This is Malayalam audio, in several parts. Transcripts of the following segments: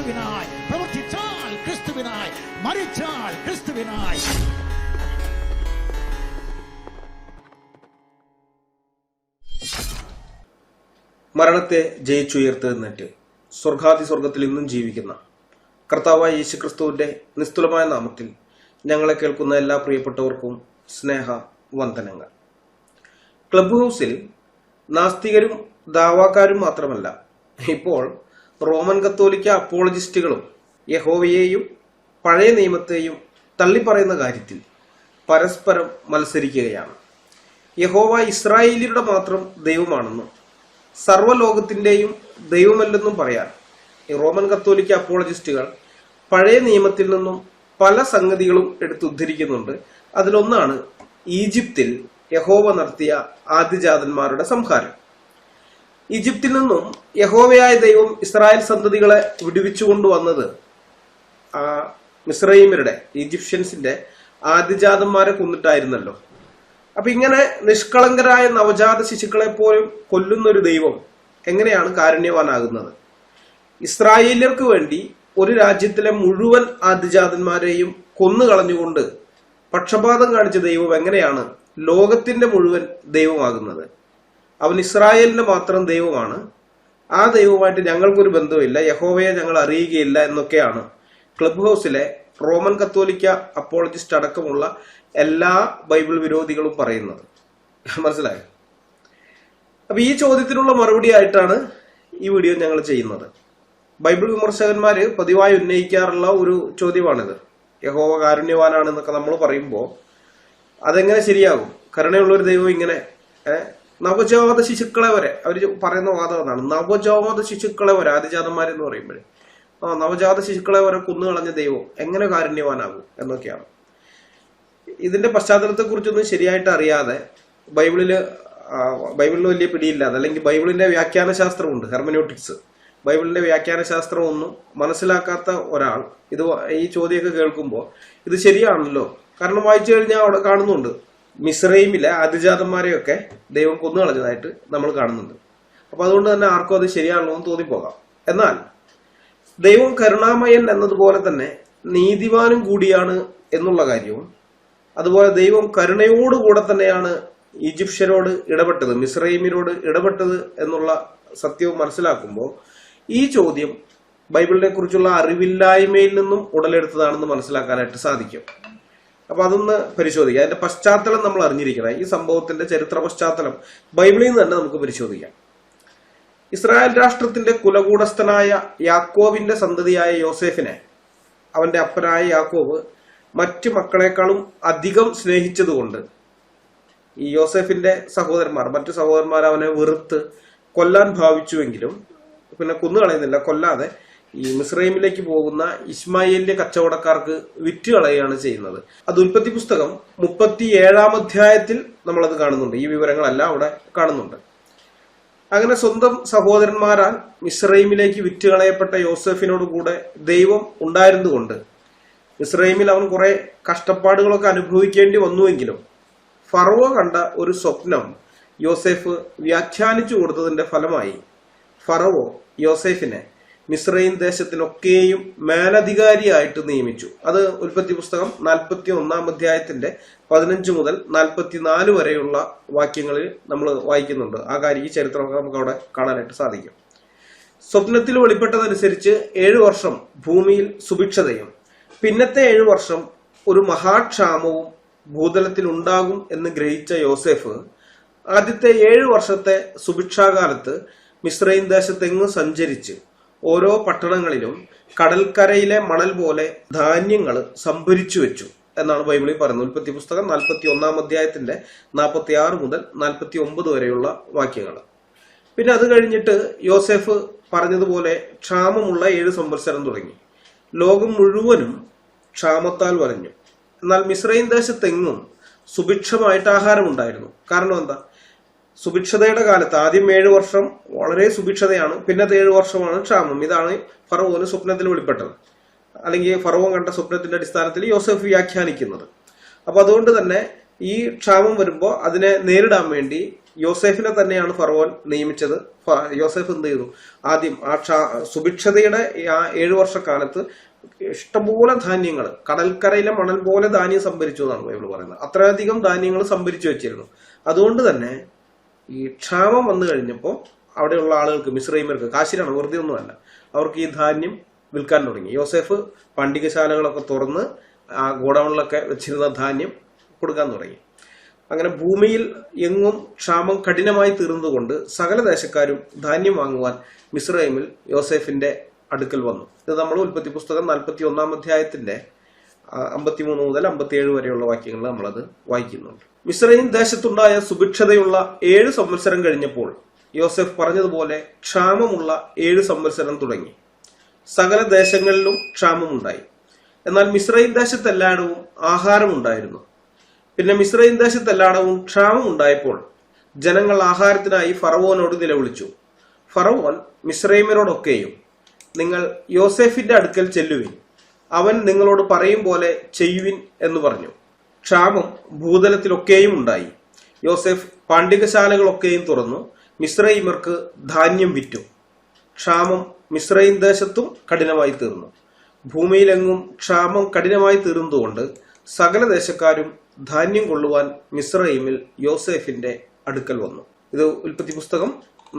ക്രിസ്തുവിനായി, പ്രവർത്തിച്ചാൽ ക്രിസ്തുവിനായി, മരിച്ചാൽ ക്രിസ്തുവിനായി. മരണത്തെ ജയിച്ചുയർത്തെഴുന്നേറ്റ് സ്വർഗത്തിൽ ഇന്നും ജീവിക്കുന്ന കർത്താവായ യേശുക്രിസ്തുവിന്റെ നിസ്തുലമായ നാമത്തിൽ ഞങ്ങളെ കേൾക്കുന്ന എല്ലാ പ്രിയപ്പെട്ടവർക്കും സ്നേഹ വന്ദനങ്ങൾ. ക്ലബ് ഹൗസിൽ നാസ്തികരും ദാവാക്കാരും മാത്രമല്ല, ഇപ്പോൾ റോമൻ കത്തോലിക്ക അപ്പോളജിസ്റ്റുകളും യഹോവയെയും പഴയ നിയമത്തെയും തള്ളിപ്പറയുന്ന കാര്യത്തിൽ പരസ്പരം മത്സരിക്കുകയാണ്. യഹോവ ഇസ്രായേലിയുടെ മാത്രം ദൈവമാണെന്നും സർവ്വലോകത്തിന്റെയും ദൈവമല്ലെന്നും പറയാൻ റോമൻ കത്തോലിക്ക അപ്പോളജിസ്റ്റുകൾ പഴയ നിയമത്തിൽ നിന്നും പല സംഗതികളും എടുത്തുദ്ധരിക്കുന്നുണ്ട്. അതിലൊന്നാണ് ഈജിപ്തിൽ യഹോവ നടത്തിയ ആദ്യജാതന്മാരുടെ സംഹാരം. ഈജിപ്തിൽ നിന്നും യഹോവയായ ദൈവം ഇസ്രായേൽ സന്തതികളെ വിടുവിച്ചുകൊണ്ടുവന്നത് മിസ്രൈമ്യരുടെ, ഈജിപ്ഷ്യൻസിന്റെ ആദ്യജാതന്മാരെ കൊന്നിട്ടായിരുന്നല്ലോ. അപ്പൊ ഇങ്ങനെ നിഷ്കളങ്കരായ നവജാത ശിശുക്കളെ പോലും കൊല്ലുന്ന ഒരു ദൈവം എങ്ങനെയാണ് കാരുണ്യവാനാകുന്നത്? ഇസ്രായേലിയർക്ക് വേണ്ടി ഒരു രാജ്യത്തിലെ മുഴുവൻ ആദ്യജാതന്മാരെയും കൊന്നുകളഞ്ഞുകൊണ്ട് പക്ഷപാതം കാണിച്ച ദൈവം എങ്ങനെയാണ് ലോകത്തിന്റെ മുഴുവൻ ദൈവമാകുന്നത്? അവൻ ഇസ്രായേലിന്റെ മാത്രം ദൈവമാണ്. ആ ദൈവമായിട്ട് ഞങ്ങൾക്കൊരു ബന്ധവുമില്ല, യഹോവയെ ഞങ്ങൾ അറിയുകയില്ല എന്നൊക്കെയാണ് ക്ലബ് ഹൗസിലെ റോമൻ കത്തോലിക്ക അപ്പോളജിസ്റ്റ് അടക്കമുള്ള എല്ലാ ബൈബിൾ വിരോധികളും പറയുന്നത്. മനസ്സിലായോ? അപ്പൊ ഈ ചോദ്യത്തിനുള്ള മറുപടി ആയിട്ടാണ് ഈ വീഡിയോ ഞങ്ങൾ ചെയ്യുന്നത്. ബൈബിൾ വിമർശകന്മാര് പതിവായി ഉന്നയിക്കാറുള്ള ഒരു ചോദ്യമാണിത്. യഹോവ കാരുണ്യവാനാണെന്നൊക്കെ നമ്മൾ പറയുമ്പോൾ അതെങ്ങനെ ശരിയാകും? കരുണയുള്ള ഒരു ദൈവം ഇങ്ങനെ നവജാത ശിശുക്കളെ വരെ, അവര് പറയുന്ന വാദം അതാണ്, നവജാത ശിശുക്കളെ വരെ, ആദിജാതന്മാരെന്ന് പറയുമ്പോഴേ നവജാത ശിശുക്കളെ വരെ കൊന്നുകളഞ്ഞ ദൈവം എങ്ങനെ കാരുണ്യവാനാകും എന്നൊക്കെയാണ്. ഇതിന്റെ പശ്ചാത്തലത്തെ കുറിച്ചൊന്നും ശരിയായിട്ട് അറിയാതെ, ബൈബിളിന് വലിയ പിടിയില്ലാതെ, അല്ലെങ്കിൽ ബൈബിളിന്റെ വ്യാഖ്യാന ശാസ്ത്രമുണ്ട്, ഹെർമനോട്ടിക്സ്, ബൈബിളിന്റെ വ്യാഖ്യാന ശാസ്ത്രം ഒന്നും മനസ്സിലാക്കാത്ത ഒരാൾ ഈ ചോദ്യമൊക്കെ കേൾക്കുമ്പോൾ ഇത് ശരിയാണല്ലോ, കാരണം വായിച്ചു കഴിഞ്ഞാൽ അവിടെ കാണുന്നുണ്ട് മിസ്രൈമിലെ ആദിജാതന്മാരെയൊക്കെ ദൈവം കൊന്നുകളഞ്ഞതായിട്ട് നമ്മൾ കാണുന്നുണ്ട്. അപ്പൊ അതുകൊണ്ട് തന്നെ ആർക്കും അത് ശരിയാണല്ലോ എന്ന് തോന്നിപ്പോകാം. എന്നാൽ ദൈവം കരുണാമയൻ എന്നതുപോലെ തന്നെ നീതിമാനും കൂടിയാണ് എന്നുള്ള കാര്യവും, അതുപോലെ ദൈവം കരുണയോടുകൂടെ തന്നെയാണ് ഈജിപ്ഷ്യരോട് ഇടപെട്ടത്, മിസ്രൈമിനോട് ഇടപെട്ടത് എന്നുള്ള സത്യവും മനസ്സിലാക്കുമ്പോൾ ഈ ചോദ്യം ബൈബിളിനെ കുറിച്ചുള്ള അറിവില്ലായ്മയിൽ നിന്നും ഉടലെടുത്തതാണെന്ന് മനസ്സിലാക്കാനായിട്ട് സാധിക്കും. അപ്പൊ അതൊന്ന് പരിശോധിക്കാം. അതിന്റെ പശ്ചാത്തലം നമ്മൾ അറിഞ്ഞിരിക്കണം. ഈ സംഭവത്തിന്റെ ചരിത്ര പശ്ചാത്തലം ബൈബിളിൽ നിന്ന് തന്നെ നമുക്ക് പരിശോധിക്കാം. ഇസ്രായേൽ രാഷ്ട്രത്തിന്റെ കുലകൂടസ്ഥനായ യാക്കോബിന്റെ സന്തതിയായ യോസേഫിനെ അവന്റെ അപ്പനായ യാക്കോബ് മറ്റു മക്കളെക്കാളും അധികം സ്നേഹിച്ചതുകൊണ്ട് ഈ യോസേഫിന്റെ മറ്റു സഹോദരന്മാർ അവനെ വെറുത്ത് കൊല്ലാൻ ഭാവിച്ചുവെങ്കിലും പിന്നെ കൊന്നുകളയുന്നില്ല, കൊല്ലാതെ ഈ മിസ്രൈമിലേക്ക് പോകുന്ന ഇസ്മായേലിന്റെ കച്ചവടക്കാർക്ക് വിറ്റ് കളയുകയാണ് ചെയ്യുന്നത്. അത് ഉൽപ്പത്തി പുസ്തകം 37-ാം അധ്യായത്തിൽ നമ്മളത് കാണുന്നുണ്ട്. ഈ വിവരങ്ങളെല്ലാം അവിടെ കാണുന്നുണ്ട്. അങ്ങനെ സ്വന്തം സഹോദരന്മാരാൽ മിസ്രൈമിലേക്ക് വിറ്റുകളയപ്പെട്ട യോസേഫിനോട് കൂടെ ദൈവം ഉണ്ടായിരുന്നുകൊണ്ട് മിസ്രൈമിൽ അവൻ കുറെ കഷ്ടപ്പാടുകളൊക്കെ അനുഭവിക്കേണ്ടി വന്നുവെങ്കിലും ഫറവോ കണ്ട ഒരു സ്വപ്നം യോസേഫ് വ്യാഖ്യാനിച്ചു കൊടുത്തതിന്റെ ഫലമായി ഫറവോ യോസേഫിനെ മിസ്രൈം ദേശത്തിനൊക്കെയും മേലധികാരിയായിട്ട് നിയമിച്ചു. അത് ഉൽപ്പത്തി പുസ്തകം 41-ാം അധ്യായത്തിന്റെ 15 മുതൽ 44 വരെയുള്ള വാക്യങ്ങളിൽ നമ്മൾ വായിക്കുന്നുണ്ട്. ആ കാര്യം, ഈ ചരിത്രമൊക്കെ നമുക്ക് അവിടെ കാണാനായിട്ട് സാധിക്കും. സ്വപ്നത്തിൽ വെളിപ്പെട്ടതനുസരിച്ച് 7 വർഷം ഭൂമിയിൽ സുഭിക്ഷതയും പിന്നത്തെ 7 വർഷം ഒരു മഹാക്ഷാമവും ഭൂതലത്തിൽ ഉണ്ടാകും എന്ന് ഗ്രഹിച്ച യോസേഫ് ആദ്യത്തെ 7 വർഷത്തെ സുഭിക്ഷാകാലത്ത് മിസ്രൈം ദേശത്തെങ്ങും സഞ്ചരിച്ച് ഓരോ പട്ടണങ്ങളിലും കടൽക്കരയിലെ മണൽ പോലെ ധാന്യങ്ങൾ സംഭരിച്ചു വെച്ചു എന്നാണ് ബൈബിളിൽ പറയുന്നത്. ഉൽപ്പത്തി പുസ്തകം 41-ാം അധ്യായത്തിന്റെ 46 മുതൽ 49 വരെയുള്ള വാക്യങ്ങൾ. പിന്നെ അത് കഴിഞ്ഞിട്ട് യോസേഫ് പറഞ്ഞതുപോലെ ക്ഷാമമുള്ള 7 സംവത്സരം തുടങ്ങി. ലോകം മുഴുവനും ക്ഷാമത്താൽ വലഞ്ഞു. എന്നാൽ മിസ്രൈം ദേശത്തെങ്ങും സുഭിക്ഷമായിട്ട് ആഹാരമുണ്ടായിരുന്നു. കാരണം എന്താ? സുഭിക്ഷതയുടെ കാലത്ത് ആദ്യം 7 വർഷം വളരെ സുഭിക്ഷതയാണ്, പിന്നത്തെ 7 വർഷമാണ് ക്ഷാമം. ഇതാണ് ഫറവോന് സ്വപ്നത്തിൽ വെളിപ്പെട്ടത്, അല്ലെങ്കിൽ ഫറവോൻ കണ്ട സ്വപ്നത്തിന്റെ അടിസ്ഥാനത്തിൽ യോസേഫ് വ്യാഖ്യാനിക്കുന്നത്. അപ്പൊ അതുകൊണ്ട് തന്നെ ഈ ക്ഷാമം വരുമ്പോൾ അതിനെ നേരിടാൻ വേണ്ടി യോസേഫിനെ തന്നെയാണ് ഫറവോൻ നിയമിച്ചത്. യോസേഫ് എന്ത് ചെയ്തു? ആദ്യം സുഭിക്ഷതയുടെ ആ 7 വർഷക്കാലത്ത് ഇഷ്ടംപോലെ ധാന്യങ്ങൾ, കടൽക്കരയിലെ മണൽ പോലെ ധാന്യം സംഭരിച്ചു എന്നാണ് ബൈബിൾ പറയുന്നത്. അത്രയധികം ധാന്യങ്ങൾ സംഭരിച്ചു വെച്ചിരുന്നു. അതുകൊണ്ട് തന്നെ ഈ ക്ഷാമം വന്നു കഴിഞ്ഞപ്പോൾ അവിടെയുള്ള ആളുകൾക്ക്, മിസ്രൈമ്യർക്ക്, കാശിലാണ്, വെറുതെ ഒന്നുമല്ല, അവർക്ക് ഈ ധാന്യം വിൽക്കാൻ തുടങ്ങി. യോസേഫ് പണ്ടികശാലകളൊക്കെ തുറന്ന് ആ ഗോഡൌണിലൊക്കെ വെച്ചിരുന്ന ധാന്യം കൊടുക്കാൻ തുടങ്ങി. അങ്ങനെ ഭൂമിയിൽ എങ്ങും ക്ഷാമം കഠിനമായി തീർന്നതുകൊണ്ട് സകല ദേശക്കാരും ധാന്യം വാങ്ങുവാൻ മിസ്രൈമിൽ യോസേഫിന്റെ അടുക്കൽ വന്നു. ഇത് നമ്മൾ ഉൽപ്പത്തി പുസ്തകം 41 അധ്യായത്തിന്റെ 53 മുതൽ 57 വരെയുള്ള വാക്യങ്ങൾ നമ്മളത് വായിക്കുന്നുണ്ട്. മിസ്രൈം ദേശത്തുണ്ടായ സുഭിക്ഷതയുള്ള 7 സംവത്സരം കഴിഞ്ഞപ്പോൾ യോസേഫ് പറഞ്ഞതുപോലെ ക്ഷാമമുള്ള 7 സംവത്സരം തുടങ്ങി. സകല ദേശങ്ങളിലും ക്ഷാമമുണ്ടായി. എന്നാൽ മിസ്രൈം ദേശത്തെല്ലായിടവും ആഹാരമുണ്ടായിരുന്നു. പിന്നെ മിസ്രൈം ദേശത്തെല്ലായിടവും ക്ഷാമം ഉണ്ടായപ്പോൾ ജനങ്ങൾ ആഹാരത്തിനായി ഫറവോനോട് നിലവിളിച്ചു. ഫറവോൻ മിസ്രൈമ്യരോടൊക്കെയും, നിങ്ങൾ യോസേഫിന്റെ അടുക്കൽ ചെല്ലുവിൻ, അവൻ നിങ്ങളോട് പറയും പോലെ ചെയ്യുവിൻ എന്ന് പറഞ്ഞു. ക്ഷാമം ഭൂതലത്തിലൊക്കെയും ഉണ്ടായി. യോസേഫ് പാണ്ഡികശാലകളൊക്കെയും തുറന്നു മിസ്രൈമ്യർക്ക് ധാന്യം വിറ്റു. ക്ഷാമം മിസ്രൈം ദേശത്തും കഠിനമായി തീർന്നു. ഭൂമിയിലെങ്ങും ക്ഷാമം കഠിനമായി തീർന്നതുകൊണ്ട് സകല ദേശക്കാരും ധാന്യം കൊള്ളുവാൻ മിസ്രൈമിൽ യോസേഫിന്റെ അടുക്കൽ വന്നു. ഇത് ഉൽപ്പത്തി പുസ്തകം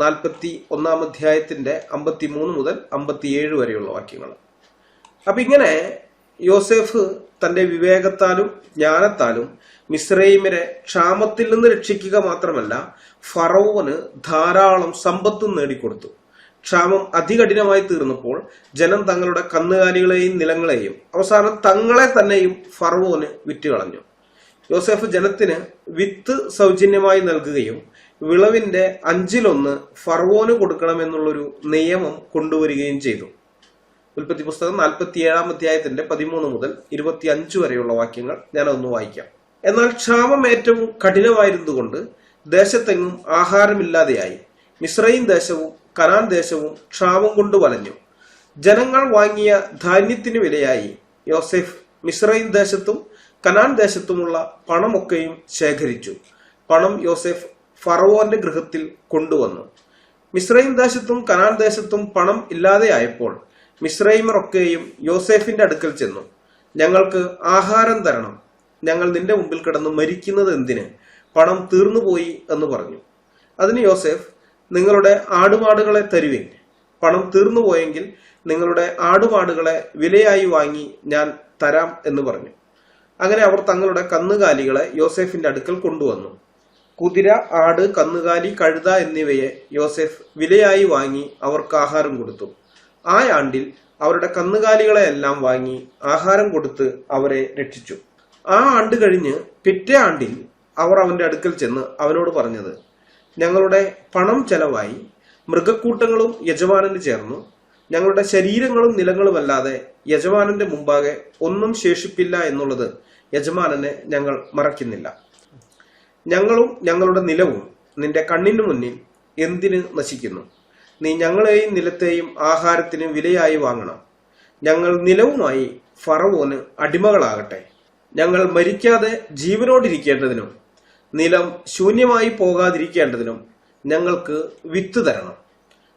41 അധ്യായത്തിന്റെ 53 മുതൽ 57 വരെയുള്ള വാക്യങ്ങൾ. അപ്പൊ ഇങ്ങനെ യോസേഫ് തന്റെ വിവേകത്താലും ജ്ഞാനത്താലും മിസ്രൈമിനെ ക്ഷാമത്തിൽ നിന്ന് രക്ഷിക്കുക മാത്രമല്ല, ഫറവോന് ധാരാളം സമ്പത്തും നേടിക്കൊടുത്തു. ക്ഷാമം അതികഠിനമായി തീർന്നപ്പോൾ ജനം തങ്ങളുടെ കന്നുകാലികളെയും നിലങ്ങളെയും അവസാനം തങ്ങളെ തന്നെയും ഫറവോന് വിറ്റുകളഞ്ഞു. യോസേഫ് ജനത്തിന് വിത്ത് സൗജന്യമായി നൽകുകയും വിളവിന്റെ 5-1 ഫറവോന് കൊടുക്കണമെന്നുള്ളൊരു നിയമം കൊണ്ടുവരികയും ചെയ്തു. ഉൽപ്പത്തി പുസ്തകം 47 അധ്യായത്തിന്റെ 13 മുതൽ 25 വരെയുള്ള വാക്യങ്ങൾ ഞാനൊന്ന് വായിക്കാം. എന്നാൽ ക്ഷാമം ഏറ്റവും കഠിനമായിരുന്നതുകൊണ്ട് ദേശത്തെങ്ങും ആഹാരമില്ലാതെയായി. മിസ്രൈം ദേശവും കനാൻ ദേശവും ക്ഷാമം കൊണ്ട് വലഞ്ഞു. ജനങ്ങൾ വാങ്ങിയ ധാന്യത്തിന് വിലയായി യോസേഫ് മിസ്രൈം ദേശത്തും കനാൻ ദേശത്തുമുള്ള പണമൊക്കെയും ശേഖരിച്ചു. പണം യോസേഫ് ഫറവോന്റെ ഗൃഹത്തിൽ കൊണ്ടുവന്നു. മിസ്രൈം ദേശത്തും കനാൻ ദേശത്തും പണം ഇല്ലാതെയായപ്പോൾ മിസ്രൈമറൊക്കെയും യോസേഫിന്റെ അടുക്കൽ ചെന്നു, ഞങ്ങൾക്ക് ആഹാരം തരണം, ഞങ്ങൾ നിന്റെ മുമ്പിൽ കിടന്ന് മരിക്കുന്നത് എന്തിന്? പണം തീർന്നുപോയി എന്ന് പറഞ്ഞു. അതിന് യോസേഫ്, നിങ്ങളുടെ ആടുമാടുകളെ തരുവിൻ, പണം തീർന്നുപോയെങ്കിൽ നിങ്ങളുടെ ആടുമാടുകളെ വിലയായി വാങ്ങി ഞാൻ തരാം എന്ന് പറഞ്ഞു. അങ്ങനെ അവർ തങ്ങളുടെ കന്നുകാലികളെ യോസേഫിന്റെ അടുക്കൽ കൊണ്ടുവന്നു. കുതിര, ആട്, കന്നുകാലി, കഴുത എന്നിവയെ യോസേഫ് വിലയായി വാങ്ങി അവർക്ക് ആഹാരം കൊടുത്തു. ആ ആണ്ടിൽ അവരുടെ കന്നുകാലികളെ എല്ലാം വാങ്ങി ആഹാരം കൊടുത്ത് അവരെ രക്ഷിച്ചു. ആ ആണ്ട് കഴിഞ്ഞ് പിറ്റേ ആണ്ടിൽ അവർ അവന്റെ അടുക്കൽ ചെന്ന് അവനോട് പറഞ്ഞത്, ഞങ്ങളുടെ പണം ചെലവായി, മൃഗക്കൂട്ടങ്ങളും യജമാനന് ചേർന്നു, ഞങ്ങളുടെ ശരീരങ്ങളും നിലങ്ങളുമല്ലാതെ യജമാനന്റെ മുമ്പാകെ ഒന്നും ശേഷിപ്പില്ല എന്നുള്ളത് യജമാനനെ ഞങ്ങൾ മറക്കുന്നില്ല. ഞങ്ങളും ഞങ്ങളുടെ നിലവും നിന്റെ കണ്ണിനു മുന്നിൽ എന്തിന് നശിക്കുന്നു? നീ ഞങ്ങളെയും നിലത്തെയും ആഹാരത്തിന് വിലയായി വാങ്ങണം. ഞങ്ങൾ നിലവുമായി ഫറവോന് അടിമകളാകട്ടെ. ഞങ്ങൾ മരിക്കാതെ ജീവനോടിരിക്കേണ്ടതിനും നിലം ശൂന്യമായി പോകാതിരിക്കേണ്ടതിനും ഞങ്ങൾക്ക് വിത്ത് തരണം.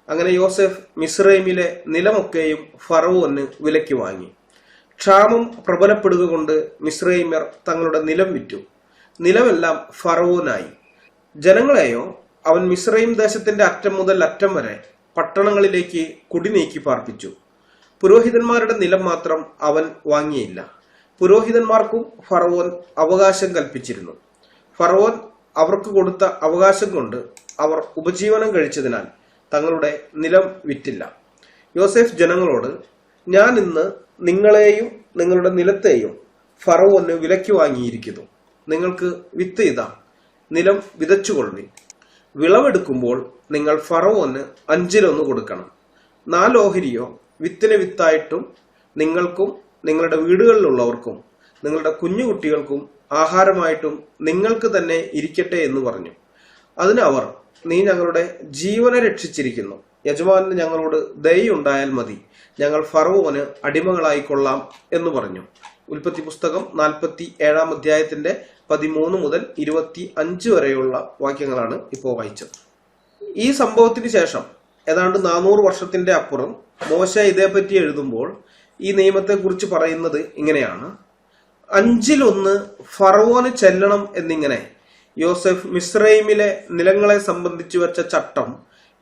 അങ്ങനെ യോസേഫ് മിസ്രൈമിലെ നിലമൊക്കെയും ഫറവോന് വിലയ്ക്ക് വാങ്ങി. ക്ഷാമം പ്രബലപ്പെടുക കൊണ്ട് മിസ്രൈമ്യർ തങ്ങളുടെ നിലം വിറ്റു. നിലമെല്ലാം ഫറവോനായി. ജനങ്ങളെയോ അവൻ മിസ്രൈം ദേശത്തിന്റെ അറ്റം മുതൽ അറ്റം വരെ പട്ടണങ്ങളിലേക്ക് കുടിനീക്കി പാർപ്പിച്ചു. പുരോഹിതന്മാരുടെ നിലം മാത്രം അവൻ വാങ്ങിയില്ല. പുരോഹിതന്മാർക്കും ഫറവോൻ അവകാശം കൽപ്പിച്ചിരുന്നു. ഫറവോൻ അവർക്ക് കൊടുത്ത അവകാശം കൊണ്ട് അവർ ഉപജീവനം കഴിച്ചതിനാൽ തങ്ങളുടെ നിലം വിറ്റില്ല. യോസേഫ് ജനങ്ങളോട്, ഞാൻ ഇന്ന് നിങ്ങളെയും നിങ്ങളുടെ നിലത്തെയും ഫറവോന് വിലയ്ക്ക് വാങ്ങിയിരിക്കുന്നു. നിങ്ങൾക്ക് വിത്ത് ഇതാ, നിലം വിതച്ചുകൊള്ളുവിൻ. വിളവെടുക്കുമ്പോൾ നിങ്ങൾ ഫറവോന് 5-1 കൊടുക്കണം. 4 ഓഹരിയോ വിത്തിന് വിത്തായിട്ടും നിങ്ങൾക്കും നിങ്ങളുടെ വീടുകളിലുള്ളവർക്കും നിങ്ങളുടെ കുഞ്ഞുകുട്ടികൾക്കും ആഹാരമായിട്ടും നിങ്ങൾക്ക് തന്നെ ഇരിക്കട്ടെ എന്ന് പറഞ്ഞു. അതിന് അവർ, നീ ഞങ്ങളുടെ ജീവനെ രക്ഷിച്ചിരിക്കുന്നു, യജമാനന് ഞങ്ങളോട് ദയുണ്ടായാൽ മതി, ഞങ്ങൾ ഫറവോന് അടിമകളായിക്കൊള്ളാം എന്ന് പറഞ്ഞു. ഉൽപ്പത്തി പുസ്തകം 47 അധ്യായത്തിന്റെ 13 മുതൽ 25 വരെയുള്ള വാക്യങ്ങളാണ് ഇപ്പോൾ വായിച്ചത്. ഈ സംഭവത്തിന് ശേഷം ഏതാണ്ട് 400 വർഷത്തിന്റെ അപ്പുറം മോശ ഇതേപ്പറ്റി എഴുതുമ്പോൾ ഈ നിയമത്തെക്കുറിച്ച് പറയുന്നത് ഇങ്ങനെയാണ്: 1/5 ഫറവോന് ചെല്ലണം എന്നിങ്ങനെ യോസെഫ് മിസ്രൈമിലെ നിലങ്ങളെ സംബന്ധിച്ചു വെച്ച ചട്ടം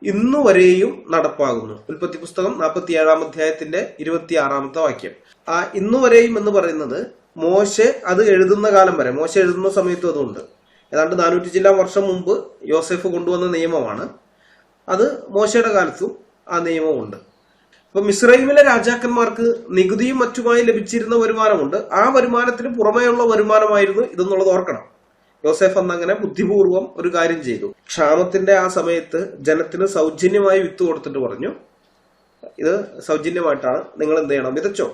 ഇന്നുവരെയും നടപ്പാകുന്നു. ഉൽപ്പത്തി പുസ്തകം 47-ാം അധ്യായത്തിന്റെ 26-ാമത്തെ വാക്യം. ആ ഇന്നുവരെയും എന്ന് പറയുന്നത് മോശെ അത് എഴുതുന്ന കാലം വരെ, മോശെ എഴുതുന്ന സമയത്തും അതുണ്ട്. ഏതാണ്ട് 400 ചില്ലാൻ വർഷം മുമ്പ് യോസെഫ് കൊണ്ടുവന്ന നിയമമാണ്. അത് മോശയുടെ കാലത്തും ആ നിയമമുണ്ട്. അപ്പൊ മിസ്രൈമിലെ രാജാക്കന്മാർക്ക് നികുതിയും മറ്റുമായി ലഭിച്ചിരുന്ന വരുമാനമുണ്ട്. ആ വരുമാനത്തിന് പുറമേയുള്ള വരുമാനമായിരുന്നു ഇതെന്നുള്ളത് ഓർക്കണം. യോസെഫ് അന്നങ്ങനെ ബുദ്ധിപൂർവം ഒരു കാര്യം ചെയ്തു. ക്ഷാമത്തിന്റെ ആ സമയത്ത് ജനത്തിന് സൗജന്യമായി വിത്ത് കൊടുത്തിട്ട് പറഞ്ഞു, ഇത് സൗജന്യമായിട്ടാണ്, നിങ്ങൾ എന്ത് ചെയ്യണം, വിതച്ചോ.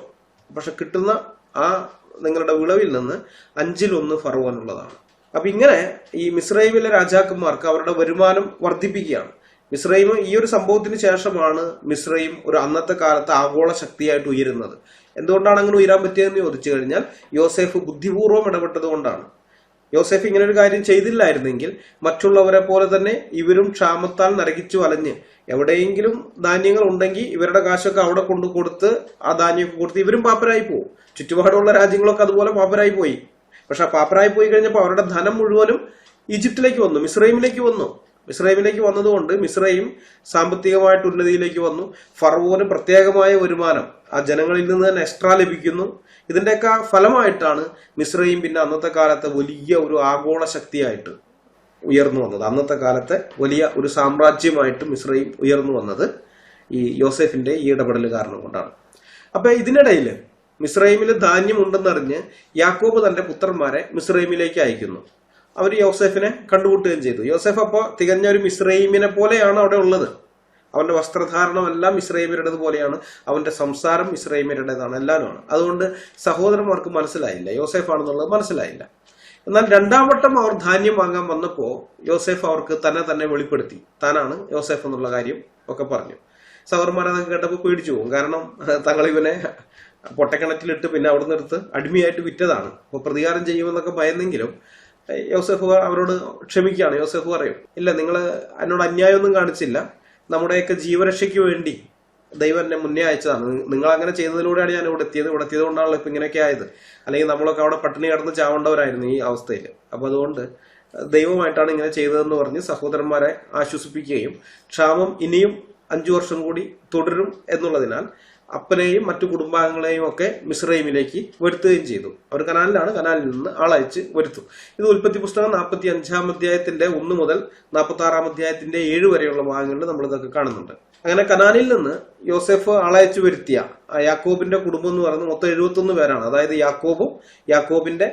പക്ഷെ കിട്ടുന്ന ആ നിങ്ങളുടെ വിളവിൽ നിന്ന് 1/5 ഫറവോനുള്ളതാണ്. അപ്പൊ ഇങ്ങനെ ഈ മിസ്രൈമിലെ രാജാക്കന്മാർക്ക് അവരുടെ വരുമാനം വർദ്ധിപ്പിക്കുകയാണ്. മിസ്രൈം ഈ ഒരു സംഭവത്തിന് ശേഷമാണ് മിസ്രൈം ഒരു അന്നത്തെ കാലത്ത് ആഗോള ശക്തിയായിട്ട് ഉയരുന്നത്. എന്തുകൊണ്ടാണ് അങ്ങനെ ഉയരാൻ പറ്റിയതെന്ന് ചോദിച്ചു കഴിഞ്ഞാൽ യോസെഫ് ബുദ്ധിപൂർവ്വം ഇടപെട്ടത് കൊണ്ടാണ്. യോസെഫ് ഇങ്ങനെ ഒരു കാര്യം ചെയ്തില്ലായിരുന്നെങ്കിൽ മറ്റുള്ളവരെ പോലെ തന്നെ ഇവരും ക്ഷാമത്താൽ നരകിച്ചു വലഞ്ഞ് എവിടെയെങ്കിലും ധാന്യങ്ങൾ ഉണ്ടെങ്കിൽ ഇവരുടെ കാശൊക്കെ അവിടെ കൊണ്ടു കൊടുത്ത് ആ ധാന്യമൊക്കെ കൊടുത്ത് ഇവരും പാപ്പരായി പോകും. ചുറ്റുപാടുള്ള രാജ്യങ്ങളൊക്കെ അതുപോലെ പാപ്പരായി പോയി. പക്ഷെ ആ പാപ്പരായി പോയി കഴിഞ്ഞപ്പോൾ അവരുടെ ധനം മുഴുവനും ഈജിപ്തിലേക്ക് വന്നു, മിസ്രൈമിലേക്ക് വന്നു. മിസ്രൈമിലേക്ക് വന്നതുകൊണ്ട് മിസ്രൈം സാമ്പത്തികമായിട്ട് ഉന്നതിയിലേക്ക് വന്നു. ഫറവോന് പ്രത്യേകമായ വരുമാനം ആ ജനങ്ങളിൽ നിന്ന് തന്നെ എക്സ്ട്രാ ലഭിക്കുന്നു. ഇതിന്റെയൊക്കെ ഫലമായിട്ടാണ് മിസ്രൈം പിന്നെ അന്നത്തെ കാലത്തെ വലിയ ഒരു ആഗോള ശക്തിയായിട്ട് ഉയർന്നു വന്നത്. അന്നത്തെ കാലത്തെ വലിയ ഒരു സാമ്രാജ്യമായിട്ട് മിസ്രൈം ഉയർന്നു വന്നത് ഈ യോസെഫിന്റെ ഈ ഇടപെടൽ കാരണം കൊണ്ടാണ്. അപ്പൊ ഇതിനിടയിൽ മിസ്രൈമിൽ ധാന്യം ഉണ്ടെന്നറിഞ്ഞ് യാക്കോബ് തന്റെ പുത്രന്മാരെ മിസ്രൈമിലേക്ക് അയക്കുന്നു. അവർ യോസെഫിനെ കണ്ടുമുട്ടുകയും ചെയ്തു. യോസെഫ് അപ്പോൾ തികഞ്ഞ ഒരു മിസ്രൈമിനെ പോലെയാണ് അവിടെ ഉള്ളത്. അവന്റെ വസ്ത്രധാരണമെല്ലാം മിസ്രൈമ്യരുടേത് പോലെയാണ്, അവന്റെ സംസാരം മിസ്രൈമ്യരുടേതാണ്, എല്ലാവരുമാണ്. അതുകൊണ്ട് സഹോദരന്മാർക്ക് മനസ്സിലായില്ല, യോസെഫ് ആണെന്നുള്ളത് മനസ്സിലായില്ല. എന്നാൽ 2ാം വട്ടം അവർ ധാന്യം വാങ്ങാൻ വന്നപ്പോൾ യോസെഫ് അവർക്ക് തന്നെ വെളിപ്പെടുത്തി, താനാണ് യോസെഫ് എന്നുള്ള കാര്യം ഒക്കെ പറഞ്ഞു. സഹോദരന്മാരതൊക്കെ കേട്ടപ്പോൾ പേടിച്ചു പോകും. കാരണം തങ്ങൾ ഇവനെ പൊട്ടക്കിണറ്റിലിട്ട് പിന്നെ അവിടെ നിന്നെടുത്ത് അടിമയായിട്ട് വിറ്റതാണ്. അപ്പോൾ പ്രതികാരം ചെയ്യുമെന്നൊക്കെ ഭയന്നെങ്കിലും യോസെഫ് അവരോട് ക്ഷമിക്കുകയാണ്. യോസെഫ് പറയും, ഇല്ല, നിങ്ങൾ എന്നോട് അന്യായമൊന്നും കാണിച്ചില്ല, നമ്മുടെയൊക്കെ ജീവരക്ഷയ്ക്ക് വേണ്ടി ദൈവം എന്നെ മുന്നേ അയച്ചതാണ്. നിങ്ങൾ അങ്ങനെ ചെയ്തതിലൂടെയാണ് ഞാൻ ഇവിടെ എത്തിയത് കൊണ്ടാണല്ലോ ഇപ്പൊ ഇങ്ങനെയൊക്കെ ആയത്. അല്ലെങ്കിൽ നമ്മളൊക്കെ അവിടെ പട്ടിണി കിടന്ന് ചാവേണ്ടവരായിരുന്നു ഈ അവസ്ഥയിൽ. അപ്പൊ അതുകൊണ്ട് ദൈവമായിട്ടാണ് ഇങ്ങനെ ചെയ്തതെന്ന് പറഞ്ഞ് സഹോദരന്മാരെ ആശ്വസിപ്പിക്കുകയും ക്ഷാമം ഇനിയും 5 വർഷം കൂടി തുടരും എന്നുള്ളതിനാൽ അപ്പനെയും മറ്റു കുടുംബാംഗങ്ങളെയും ഒക്കെ മിസ്രൈമിലേക്ക് വരുത്തുകയും ചെയ്തു. അവർ കനാലിലാണ്, കനാലിൽ നിന്ന് ആളയച്ച് വരുത്തും. ഇത് ഉൽപ്പത്തി പുസ്തകം 45-ാം അധ്യായത്തിന്റെ 1 മുതൽ 46-ാം അധ്യായത്തിന്റെ 7 വരെയുള്ള ഭാഗങ്ങളിൽ നമ്മൾ ഇതൊക്കെ കാണുന്നുണ്ട്. അങ്ങനെ കനാനിൽ നിന്ന് യോസെഫ് ആളയച്ചു വരുത്തിയ യാക്കോബിന്റെ കുടുംബം എന്ന് പറയുന്നത് മൊത്തം 71 പേരാണ്. അതായത് യാക്കോബും യാക്കോബിന്റെ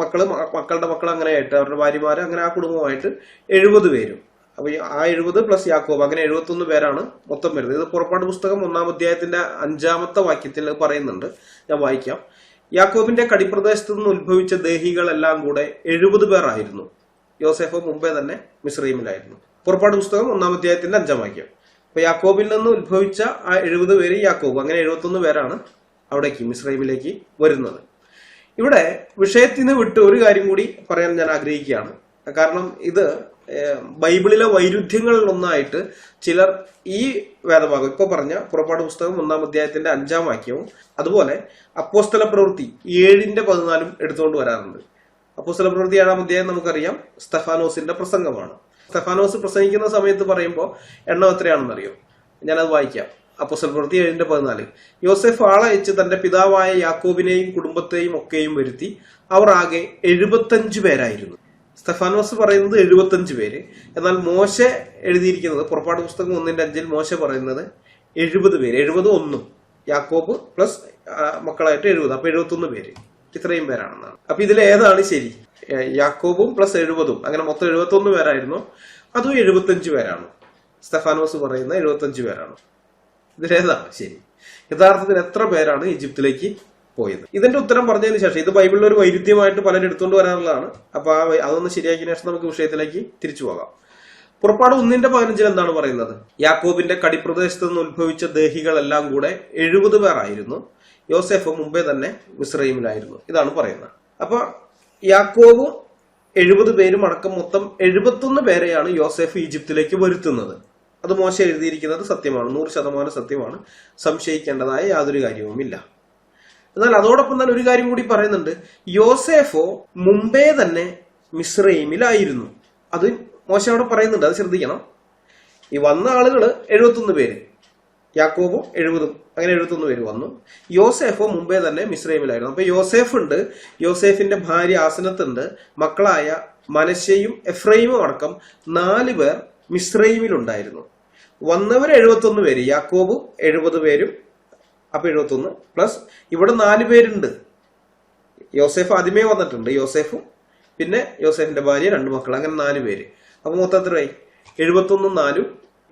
മക്കളുടെ മക്കൾ അങ്ങനെയായിട്ട് അവരുടെ ഭാര്യമാര് അങ്ങനെ ആ കുടുംബമായിട്ട് 70 പേരും. അപ്പൊ ആ 70 പ്ലസ് യാക്കോബ് അങ്ങനെ 71 പേരാണ് മൊത്തം വരുന്നത്. ഇത് പുറപ്പാട് പുസ്തകം 1-ാം അധ്യായത്തിന്റെ 5-ാമത്തെ വാക്യത്തിൽ പറയുന്നുണ്ട്. ഞാൻ വായിക്കാം. യാക്കോബിന്റെ കടിപ്രദേശത്ത് നിന്ന് ഉത്ഭവിച്ച ദേഹികളെല്ലാം കൂടെ 70 പേരായിരുന്നു. യോസെഫ് മുമ്പേ തന്നെ മിസ്രൈമിലായിരുന്നു. പുറപ്പാട് പുസ്തകം 1-ാം അധ്യായത്തിന്റെ 5-ാം വാക്യം. അപ്പൊ യാക്കോബിൽ നിന്ന് ഉത്ഭവിച്ച ആ 70 പേര് യാക്കോബ്, അങ്ങനെ 71 പേരാണ് അവിടേക്ക് മിസ്രൈമിലേക്ക് വരുന്നത്. ഇവിടെ വിഷയത്തിൽ നിന്ന് വിട്ട് ഒരു കാര്യം കൂടി പറയാൻ ഞാൻ ആഗ്രഹിക്കുകയാണ്. കാരണം ഇത് ബൈബിളിലെ വൈരുദ്ധ്യങ്ങളിൽ ഒന്നായിട്ട് ചിലർ ഈ വേദഭാഗം ഇപ്പൊ പറഞ്ഞ പുറപ്പാട് പുസ്തകം 1-ാം അധ്യായത്തിന്റെ 5-ാം വാക്യവും അതുപോലെ അപ്പോസ്തല പ്രവൃത്തി 7-14 എടുത്തുകൊണ്ട് വരാറുണ്ട്. അപ്പോസ്തല പ്രവൃത്തി 7-ാം അധ്യായം നമുക്കറിയാം സ്തെഫാനോസിന്റെ പ്രസംഗമാണ്. സ്തെഫാനോസ് പ്രസംഗിക്കുന്ന സമയത്ത് പറയുമ്പോൾ എണ്ണം എത്രയാണെന്നറിയോ? ഞാനത് വായിക്കാം. അപ്പോസ്തല പ്രവൃത്തി 7-14. യോസെഫ് ആളയച്ച് തന്റെ പിതാവായ യാക്കോബിനെയും കുടുംബത്തെയും ഒക്കെയും വരുത്തി. അവർ ആകെ 75 പേരായിരുന്നു. സ്തെഫാനോസ് പറയുന്നത് 75 പേര്. എന്നാൽ മോശെ എഴുതിയിരിക്കുന്നത് പുറപ്പാട് പുസ്തകം 1-5 മോശെ പറയുന്നത് 70 പേര്. 70 യാക്കോബ് പ്ലസ് മക്കളായിട്ട് 70, അപ്പൊ 71 പേര്. ഇത്രയും പേരാണെന്നാണ്. അപ്പൊ ഇതിൽ ഏതാണ് ശരി? യാക്കോബും പ്ലസ് 70, അങ്ങനെ മൊത്തം 71 പേരായിരുന്നു. അതും 75 പേരാണ്. സ്തെഫാനോസ് പറയുന്ന 75 പേരാണ്. ഇതിലേതാണ് ശരി? യഥാർത്ഥത്തിൽ എത്ര പേരാണ് ഈജിപ്തിലേക്ക് പോയത്? ഇതിന്റെ ഉത്തരം പറഞ്ഞതിന് ശേഷം, ഇത് ബൈബിളിൽ ഒരു വൈരുദ്ധ്യമായിട്ട് പലരും എടുത്തുകൊണ്ട് വരാനുള്ളതാണ്. അപ്പൊ അതൊന്ന് ശരിയാക്കിയ ശേഷം നമുക്ക് വിഷയത്തിലേക്ക് തിരിച്ചു പോകാം. പുറപ്പാട് 1-15 എന്താണ് പറയുന്നത്? യാക്കോബിന്റെ കടിപ്രദേശത്ത് നിന്ന് ഉത്ഭവിച്ച ദേഹികളെല്ലാം കൂടെ 70 പേരായിരുന്നു. യോസെഫ് മുമ്പേ തന്നെ മിസ്രൈമിലായിരുന്നു. ഇതാണ് പറയുന്നത്. അപ്പൊ യാക്കോബും 70 പേരും അടക്കം മൊത്തം 71 പേരെയാണ് യോസേഫ് ഈജിപ്തിലേക്ക് വരുത്തുന്നത്. അത് മോശ എഴുതിയിരിക്കുന്നത് സത്യമാണ്, 100% സത്യമാണ്, സംശയിക്കേണ്ടതായ യാതൊരു കാര്യവുമില്ല. എന്നാൽ അതോടൊപ്പം തന്നെ ഒരു കാര്യം കൂടി പറയുന്നുണ്ട്, യോസേഫോ മുമ്പേ തന്നെ മിസ്രൈമിലായിരുന്നു. അത് മോശ അവിടെ പറയുന്നുണ്ട്, അത് ശ്രദ്ധിക്കണം. ഈ വന്ന ആളുകള് 71 പേര്, യാക്കോബും 70, അങ്ങനെ 71 പേര് വന്നു. യോസേഫോ മുമ്പേ തന്നെ മിസ്രൈമിലായിരുന്നു. അപ്പൊ യോസേഫ് ഉണ്ട്, യോസേഫിന്റെ ഭാര്യ ആസനത്തുണ്ട്, മക്കളായ മനശ്ശയും എഫ്രൈമും അടക്കം 4 പേർ മിസ്രൈമിലുണ്ടായിരുന്നു. വന്നവർ 71 പേര്, യാക്കോബും 70 പേരും, അപ്പൊ 71 പ്ലസ് ഇവിടെ 4 പേരുണ്ട്. യോസേഫ് ആദ്യമേ വന്നിട്ടുണ്ട്, യോസേഫും പിന്നെ യോസേഫിന്റെ ഭാര്യ 2 മക്കൾ, അങ്ങനെ 4 പേര്. അപ്പൊ മൊത്തം എത്രയായി? 71 4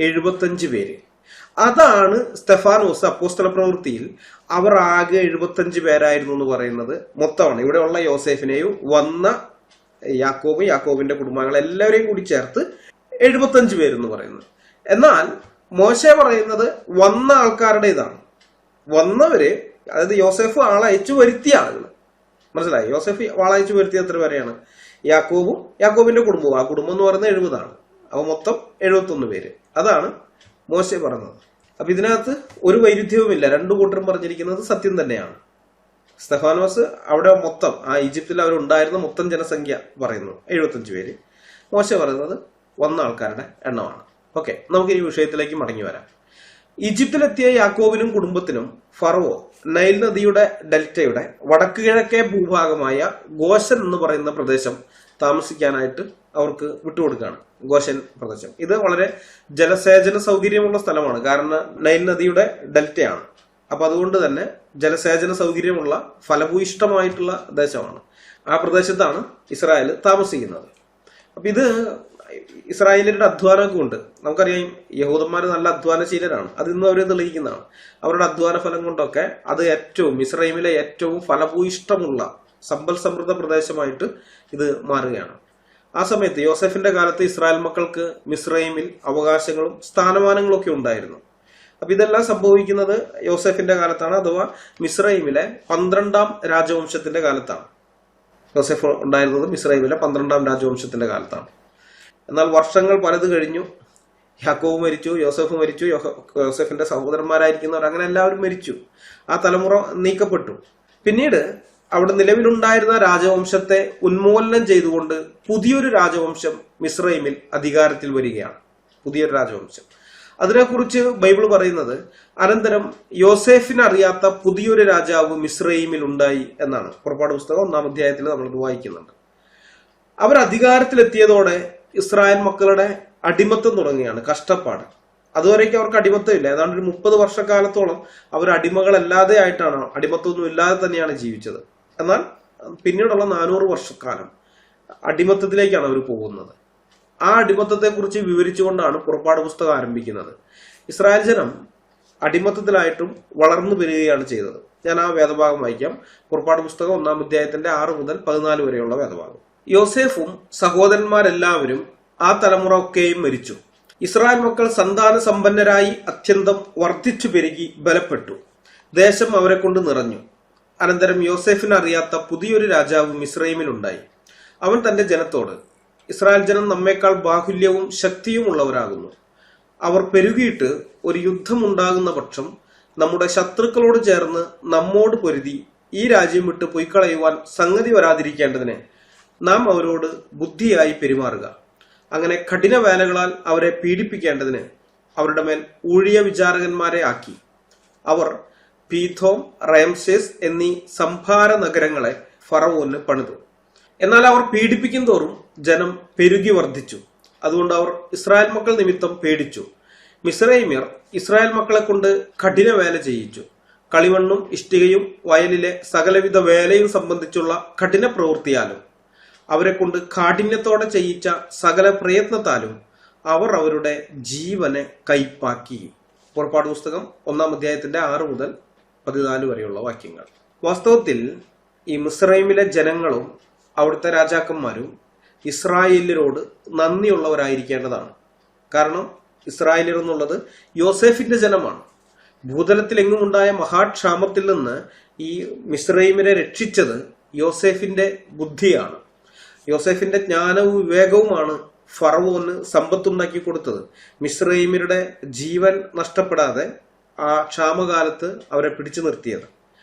75 പേര്. അതാണ് സ്തെഫാനോസ് അപ്പോസ്തല പ്രവൃത്തിയിൽ അവർ ആകെ 75 പേരായിരുന്നു എന്ന് പറയുന്നത് മൊത്തമാണ്. ഇവിടെയുള്ള യോസേഫിനെയും വന്ന യാക്കോബിന്റെ കുടുംബാംഗങ്ങൾ എല്ലാവരെയും കൂടി ചേർത്ത് 75 പേരെന്ന് പറയുന്നത്. എന്നാൽ മോശെ പറയുന്നത് വന്ന ആൾക്കാരുടെ ഇതാണ്. വന്നവര്, അതായത് യോസേഫ് ആളയച്ചു വരുത്തിയ ആളുകൾ, മനസ്സിലായി? യോസേഫ് ആളയച്ചു വരുത്തിയ എത്ര പേരെയാണ്? യാക്കോബും യാക്കോബിന്റെ കുടുംബവും. ആ കുടുംബം എന്ന് പറയുന്നത് 70 ആണ്. അപ്പൊ മൊത്തം 71 പേര്. അതാണ് മോശെ പറഞ്ഞത്. അപ്പൊ ഇതിനകത്ത് ഒരു വൈരുദ്ധ്യവുമില്ല, രണ്ടു കൂട്ടരും പറഞ്ഞിരിക്കുന്നത് സത്യം തന്നെയാണ്. സ്തെഫാനോസ് അവിടെ മൊത്തം ആ ഈജിപ്തിൽ അവരുണ്ടായിരുന്ന മൊത്തം ജനസംഖ്യ പറയുന്നു 75 പേര്. മോശെ പറയുന്നത് വന്ന ആൾക്കാരുടെ എണ്ണമാണ്. ഓക്കെ, നമുക്ക് ഈ വിഷയത്തിലേക്ക് മടങ്ങി വരാം. ഈജിപ്തിലെത്തിയ യാക്കോബിനും കുടുംബത്തിനും ഫറവോ നൈൽ നദിയുടെ ഡെൽറ്റയുടെ വടക്ക് കിഴക്കേ ഭൂഭാഗമായ ഗോശൻ എന്ന് പറയുന്ന പ്രദേശം താമസിക്കാനായിട്ട് അവർക്ക് വിട്ടുകൊടുക്കുകയാണ്. ഗോശൻ പ്രദേശം ഇത് വളരെ ജലസേചന സൗകര്യമുള്ള സ്ഥലമാണ്, കാരണം നൈൽ നദിയുടെ ഡെൽറ്റയാണ്. അപ്പൊ അതുകൊണ്ട് തന്നെ ജലസേചന സൗകര്യമുള്ള ഫലഭൂയിഷ്ടമായിട്ടുള്ള ദേശമാണ്. ആ പ്രദേശത്താണ് ഇസ്രായേൽ താമസിക്കുന്നത്. അപ്പൊ ഇത് ഇസ്രായേലിന്റെ അധ്വാനമൊക്കെ ഉണ്ട്. നമുക്കറിയാം യഹൂദന്മാർ നല്ല അധ്വാനശീലരാണ്, അത് ഇന്നും അവർ തെളിയിക്കുന്നതാണ്. അവരുടെ അധ്വാന ഫലം കൊണ്ടൊക്കെ അത് ഏറ്റവും ഇസ്രായേലിലെ ഏറ്റവും ഫലഭൂയിഷ്ടമുള്ള സമ്പൽ സമൃദ്ധ പ്രദേശമായിട്ട് ഇത് മാറുകയാണ്. ആ സമയത്ത് യോസെഫിന്റെ കാലത്ത് ഇസ്രായേൽ മക്കൾക്ക് മിസ്രൈമിൽ അവകാശങ്ങളും സ്ഥാനമാനങ്ങളും ഒക്കെ ഉണ്ടായിരുന്നു. അപ്പൊ ഇതെല്ലാം സംഭവിക്കുന്നത് യോസെഫിന്റെ കാലത്താണ്, അഥവാ മിസ്രൈമിലെ 12ാം രാജവംശത്തിന്റെ കാലത്താണ്. യോസെഫ് ഉണ്ടായിരുന്നത് മിസ്രൈമിലെ 12ാം രാജവംശത്തിന്റെ കാലത്താണ്. എന്നാൽ വർഷങ്ങൾ പലത് കഴിഞ്ഞു. യാക്കോബ് മരിച്ചു, യോസെഫ് മരിച്ചു, യോസെഫിന്റെ സഹോദരന്മാരായിരിക്കുന്നവർ അങ്ങനെ എല്ലാവരും മരിച്ചു. ആ തലമുറ നീക്കപ്പെട്ടു. പിന്നീട് അവിടെ നിലവിലുണ്ടായിരുന്ന രാജവംശത്തെ ഉന്മൂലനം ചെയ്തുകൊണ്ട് പുതിയൊരു രാജവംശം മിസ്രൈമിൽ അധികാരത്തിൽ വരികയാണ്. പുതിയൊരു രാജവംശം. അതിനെക്കുറിച്ച് ബൈബിൾ പറയുന്നത് അനന്തരം യോസേഫിന് അറിയാത്ത പുതിയൊരു രാജാവ് മിസ്രൈമിൽ ഉണ്ടായി എന്നാണ്. പുറപ്പാട് പുസ്തകം 1-ാം അധ്യായത്തിൽ നമ്മളത് വായിക്കുന്നുണ്ട്. അവർ അധികാരത്തിലെത്തിയതോടെ ഇസ്രായേൽ മക്കളുടെ അടിമത്തം തുടങ്ങുകയാണ്, കഷ്ടപ്പാട്. അതുവരേക്കും അവർക്ക് അടിമത്തമില്ല. ഏതാണ്ട് ഒരു 30 വർഷക്കാലത്തോളം അവർ അടിമകളല്ലാതെ ആയിട്ടാണ്, അടിമത്വമൊന്നും ഇല്ലാതെ തന്നെയാണ് ജീവിച്ചത്. എന്നാൽ പിന്നീടുള്ള 400 വർഷക്കാലം അടിമത്തത്തിലേക്കാണ് അവർ പോകുന്നത്. ആ അടിമത്തത്തെ കുറിച്ച് വിവരിച്ചുകൊണ്ടാണ് പുറപ്പാട് പുസ്തകം ആരംഭിക്കുന്നത്. ഇസ്രായേൽ ജനം അടിമത്തത്തിലായിട്ടും വളർന്നു വരികയാണ് ചെയ്തത്. ഞാൻ ആ വേദഭാഗം വായിക്കാം. പുറപ്പാട് പുസ്തകം 1-ാം അധ്യായത്തിന്റെ 6 മുതൽ 14 വരെയുള്ള വേദഭാഗം. യോസേഫും സഹോദരന്മാരെല്ലാവരും ആ തലമുറ ഒക്കെയും മരിച്ചു. ഇസ്രായേൽ മക്കൾ സന്താന സമ്പന്നരായി അത്യന്തം വർദ്ധിച്ചു പെരുകി ബലപ്പെട്ടു. ദേശം അവരെ കൊണ്ട് നിറഞ്ഞു. അനന്തരം യോസേഫിന് അറിയാത്ത പുതിയൊരു രാജാവ് മിസ്രൈമിലുണ്ടായി. അവൻ തന്റെ ജനത്തോട്, ഇസ്രായേൽ ജനം നമ്മേക്കാൾ ബാഹുല്യവും ശക്തിയും ഉള്ളവരാകുന്നു. അവർ പെരുകിയിട്ട് ഒരു യുദ്ധമുണ്ടാകുന്ന പക്ഷം നമ്മുടെ ശത്രുക്കളോട് ചേർന്ന് നമ്മോട് പൊരുതി ഈ രാജ്യം വിട്ട് പൊയ്ക്കളയുവാൻ സംഗതി വരാതിരിക്കേണ്ടതിന് നാം അവരോട് ബുദ്ധിയായി പെരുമാറുക. അങ്ങനെ കഠിന വേലകളാൽ അവരെ പീഡിപ്പിക്കേണ്ടതിന് അവരുടെ മേൽ ഊഴിയ വിചാരകന്മാരെ ആക്കി. അവർ പീഥോം, റയംസേസ് എന്നീ സംഭാര നഗരങ്ങളെ ഫറവോന് പണിതു. എന്നാൽ അവർ പീഡിപ്പിക്കും തോറും ജനം പെരുകി വർദ്ധിച്ചു. അതുകൊണ്ട് അവർ ഇസ്രായേൽ മക്കൾ നിമിത്തം പേടിച്ചു. മിസ്രൈമ്യർ ഇസ്രായേൽ മക്കളെ കൊണ്ട് കഠിന വേല ചെയ്യിച്ചു. കളിമണ്ണും ഇഷ്ടികയും വയലിലെ സകലവിധ വേലയും സംബന്ധിച്ചുള്ള കഠിന പ്രവൃത്തിയാലും അവരെ കൊണ്ട് കാഠിന്യത്തോടെ ചെയ്യിച്ച സകല പ്രയത്നത്താലും അവർ അവരുടെ ജീവനെ കൈപ്പാക്കി. പുറപ്പാട് പുസ്തകം 1-ാം അധ്യായത്തിന്റെ 6 മുതൽ 14 വരെയുള്ള വാക്യങ്ങൾ. വാസ്തവത്തിൽ ഈ മിസ്രൈമിലെ ജനങ്ങളും അവിടുത്തെ രാജാക്കന്മാരും ഇസ്രായേലിയരോട് നന്ദിയുള്ളവരായിരിക്കേണ്ടതാണ്. കാരണം ഇസ്രായേലിയർ എന്നുള്ളത് യോസേഫിന്റെ ജനമാണ്. ഭൂതലത്തിലെങ്ങുമുണ്ടായ മഹാക്ഷാമത്തിൽ നിന്ന് ഈ മിസ്രൈമിനെ രക്ഷിച്ചത് യോസേഫിന്റെ ബുദ്ധിയാണ്. യോസേഫിന്റെ ജ്ഞാനവും വിവേകവുമാണ് ഫറവോന് സമ്പത്തുണ്ടാക്കി കൊടുത്തത്. മിസ്രൈമ്യരുടെ ജീവൻ നഷ്ടപ്പെടാതെ ആ ക്ഷാമകാലത്ത് അവരെ പിടിച്ചു നിർത്തിയത്.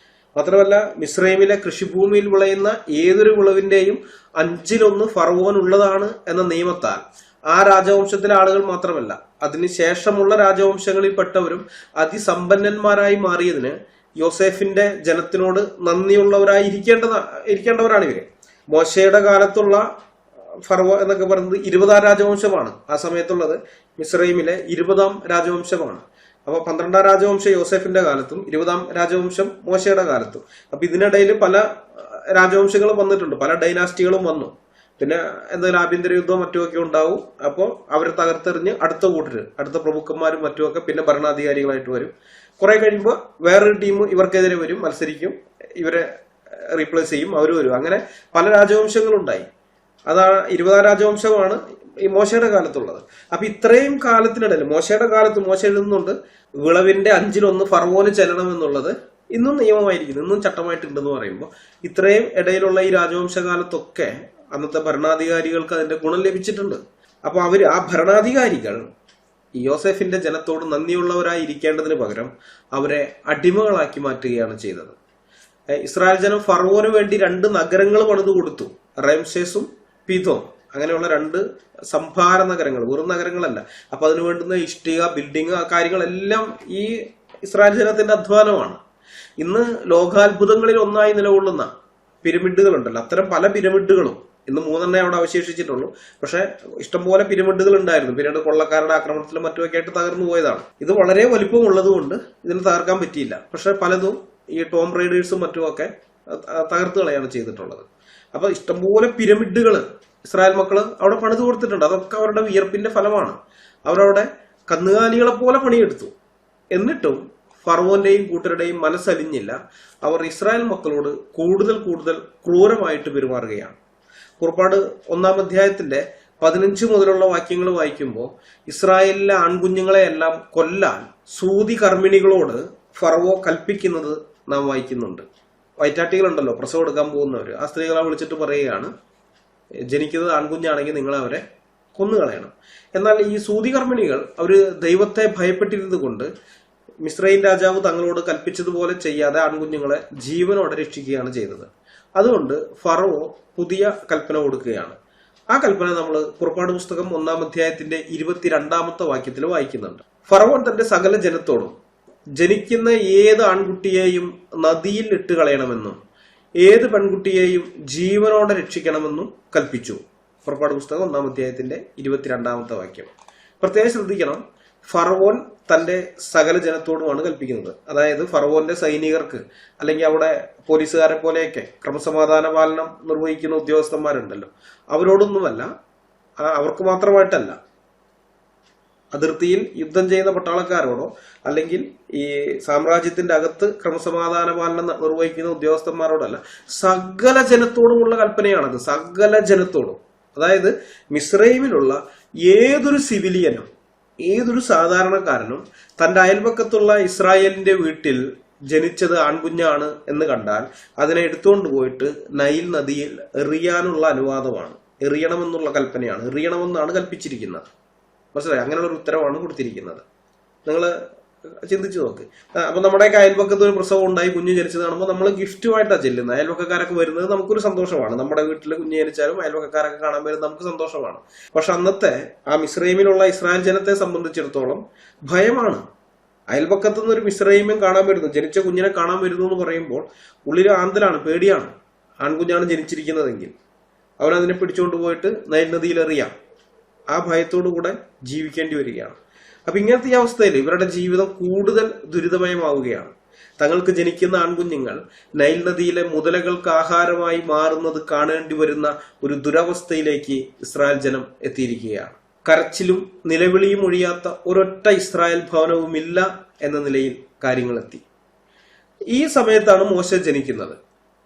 മാത്രമല്ല, മിസ്രൈമിലെ കൃഷിഭൂമിയിൽ വിളയുന്ന ഏതൊരു വിളവിന്റെയും 5/1 ഫറവോൻ ഉള്ളതാണ് എന്ന നിയമത്താൽ ആ രാജവംശത്തിലെ ആളുകൾ മാത്രമല്ല, അതിനുശേഷമുള്ള രാജവംശങ്ങളിൽപ്പെട്ടവരും അതിസമ്പന്നന്മാരായി മാറിയതിന് യോസേഫിന്റെ ജനത്തിനോട് നന്ദിയുള്ളവരായി ഇരിക്കേണ്ടവരാണ് ഇവര്. മോശയുടെ കാലത്തുള്ള ഫറവോ എന്നൊക്കെ പറയുന്നത് 20ാം രാജവംശമാണ്. ആ സമയത്തുള്ളത് മിസ്രൈമിലെ 20ാം രാജവംശമാണ്. അപ്പൊ 12ാം രാജവംശം യോസേഫിന്റെ കാലത്തും 20ാം രാജവംശം മോശയുടെ കാലത്തും. അപ്പൊ ഇതിനിടയിൽ പല രാജവംശങ്ങളും വന്നിട്ടുണ്ട്, പല ഡൈനാസ്റ്റികളും വന്നു. പിന്നെ എന്തെങ്കിലും ആഭ്യന്തര യുദ്ധവും മറ്റുമൊക്കെ ഉണ്ടാവും. അപ്പോൾ അവരെ തകർത്തെറിഞ്ഞ് അടുത്ത പ്രഭുക്കന്മാരും മറ്റുമൊക്കെ പിന്നെ ഭരണാധികാരികളായിട്ട് വരും. കുറെ കഴിയുമ്പോൾ വേറൊരു ടീം ഇവർക്കെതിരെ വരും, മത്സരിക്കും, ഇവരെ റീപ്ലേസ് ചെയ്യും, അവർ വരും. അങ്ങനെ പല രാജവംശങ്ങളുണ്ടായി. അതാണ് 20ാം രാജവംശമാണ് ഈ മോശയുടെ കാലത്തുള്ളത്. അപ്പൊ ഇത്രയും കാലത്തിനിടയിൽ മോശയുടെ കാലത്ത് മോശ എഴുതുന്നുണ്ട് വിളവിന്റെ 5/1 ഫറവോന് ചെല്ലണമെന്നുള്ളത് ഇന്നും നിയമമായിരിക്കുന്നു, ഇന്നും ചട്ടമായിട്ടുണ്ടെന്ന് പറയുമ്പോൾ ഇത്രയും ഇടയിലുള്ള ഈ രാജവംശകാലത്തൊക്കെ അന്നത്തെ ഭരണാധികാരികൾക്ക് അതിന്റെ ഗുണം ലഭിച്ചിട്ടുണ്ട്. അപ്പൊ ആ ഭരണാധികാരികൾ യോസേഫിന്റെ ജനത്തോട് നന്ദിയുള്ളവരായി ഇരിക്കേണ്ടതിന് പകരം അവരെ അടിമകളാക്കി മാറ്റുകയാണ് ചെയ്തത്. ഇസ്രായേൽ ജനം ഫറവോന് വേണ്ടി 2 നഗരങ്ങൾ പണിതു കൊടുത്തു, റംസേസും പീതോം. അങ്ങനെയുള്ള 2 സംഭാര നഗരങ്ങൾ, വെറും നഗരങ്ങളല്ല. അപ്പൊ അതിനു വേണ്ടുന്ന ഇഷ്ടിക, ബിൽഡിംഗ്, ആ കാര്യങ്ങളെല്ലാം ഈ ഇസ്രായേൽ ജനത്തിന്റെ അധ്വാനമാണ്. ഇന്ന് ലോകാത്ഭുതങ്ങളിൽ ഒന്നായി നിലകൊള്ളുന്ന പിരമിഡുകൾ ഉണ്ടല്ലോ, അത്തരം പല പിരമിഡുകളും ഇന്ന് 3 അവിടെ അവശേഷിച്ചിട്ടുള്ളൂ. പക്ഷെ ഇഷ്ടംപോലെ പിരമിഡുകൾ ഉണ്ടായിരുന്നു. പിന്നീട് കൊള്ളക്കാരുടെ ആക്രമണത്തിലും മറ്റുമൊക്കെ ആയിട്ട് തകർന്നു പോയതാണ്. ഇത് വളരെ വലിപ്പമുള്ളത് കൊണ്ട് ഇതിന് തകർക്കാൻ പറ്റിയില്ല. പക്ഷെ പലതും ഈ ടോം റൈഡേഴ്സും മറ്റുമൊക്കെ തകർത്ത് കളയാണ് ചെയ്തിട്ടുള്ളത്. അപ്പൊ ഇഷ്ടംപോലെ പിരമിഡുകൾ ഇസ്രായേൽ മക്കള് അവിടെ പണിത് കൊടുത്തിട്ടുണ്ട്. അതൊക്കെ അവരുടെ വിയർപ്പിന്റെ ഫലമാണ്. അവരവിടെ കന്നുകാലികളെ പോലെ പണിയെടുത്തു. എന്നിട്ടും ഫറവോന്റെയും കൂട്ടരുടെയും മനസ്സലിഞ്ഞില്ല. അവർ ഇസ്രായേൽ മക്കളോട് കൂടുതൽ ക്രൂരമായിട്ട് പെരുമാറുകയാണ്. പുറപ്പാട് 1-ാം അധ്യായത്തിന്റെ 15 മുതലുള്ള വാക്യങ്ങൾ വായിക്കുമ്പോൾ ഇസ്രായേലിലെ ആൺകുഞ്ഞുങ്ങളെ എല്ലാം കൊല്ലാൻ സൂതി കർമ്മിണികളോട് ഫറവോ കൽപ്പിക്കുന്നത് നാം വായിക്കുന്നുണ്ട്. വയറ്റാട്ടികളുണ്ടല്ലോ, പ്രസവം എടുക്കാൻ പോകുന്നവര്, ആ സ്ത്രീകളെ വിളിച്ചിട്ട് പറയുകയാണ്, ജനിക്കുന്നത് ആൺകുഞ്ഞാണെങ്കിൽ നിങ്ങൾ അവരെ കൊന്നുകളയണം. എന്നാൽ ഈ സൂതി കർമ്മിണികൾ അവര് ദൈവത്തെ ഭയപ്പെട്ടിരുന്നത് കൊണ്ട് മിസ്രൈം രാജാവ് തങ്ങളോട് കൽപ്പിച്ചതുപോലെ ചെയ്യാതെ ആൺകുഞ്ഞുങ്ങളെ ജീവനോടെ രക്ഷിക്കുകയാണ് ചെയ്തത്. അതുകൊണ്ട് ഫറവോ പുതിയ കൽപ്പന കൊടുക്കുകയാണ്. ആ കൽപ്പന നമ്മൾ പുറപ്പാട് പുസ്തകം 1-ാം അധ്യായത്തിന്റെ 22-ാമത്തെ വാക്യത്തിൽ വായിക്കുന്നുണ്ട്. ഫറവോൻ തന്റെ സകല ജനത്തോടും ജനിക്കുന്ന ഏത് ആൺകുട്ടിയെയും നദിയിൽ ഇട്ട് കളയണമെന്നും ഏത് പെൺകുട്ടിയെയും ജീവനോടെ രക്ഷിക്കണമെന്നും കൽപ്പിച്ചു. പുറപ്പാട് പുസ്തകം 1-ാം അധ്യായത്തിന്റെ 22-ാമത്തെ വാക്യം. പ്രത്യേകം ശ്രദ്ധിക്കണം, ഫറവോൻ തന്റെ സകല ജനത്തോടുമാണ് കൽപ്പിക്കുന്നത്. അതായത് ഫറവോന്റെ സൈനികർക്ക് അല്ലെങ്കിൽ അവിടെ പോലീസുകാരെ പോലെയൊക്കെ ക്രമസമാധാന പാലനം നിർവഹിക്കുന്ന ഉദ്യോഗസ്ഥന്മാരുണ്ടല്ലോ, അവരോടൊന്നുമല്ല, അവർക്ക് മാത്രമായിട്ടല്ല, അതിർത്തിയിൽ യുദ്ധം ചെയ്യുന്ന പട്ടാളക്കാരോടോ അല്ലെങ്കിൽ ഈ സാമ്രാജ്യത്തിന്റെ അകത്ത് ക്രമസമാധാന പാലനം നിർവഹിക്കുന്ന ഉദ്യോഗസ്ഥന്മാരോടല്ല, സകല ജനത്തോടുമുള്ള കൽപ്പനയാണത്. സകല ജനത്തോടും. അതായത് മിസ്രൈമിലുള്ള ഏതൊരു സിവിലിയനും ഏതൊരു സാധാരണക്കാരനും തന്റെ അയൽപക്കത്തുള്ള ഇസ്രായേലിന്റെ വീട്ടിൽ ജനിച്ചത് ആൺകുഞ്ഞാണ് എന്ന് കണ്ടാൽ അതിനെ എടുത്തുകൊണ്ട് പോയിട്ട് നൈൽ നദിയിൽ എറിയാനുള്ള അനുവാദമാണ്. എറിയണമെന്നുള്ള കൽപ്പനയാണ്. എറിയണമെന്നാണ് കൽപ്പിച്ചിരിക്കുന്നത്. മനസ്സിലായി? അങ്ങനെയുള്ള ഒരു ഉത്തരവാണ് കൊടുത്തിരിക്കുന്നത്. നിങ്ങൾ ചിന്തിച്ചു നോക്ക്. അപ്പൊ നമ്മുടെ അയൽപക്കത്ത് ഒരു പ്രസവം ഉണ്ടായി, കുഞ്ഞ് ജനിച്ചത് കാണുമ്പോൾ നമ്മൾ ഗിഫ്റ്റുമായിട്ടാണ് ചെല്ലുന്നത്. അയൽപക്കക്കാരൊക്കെ വരുന്നത് നമുക്കൊരു സന്തോഷമാണ്. നമ്മുടെ വീട്ടിൽ കുഞ്ഞ് ജനിച്ചാലും അയൽപക്കക്കാരൊക്കെ കാണാൻ വരുന്നത് നമുക്ക് സന്തോഷമാണ്. പക്ഷെ അന്നത്തെ ആ മിസ്രൈമിലുള്ള ഇസ്രായേൽ ജനത്തെ സംബന്ധിച്ചിടത്തോളം ഭയമാണ്. അയൽപക്കത്തുനിന്ന് ഒരു മിസ്രൈമ്യൻ കാണാൻ വരുന്നു, ജനിച്ച കുഞ്ഞിനെ കാണാൻ വരുന്നു എന്ന് പറയുമ്പോൾ ഉള്ളിൽ ആന്തലാണ്, പേടിയാണ്. ആൺകുഞ്ഞാണ് ജനിച്ചിരിക്കുന്നതെങ്കിൽ അവനതിനെ പിടിച്ചുകൊണ്ട് പോയിട്ട് നൈൽ നദിയിൽ എറിയാം. ആ ഭയത്തോടു കൂടെ ജീവിക്കേണ്ടി വരികയാണ്. അപ്പൊ ഇങ്ങനത്തെ ഈ അവസ്ഥയിൽ ഇവരുടെ ജീവിതം കൂടുതൽ ദുരിതമയമാവുകയാണ്. തങ്ങൾക്ക് ജനിക്കുന്ന ആൺകുഞ്ഞുങ്ങൾ നൈൽ നദിയിലെ മുതലകൾക്ക് ആഹാരമായി മാറുന്നത് കാണേണ്ടി വരുന്ന ഒരു ദുരവസ്ഥയിലേക്ക് ഇസ്രായേൽ ജനം എത്തിയിരിക്കുകയാണ്. കരച്ചിലും നിലവിളിയും ഒഴിയാത്ത ഒരൊറ്റ ഇസ്രായേൽ ഭവനവുമില്ല എന്ന നിലയിൽ കാര്യങ്ങളെത്തി. ഈ സമയത്താണ് മോശ ജനിക്കുന്നത്.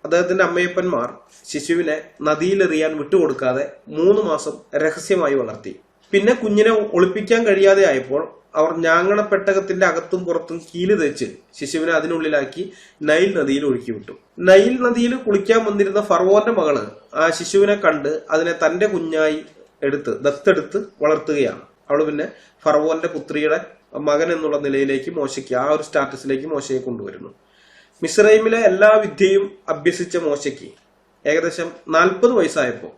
അദ്ദേഹത്തിന്റെ അമ്മയപ്പന്മാർ ശിശുവിനെ നദിയിലെറിയാൻ വിട്ടുകൊടുക്കാതെ 3 മാസം രഹസ്യമായി വളർത്തി. പിന്നെ കുഞ്ഞിനെ ഒളിപ്പിക്കാൻ കഴിയാതെ ആയപ്പോൾ അവർ ഞാങ്ങണപ്പെട്ടകത്തിന്റെ അകത്തും പുറത്തും കീല് തേച്ച് ശിശുവിനെ അതിനുള്ളിലാക്കി നൈൽ നദിയിൽ ഒഴുക്കി വിട്ടു. നൈൽ നദിയിൽ കുളിക്കാൻ വന്നിരുന്ന ഫറവോന്റെ മകള് ആ ശിശുവിനെ കണ്ട് അതിനെ തന്റെ കുഞ്ഞായി ദത്തെടുത്ത് വളർത്തുകയാണ്. അവള് പിന്നെ ഫറവോന്റെ പുത്രിയുടെ മകൻ എന്നുള്ള നിലയിലേക്ക് മോശയ്ക്ക്, ആ ഒരു സ്റ്റാറ്റസിലേക്ക് മോശയെ കൊണ്ടുവരുന്നു. മിസ്രൈമിലെ എല്ലാ വിദ്യയും അഭ്യസിച്ച മോശയ്ക്ക് ഏകദേശം 40 വയസ്സായപ്പോ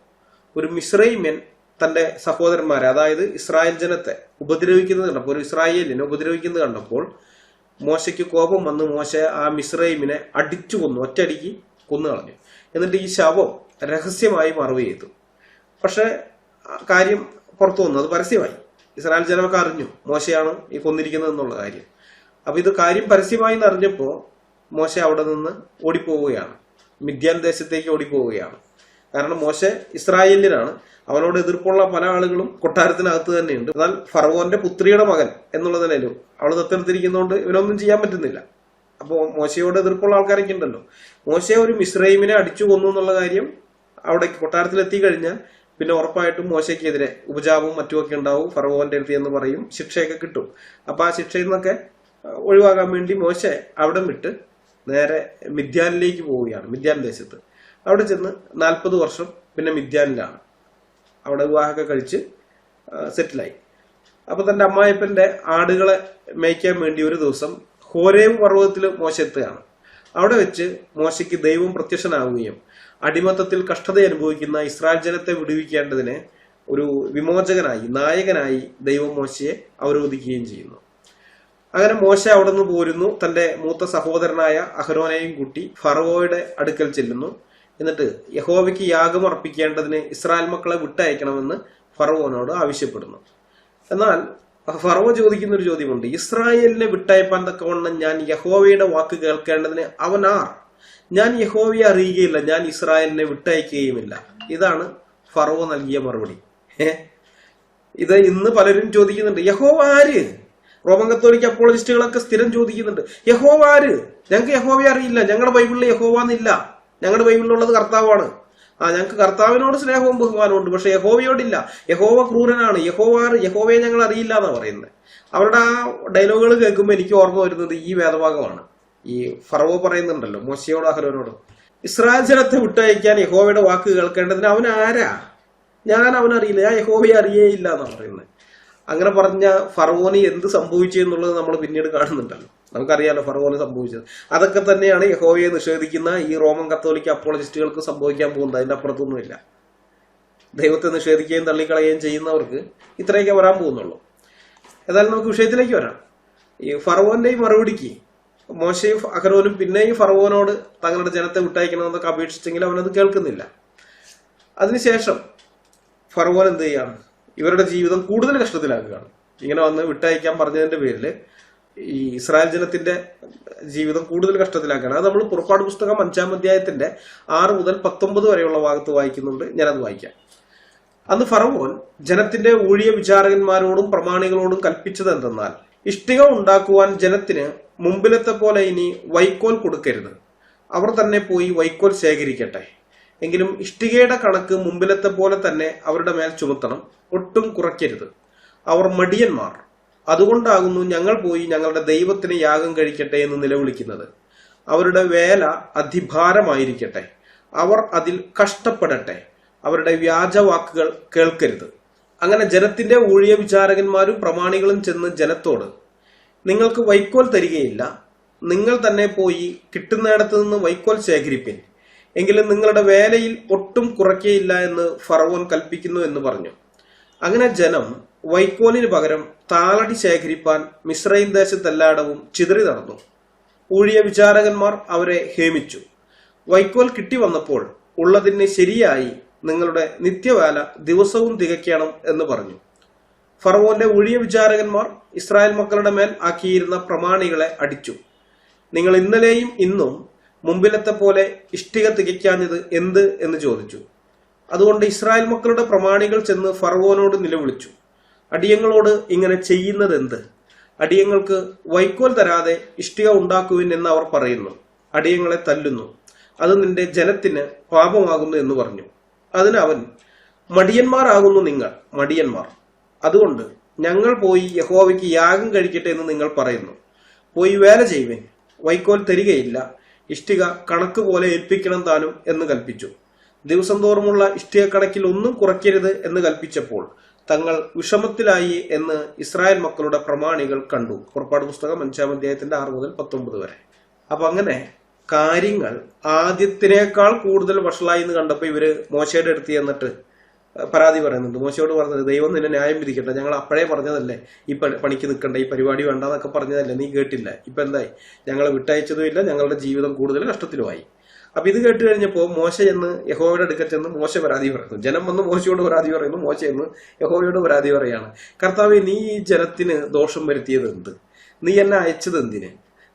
ഒരു മിസ്രൈമ്യൻ തന്റെ സഹോദരന്മാരെ, അതായത് ഇസ്രായേൽ ജനത്തെ ഉപദ്രവിക്കുന്നത് കണ്ടപ്പോൾ, ഒരു ഇസ്രായേലിനെ ഉപദ്രവിക്കുന്നത് കണ്ടപ്പോൾ മോശയ്ക്ക് കോപം വന്ന് മോശ ആ മിസ്രൈമിനെ അടിച്ചു കൊന്നു, ഒറ്റയടിക്ക് കൊന്നു കളഞ്ഞു. എന്നിട്ട് ഈ ശവം രഹസ്യമായി മറവ് ചെയ്തു. പക്ഷെ കാര്യം പുറത്തു വന്നു, അത് പരസ്യമായി. ഇസ്രായേൽ ജനമൊക്കെ അറിഞ്ഞു മോശയാണ് ഈ കൊന്നിരിക്കുന്നത് എന്നുള്ള കാര്യം. അപ്പൊ ഇത് കാര്യം പരസ്യമായി അറിഞ്ഞപ്പോ മോശ അവിടെ നിന്ന് ഓടിപ്പോവുകയാണ്, മിദ്യാൻ ദേശത്തേക്ക് ഓടിപ്പോവുകയാണ്. കാരണം മോശ ഇസ്രായേലിനാണ്, അവനോട് എതിർപ്പുള്ള പല ആളുകളും കൊട്ടാരത്തിനകത്ത് തന്നെയുണ്ട്. എന്നാൽ ഫറവോന്റെ പുത്രിയുടെ മകൻ എന്നുള്ള നിലയിലും അവൾ ദത്തെടുത്തിരിക്കുന്നതുകൊണ്ട് ഇവനൊന്നും ചെയ്യാൻ പറ്റുന്നില്ല. അപ്പോൾ മോശയോട് എതിർപ്പുള്ള ആൾക്കാരൊക്കെ ഉണ്ടല്ലോ. മോശയെ ഒരു മിസ്രൈമിനെ അടിച്ചു കൊന്നു എന്നുള്ള കാര്യം അവിടെ കൊട്ടാരത്തിലെത്തി കഴിഞ്ഞാൽ പിന്നെ ഉറപ്പായിട്ടും മോശയ്ക്കെതിരെ ഉപജാപവും മറ്റുമൊക്കെ ഉണ്ടാവും, ഫറവോന്റെ അടുത്ത് എന്ന് പറയും, ശിക്ഷയൊക്കെ കിട്ടും. അപ്പൊ ആ ശിക്ഷയിൽ നിന്നൊക്കെ ഒഴിവാകാൻ വേണ്ടി മോശ അവിടെ വിട്ട് നേരെ മിദ്യാനിലേക്ക് പോവുകയാണ്, മിദ്യാൻ ദേശത്ത്. അവിടെ ചെന്ന് 40 വർഷം പിന്നെ മിദ്യാനിലാണ്. അവിടെ വിവാഹമൊക്കെ കഴിച്ച് സെറ്റിലായി. അപ്പൊ തന്റെ അമ്മായപ്പന്റെ ആടുകളെ മേയ്ക്കാൻ വേണ്ടി ഒരു ദിവസം ഹോരേബ് പർവ്വതത്തിൽ മോശ എത്തുകയാണ്. അവിടെ വെച്ച് മോശയ്ക്ക് ദൈവം പ്രത്യക്ഷനാവുകയും അടിമത്തത്തിൽ കഷ്ടത അനുഭവിക്കുന്ന ഇസ്രായേൽ ജനത്തെ വിടുവിക്കേണ്ടതിന് ഒരു വിമോചകനായി, നായകനായി ദൈവം മോശയെ അവരോധിക്കുകയും ചെയ്യുന്നു. അങ്ങനെ മോശ അവിടെ നിന്ന് പോരുന്നു. തന്റെ മൂത്ത സഹോദരനായ അഹരോനെയും കൂട്ടി ഫറവോയുടെ അടുക്കൽ ചെല്ലുന്നു. എന്നിട്ട് യഹോവയ്ക്ക് യാഗം അർപ്പിക്കേണ്ടതിന് ഇസ്രായേൽ മക്കളെ വിട്ടയക്കണമെന്ന് ഫറവോനോട് ആവശ്യപ്പെടുന്നു. എന്നാൽ ഫറവോ ചോദിക്കുന്ന ഒരു ചോദ്യമുണ്ട്, ഇസ്രായേലിനെ വിട്ടയപ്പാൻ തക്കവണ്ണം ഞാൻ യഹോവയുടെ വാക്ക് കേൾക്കേണ്ടതിന് അവൻ ആർ? ഞാൻ യഹോവയെ അറിയുകയില്ല, ഞാൻ ഇസ്രായേലിനെ വിട്ടയക്കുകയുമില്ല. ഇതാണ് ഫറവോ നൽകിയ മറുപടി. ഇത് ഇന്ന് പലരും ചോദിക്കുന്നുണ്ട്, യഹോവ ആര്? റോമൻ കത്തോലിക്ക അപ്പോളജിസ്റ്റുകളൊക്കെ സ്ഥിരം ചോദിക്കുന്നുണ്ട്, യഹോവ ആര്? ഞങ്ങൾക്ക് യഹോവയെ അറിയില്ല, ഞങ്ങളുടെ ബൈബിളിൽ യഹോവ എന്നില്ല, ഞങ്ങളുടെ ബൈബിളിലുള്ളത് കർത്താവാണ്. ഞങ്ങൾക്ക് കർത്താവിനോട് സ്നേഹവും ബഹുമാനവും ഉണ്ട്, പക്ഷെ യഹോവയോടില്ല. യഹോവ ക്രൂരനാണ്, യഹോവയെ ഞങ്ങൾ അറിയില്ല എന്നാണ് പറയുന്നത്. അവരുടെ ആ ഡയലോഗുകൾ കേൾക്കുമ്പോൾ എനിക്ക് ഓർമ്മ വരുന്നത് ഈ വേദഭാഗമാണ്. ഈ ഫറവോ പറയുന്നുണ്ടല്ലോ മോശയോടും അഹരോനോടും, ഇസ്രായേൽ ജനത്തെ വിട്ടയക്കാൻ യഹോവയുടെ വാക്ക് കേൾക്കേണ്ടതിന് അവൻ ആരാ? ഞാൻ അവനറിയില്ല, ഞാൻ യഹോവയെ അറിയേയില്ല എന്നാണ് പറയുന്നത്. അങ്ങനെ പറഞ്ഞ ഫറവോന് എന്ത് സംഭവിച്ചു എന്നുള്ളത് നമ്മൾ പിന്നീട് കാണുന്നുണ്ടല്ലോ. നമുക്കറിയാലോ ഫറവോന് സംഭവിച്ചത്. അതൊക്കെ തന്നെയാണ് യഹോവയെ നിഷേധിക്കുന്ന ഈ റോമൻ കത്തോലിക്ക അപ്പോളജിസ്റ്റുകൾക്ക് സംഭവിക്കാൻ പോകുന്നത്. അതിന്റെ അപ്പുറത്തൊന്നുമില്ല. ദൈവത്തെ നിഷേധിക്കുകയും തള്ളിക്കളയുകയും ചെയ്യുന്നവർക്ക് ഇത്രയൊക്കെ വരാൻ പോകുന്നുള്ളൂ. ഏതായാലും നമുക്ക് വിഷയത്തിലേക്ക് വരാം. ഈ ഫറവോന്റെ ഈ മറുപടിക്ക് മോശയും അഹരോനും പിന്നെയും ഫറവോനോട് തങ്ങളുടെ ജനത്തെ വിട്ടയക്കണമെന്നൊക്കെ അപേക്ഷിച്ചെങ്കിൽ അവനത് കേൾക്കുന്നില്ല. അതിനുശേഷം ഫറവോൻ എന്ത് ചെയ്യാണ്? ഇവരുടെ ജീവിതം കൂടുതൽ കഷ്ടത്തിലാക്കുകയാണ്. ഇങ്ങനെ വന്ന് വിട്ടയക്കാൻ പറഞ്ഞതിന്റെ പേരിൽ ഈ ഇസ്രായേൽ ജനത്തിന്റെ ജീവിതം കൂടുതൽ കഷ്ടത്തിലാക്കുകയാണ്. അത് നമ്മൾ പുറപ്പാട് പുസ്തകം 5-ാം അധ്യായത്തിന്റെ 6 മുതൽ 19 വരെയുള്ള ഭാഗത്ത് വായിക്കുന്നുണ്ട്. ഞാനത് വായിക്കാം. അന്ന് ഫറവോൻ ജനത്തിന്റെ ഊഴിയ വിചാരകന്മാരോടും പ്രമാണികളോടും കൽപ്പിച്ചത് എന്തെന്നാൽ, ഇഷ്ടിക ഉണ്ടാക്കുവാൻ ജനത്തിന് മുമ്പിലത്തെ പോലെ ഇനി വൈക്കോൽ കൊടുക്കരുത്, അവർ തന്നെ പോയി വൈക്കോൽ ശേഖരിക്കട്ടെ. എങ്കിലും ഇഷ്ടികയുടെ കണക്ക് മുമ്പിലത്തെ പോലെ തന്നെ അവരുടെ മേൽ ചുമത്തണം, ഒട്ടും കുറയ്ക്കരുത്. അവർ മടിയന്മാർ, അതുകൊണ്ടാകുന്നു ഞങ്ങൾ പോയി ഞങ്ങളുടെ ദൈവത്തിന് യാഗം കഴിക്കട്ടെ എന്ന് നിലവിളിക്കുന്നത്. അവരുടെ വേല അതിഭാരമായിരിക്കട്ടെ, അവർ അതിൽ കഷ്ടപ്പെടട്ടെ, അവരുടെ വ്യാജവാക്കുകൾ കേൾക്കരുത്. അങ്ങനെ ജനത്തിന്റെ ഊഴിയ വിചാരകന്മാരും പ്രമാണികളും ചെന്ന് ജനത്തോട്, നിങ്ങൾക്ക് വൈക്കോൽ തരികയില്ല, നിങ്ങൾ തന്നെ പോയി കിട്ടുന്നിടത്ത് നിന്ന് വൈക്കോൽ ശേഖരിപ്പിൻ, എങ്കിലും നിങ്ങളുടെ വേലയിൽ ഒട്ടും കുറയ്ക്കയില്ല എന്ന് ഫറവോൻ കൽപ്പിക്കുന്നു എന്ന് പറഞ്ഞു. അങ്ങനെ ജനം വൈക്കോലിന് പകരം താളടി ശേഖരിപ്പാൻ മിസ്രൈം ദേശത്തെല്ലായിടവും ചിതറി നടന്നു. ഊഴിയ വിചാരകന്മാർ അവരെ ഹേമിച്ചു. വൈക്കോൽ കിട്ടി വന്നപ്പോൾ ഉള്ളതിന് ശരിയായി നിങ്ങളുടെ നിത്യവേല ദിവസവും തികയ്ക്കണം എന്ന് പറഞ്ഞു. ഫറവോന്റെ ഊഴിയ വിചാരകന്മാർ ഇസ്രായേൽ മക്കളുടെ മേൽ ആക്കിയിരുന്ന പ്രമാണികളെ അടിച്ചു. നിങ്ങൾ ഇന്നലെയും ഇന്നും മുമ്പിലത്തെ പോലെ ഇഷ്ടിക തികയ്ക്കാഞ്ഞത് എന്ത് എന്ന് ചോദിച്ചു. അതുകൊണ്ട് ഇസ്രായേൽ മക്കളുടെ പ്രമാണികൾ ചെന്ന് ഫറവോനോട് നിലവിളിച്ചു, അടിയങ്ങളോട് ഇങ്ങനെ ചെയ്യുന്നത് എന്ത്? അടിയങ്ങൾക്ക് വൈക്കോൽ തരാതെ ഇഷ്ടിക ഉണ്ടാക്കുവിൻ എന്ന് അവർ പറയുന്നു. അടിയങ്ങളെ തല്ലുന്നു, അത് നിന്റെ ജനത്തിന് പാപമാകുന്നു എന്ന് പറഞ്ഞു. അതിന് അവൻ, മടിയന്മാരാകുന്നു നിങ്ങൾ, മടിയന്മാർ. അതുകൊണ്ട് ഞങ്ങൾ പോയി യഹോവയ്ക്ക് യാഗം കഴിക്കട്ടെ എന്ന് നിങ്ങൾ പറയുന്നു. പോയി വേല ചെയ്യുവേൻ, വൈക്കോൽ തരികയില്ല, ഇഷ്ടിക കണക്ക് പോലെ ഏൽപ്പിക്കണം താനും എന്ന് കൽപ്പിച്ചു. ദിവസം തോറുമുള്ള ഇഷ്ടിക കണക്കിൽ ഒന്നും കുറയ്ക്കരുത് എന്ന് കൽപ്പിച്ചപ്പോൾ തങ്ങൾ വിഷമത്തിലായി എന്ന് ഇസ്രായേൽ മക്കളുടെ പ്രമാണികൾ കണ്ടു. പുറപ്പാട് പുസ്തകം 5-ാം അധ്യായത്തിന്റെ 6 മുതൽ 19 വരെ. അപ്പൊ അങ്ങനെ കാര്യങ്ങൾ ആദ്യത്തിനേക്കാൾ കൂടുതൽ വഷളായി എന്ന് കണ്ടപ്പോ ഇവര് മോശയുടെ അടുത്ത് ചെന്നിട്ട് പരാതി പറയുന്നുണ്ട്. മോശയോട് പറഞ്ഞത്, ദൈവം നിന്നെ ന്യായം വിധിക്കട്ടെ, ഞങ്ങൾ അപ്പോഴേ പറഞ്ഞതല്ലേ ഈ പണിക്ക് നിൽക്കണ്ട, ഈ പരിപാടി വേണ്ടെന്നൊക്കെ പറഞ്ഞതല്ലേ, നീ കേട്ടില്ല, ഇപ്പൊ എന്തായി, ഞങ്ങളെ വിട്ടയച്ചതുമില്ല, ഞങ്ങളുടെ ജീവിതം കൂടുതൽ കഷ്ടത്തിലുമായി. അപ്പൊ ഇത് കേട്ട് കഴിഞ്ഞപ്പോ മോശ ചെന്ന് യഹോവയുടെ അടുക്കൽ ചെന്ന് മോശ പരാതി പറയുന്നു. ജനം വന്ന് മോശയോട് പരാതി പറയുന്നു, മോശ ചെന്ന് യഹോവയോട് പരാതി പറയാണ്, കർത്താവേ, നീ ഈ ജനത്തിന് ദോഷം വരുത്തിയത് എന്ത്? നീ എന്നെ അയച്ചത് എന്തിന്?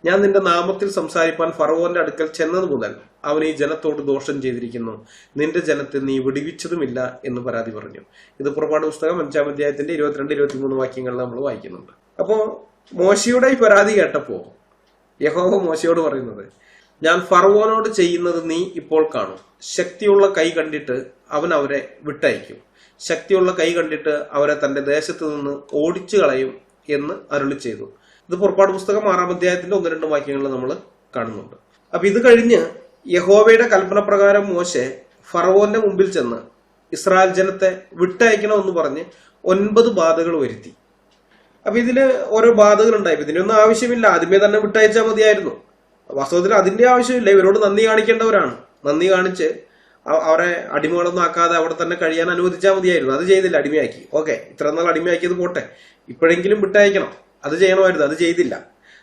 ഞാൻ നിന്റെ നാമത്തിൽ സംസാരിപ്പാൻ ഫറവോന്റെ അടുക്കൽ ചെന്നത് മുതൽ അവൻ ഈ ജനത്തോട് ദോഷം ചെയ്തിരിക്കുന്നു, നിന്റെ ജനത്തെ നീ വിടുവിച്ചതുമില്ല എന്ന് പരാതി പറഞ്ഞു. ഇത് പുറപ്പാട് പുസ്തകം 5-ാം അധ്യായത്തിന്റെ 22-23 വാക്യങ്ങളിൽ നമ്മൾ വായിക്കുന്നുണ്ട്. അപ്പോ മോശയുടെ ഈ പരാതി കേട്ടപ്പോ യഹോവ മോശയോട് പറയുന്നത്, ഞാൻ ഫറവോനോട് ചെയ്യുന്നത് നീ ഇപ്പോൾ കാണും. ശക്തിയുള്ള കൈ കണ്ടിട്ട് അവൻ അവരെ വിട്ടയക്കും, ശക്തിയുള്ള കൈ കണ്ടിട്ട് അവരെ തന്റെ ദേശത്ത് നിന്ന് ഓടിച്ചു കളയും എന്ന് അരുളി ചെയ്തു. ഇത് പുറപ്പാട് പുസ്തകം 6-ാം അധ്യായത്തിന്റെ 1-2 വാക്യങ്ങളിൽ നമ്മൾ കാണുന്നുണ്ട്. അപ്പൊ ഇത് കഴിഞ്ഞ് യഹോവയുടെ കൽപ്പന പ്രകാരം മോശെ ഫറവോന്റെ മുമ്പിൽ ചെന്ന് ഇസ്രായേൽ ജനത്തെ വിട്ടയക്കണമെന്ന് പറഞ്ഞ് 9 ബാധകൾ വരുത്തി. അപ്പൊ ഇതില് ഓരോ ബാധകൾ ഉണ്ടായി. ഇതിനൊന്നും ആവശ്യമില്ല, ആദ്യമേ തന്നെ വിട്ടയച്ചാൽ മതിയായിരുന്നു. വാസ്തവത്തിൽ അതിന്റെ ആവശ്യമില്ല. ഇവരോട് നന്ദി കാണിക്കേണ്ടവരാണ്. നന്ദി കാണിച്ച് അവരെ അടിമകളൊന്നും ആക്കാതെ അവിടെ തന്നെ കഴിയാൻ അനുവദിച്ചാൽ മതിയായിരുന്നു. അത് ചെയ്തില്ല, അടിമയാക്കി. ഓക്കെ, ഇത്ര നാൾ അടിമയാക്കിയത് പോട്ടെ, ഇപ്പോഴെങ്കിലും വിട്ടയക്കണം, അത് ചെയ്യണമായിരുന്നു. അത് ചെയ്തില്ല.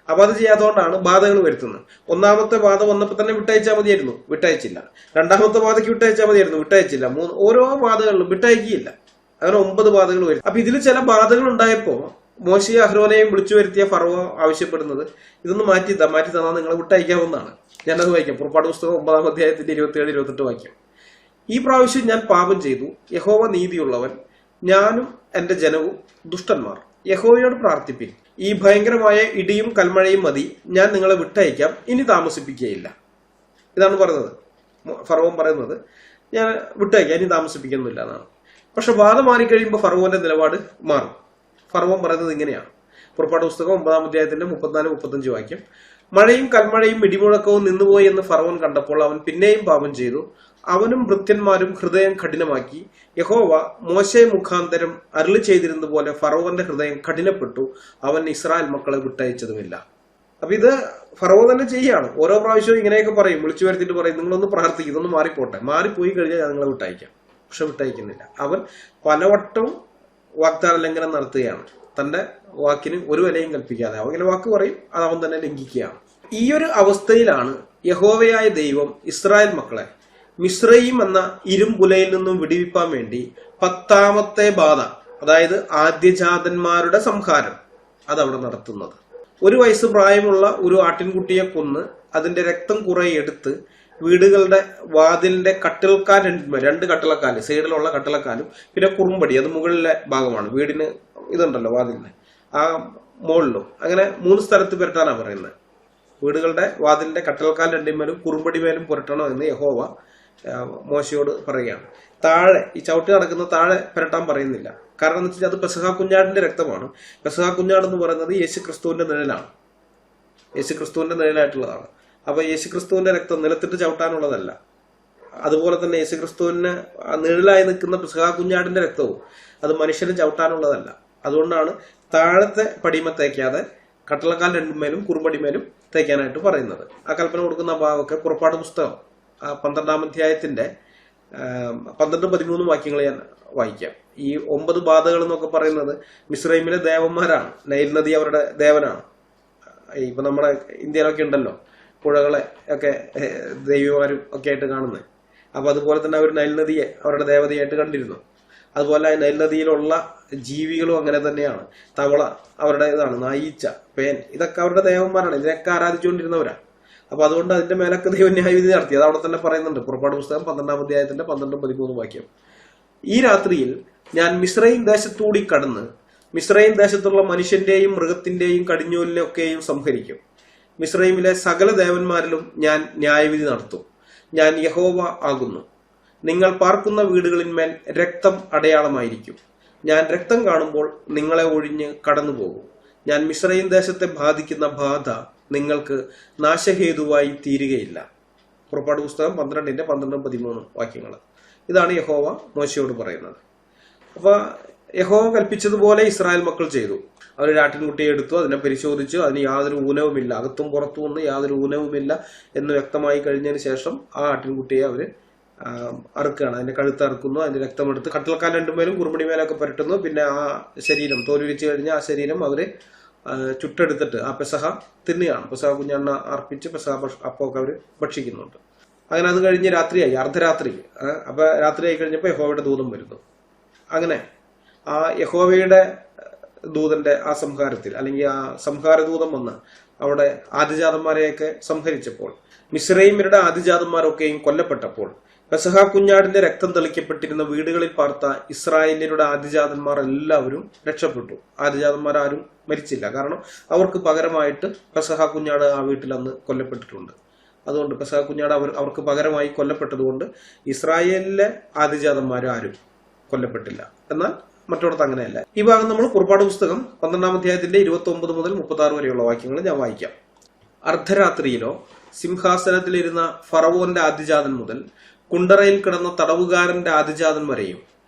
അപ്പൊ അത് ചെയ്യാത്തതുകൊണ്ടാണ് ബാധകൾ വരുത്തുന്നത്. 1-ാമത്തെ ബാധ വന്നപ്പോൾ തന്നെ വിട്ടയച്ചാൽ മതിയായിരുന്നു, വിട്ടയച്ചില്ല. 2-ാമത്തെ ബാധയ്ക്ക് വിട്ടയച്ചാൽ മതിയായിരുന്നു, വിട്ടയച്ചില്ല. ഓരോ ബാധകളിലും വിട്ടയക്കിയില്ല. അങ്ങനെ 9 ബാധകൾ വരും. അപ്പൊ ഇതിൽ ചില ബാധകൾ ഉണ്ടായപ്പോ മോശയെ അഹ്റോനെയും വിളിച്ചു വരുത്തിയ ഫറവോ ആവശ്യപ്പെടുന്നത്, ഇതൊന്ന് മാറ്റി തന്നാൽ നിങ്ങളെ വിട്ടയക്കാവുന്നതാണ്. ഞാനത് വായിക്കാം. പുറപ്പാട് പുസ്തകം 9-ാം അധ്യായത്തിന്റെ 27-28 വാക്യം. ഈ പ്രാവശ്യം ഞാൻ പാപം ചെയ്തു, യഹോവ നീതിയുള്ളവൻ, ഞാനും എന്റെ ജനവും ദുഷ്ടന്മാർ. യഹോവയോട് പ്രാർത്ഥിപ്പിൻ, ഈ ഭയങ്കരമായ ഇടിയും കൽമഴയും മതി, ഞാൻ നിങ്ങളെ വിട്ടയക്കാം, ഇനി താമസിപ്പിക്കുകയില്ല. ഇതാണ് പറയുന്നത്. ഫറവോൻ പറയുന്നത്, ഞാൻ വിട്ടയക്കാം, ഇനി താമസിപ്പിക്കുന്നില്ല എന്നാണ്. പക്ഷെ ബാധ മാറിക്കഴിയുമ്പോൾ ഫറവോന്റെ നിലപാട് മാറും. ഫറവോൻ പറയുന്നത് ഇങ്ങനെയാണ്. പുറപ്പാട് പുസ്തകം 9-ാം അധ്യായത്തിന്റെ 34-35 വാക്യം. മഴയും കൽമഴയും ഇടിമുഴക്കവും നിന്നുപോയി എന്ന് ഫറവോൻ കണ്ടപ്പോൾ അവൻ പിന്നെയും പാപം ചെയ്തു, അവനും ഭൃത്യന്മാരും ഹൃദയം കഠിനമാക്കി. യഹോവ മോശെ മുഖാന്തരം അരുളി ചെയ്തിരുന്ന പോലെ ഫറവോന്റെ ഹൃദയം കഠിനപ്പെട്ടു, അവൻ ഇസ്രായേൽ മക്കളെ വിട്ടയച്ചതുമില്ല. അപ്പൊ ഇത് ഫറവോൻ തന്നെ ചെയ്യാണ്. ഓരോ പ്രാവശ്യവും ഇങ്ങനെയൊക്കെ പറയും, വിളിച്ചു വരുത്തിട്ട് പറയും, നിങ്ങളൊന്ന് പ്രാർത്ഥിക്കും, ഇതൊന്ന് മാറിപ്പോട്ടെ, മാറിപ്പോയി കഴിഞ്ഞാൽ ഞാൻ നിങ്ങളെ വിട്ടയക്കാം. പക്ഷെ വിട്ടയക്കുന്നില്ല. അവൻ പലവട്ടവും വാഗ്ദാന ലംഘനം നടത്തുകയാണ്. തന്റെ വാക്കിന് ഒരു വിലയും കൽപ്പിക്കാതെ അവൻ ഇങ്ങനെ വാക്ക് പറയും, അത് അവൻ തന്നെ ലംഘിക്കുകയാണ്. ഈ ഒരു അവസ്ഥയിലാണ് യഹോവയായ ദൈവം ഇസ്രായേൽ മക്കളെ മിസ്രയീം എന്ന ഇരുമ്പുലയിൽ നിന്നും വിടുവിപ്പാൻ വേണ്ടി 10-ാമത്തെ ബാധ, അതായത് ആദ്യജാതന്മാരുടെ സംഹാരം, അതവിടെ നടത്തുന്നത്. 1 വയസ്സ് പ്രായമുള്ള ഒരു ആട്ടിൻകുട്ടിയെ കൊന്ന് അതിന്റെ രക്തം കുറെ എടുത്ത് വീടുകളുടെ വാതിലിന്റെ കട്ടിളക്കാൽ 2 കട്ടിളക്കാല്, സൈഡിലുള്ള കട്ടിളക്കാലും പിന്നെ കുറുമ്പടി, അത് മുകളിലെ ഭാഗമാണ്. വീടിന് ഇതുണ്ടല്ലോ വാതിലിന്, ആ മുകളിലും, അങ്ങനെ 3 സ്ഥലത്ത് പുരട്ടാനാണ് പറയുന്നത്. വീടുകളുടെ വാതിലിന്റെ കട്ടിളക്കാൽ 2 മേലും കുറുമ്പടി മേലും പുരട്ടണം എന്ന് യഹോവ മോശയോട് പറയുകയാണ്. താഴെ ഈ ചവിട്ടി നടക്കുന്ന താഴെ പുരട്ടാൻ പറയുന്നില്ല. കാരണം എന്ന് വെച്ചാൽ അത് പെസഹ കുഞ്ഞാടിന്റെ രക്തമാണ്. പെസഹ കുഞ്ഞാട് എന്ന് പറയുന്നത് യേശുക്രിസ്തുവിന്റെ നിഴലാണ്, യേശുക്രിസ്തുവിന്റെ നിഴലായിട്ടുള്ളതാണ്. അപ്പൊ യേശുക്രിസ്തുവിന്റെ രക്തം നിലത്തിട്ട് ചവിട്ടാനുള്ളതല്ല. അതുപോലെ തന്നെ യേശുക്രിസ്തുവിന് നിഴലായി നിൽക്കുന്ന പെസഹ കുഞ്ഞാടിന്റെ രക്തവും അത് മനുഷ്യന് ചവിട്ടാനുള്ളതല്ല. അതുകൊണ്ടാണ് താഴത്തെ പടിമ തേക്കാതെ കട്ടിളക്കാൽ 2 മേലും കുറുമ്പടിമേലും തേക്കാനായിട്ട് പറയുന്നത്. ആ കൽപ്പന കൊടുക്കുന്ന ഭാഗമൊക്കെ പുറപ്പാട് പുസ്തകം 12-ാം അധ്യായത്തിന്റെ 12-13 വാക്യങ്ങൾ ഞാൻ വായിക്കാം. ഈ 9 ബാധകൾ എന്നൊക്കെ പറയുന്നത് മിസ്രൈമിലെ ദേവന്മാരാണ്. നൈൽ നദി അവരുടെ ദേവനാണ്. ഇപ്പൊ നമ്മുടെ ഇന്ത്യയിലൊക്കെ ഉണ്ടല്ലോ പുഴകളെ ഒക്കെ ദൈവമാരും ഒക്കെ ആയിട്ട് കാണുന്നത്. അപ്പൊ അതുപോലെ തന്നെ അവർ നൈൽ നദിയെ അവരുടെ ദേവതയായിട്ട് കണ്ടിരുന്നു. അതുപോലെ നൈൽ നദിയിലുള്ള ജീവികളും അങ്ങനെ തന്നെയാണ്. തവള അവരുടെ ഇതാണ്, നായീച്ച, പേൻ, ഇതൊക്കെ അവരുടെ ദേവന്മാരാണ്. ഇതിനൊക്കെ ആരാധിച്ചുകൊണ്ടിരുന്നവരാണ്. അപ്പൊ അതുകൊണ്ട് അതിന്റെ മേലൊക്കെ ദൈവം ന്യായവിധി നടത്തി. അത് അവിടെ തന്നെ പറയുന്നുണ്ട്. പുറപ്പാട് പുസ്തകം 12-ാം അധ്യായത്തിന്റെ 12-13 വാക്യം. ഈ രാത്രിയിൽ ഞാൻ മിസ്രയീം ദേശത്തൂടി കടന്ന് മിസ്രയീം ദേശത്തുള്ള മനുഷ്യന്റെയും മൃഗത്തിന്റെയും കടിഞ്ഞൂലിനെയൊക്കെയും സംഹരിക്കും. മിസ്രയീമിലെ സകല ദേവന്മാരിലും ഞാൻ ന്യായവിധി നടത്തും. ഞാൻ യഹോവ ആകുന്നു. നിങ്ങൾ പാർക്കുന്ന വീടുകളിന്മേൽ രക്തം അടയാളമായിരിക്കും. ഞാൻ രക്തം കാണുമ്പോൾ നിങ്ങളെ ഒഴിഞ്ഞ് കടന്നുപോകും. ഞാൻ മിസ്രയീം ദേശത്തെ ബാധിക്കുന്ന ബാധ നിങ്ങൾക്ക് നാശഹേതുവായി തീരുകയില്ല. പുറപ്പാട് പുസ്തകം 12:12-13 വാക്യങ്ങൾ. ഇതാണ് യഹോവ മോശയോട് പറയുന്നത്. അപ്പൊ യഹോവ കൽപ്പിച്ചതുപോലെ ഇസ്രായേൽ മക്കൾ ചെയ്തു. അവർ ആട്ടിൻകുട്ടിയെ എടുത്തു, അതിനെ പരിശോധിച്ചു, അതിന് യാതൊരു ഊനവുമില്ല, അകത്തും പുറത്തും ഒന്നും യാതൊരു ഊനവുമില്ല എന്ന് വ്യക്തമായി കഴിഞ്ഞതിന് ശേഷം ആ ആട്ടിൻകുട്ടിയെ അവര് അറുക്കുകയാണ്. അതിന്റെ കഴുത്ത് അറുക്കുന്നു, അതിന്റെ രക്തമെടുത്ത് കട്ടിൽക്കാൽ രണ്ടുപേരും കുറുമണി മേലൊക്കെ പുരട്ടുന്നു. പിന്നെ ആ ശരീരം തോലുരിച്ച് കഴിഞ്ഞ് ആ ശരീരം അവര് ചുട്ടെടുത്തിട്ട് ആ പെസഹ തിന്നുകയാണ്. പെസഹ കുഞ്ഞെണ്ണ അർപ്പിച്ച് പെസഹ അപ്പമൊക്കെ അവര് ഭക്ഷിക്കുന്നുണ്ട്. അങ്ങനെ അത് കഴിഞ്ഞ് രാത്രിയായി, അർദ്ധരാത്രി. അപ്പൊ രാത്രിയായി കഴിഞ്ഞപ്പോൾ യഹോവയുടെ ദൂതം വരുന്നു. അങ്ങനെ ആ യഹോവയുടെ ദൂതന്റെ ആ സംഹാരത്തിൽ, അല്ലെങ്കിൽ ആ സംഹാരദൂതം വന്ന് അവിടെ ആദിജാതന്മാരെയൊക്കെ സംഹരിച്ചപ്പോൾ, മിസ്രയീമ്യരുടെ ആദിജാതന്മാരൊക്കെയും കൊല്ലപ്പെട്ടപ്പോൾ, പെസഹ കുഞ്ഞാടിന്റെ രക്തം തെളിക്കപ്പെട്ടിരുന്ന വീടുകളിൽ പാർത്ത ഇസ്രായേല്യരുടെ ആദിജാതന്മാർ എല്ലാവരും രക്ഷപ്പെട്ടു. ആദിജാതന്മാരാരും മരിച്ചില്ല. കാരണം അവർക്ക് പകരമായിട്ട് പെസഹ കുഞ്ഞാട് ആ വീട്ടിൽ അന്ന് കൊല്ലപ്പെട്ടിട്ടുണ്ട്. അതുകൊണ്ട് പെസഹ കുഞ്ഞാട് അവർക്ക് പകരമായി കൊല്ലപ്പെട്ടതുകൊണ്ട് ഇസ്രായേലിലെ ആദിജാതന്മാരും കൊല്ലപ്പെട്ടില്ല. എന്നാൽ മറ്റോടത്ത് അങ്ങനെയല്ല. ഈ ഭാഗം നമ്മൾ പുറപ്പാട് പുസ്തകം 12-ാം അധ്യായത്തിന്റെ 29 മുതൽ 36 വരെയുള്ള വാക്യങ്ങൾ ഞാൻ വായിക്കാം. അർദ്ധരാത്രിയിലോ സിംഹാസനത്തിലിരുന്ന ഫറവോന്റെ ആദിജാതൻ മുതൽ കുണ്ടറയിൽ കിടന്ന തടവുകാരന്റെ ആദിജാതൻ വരെയും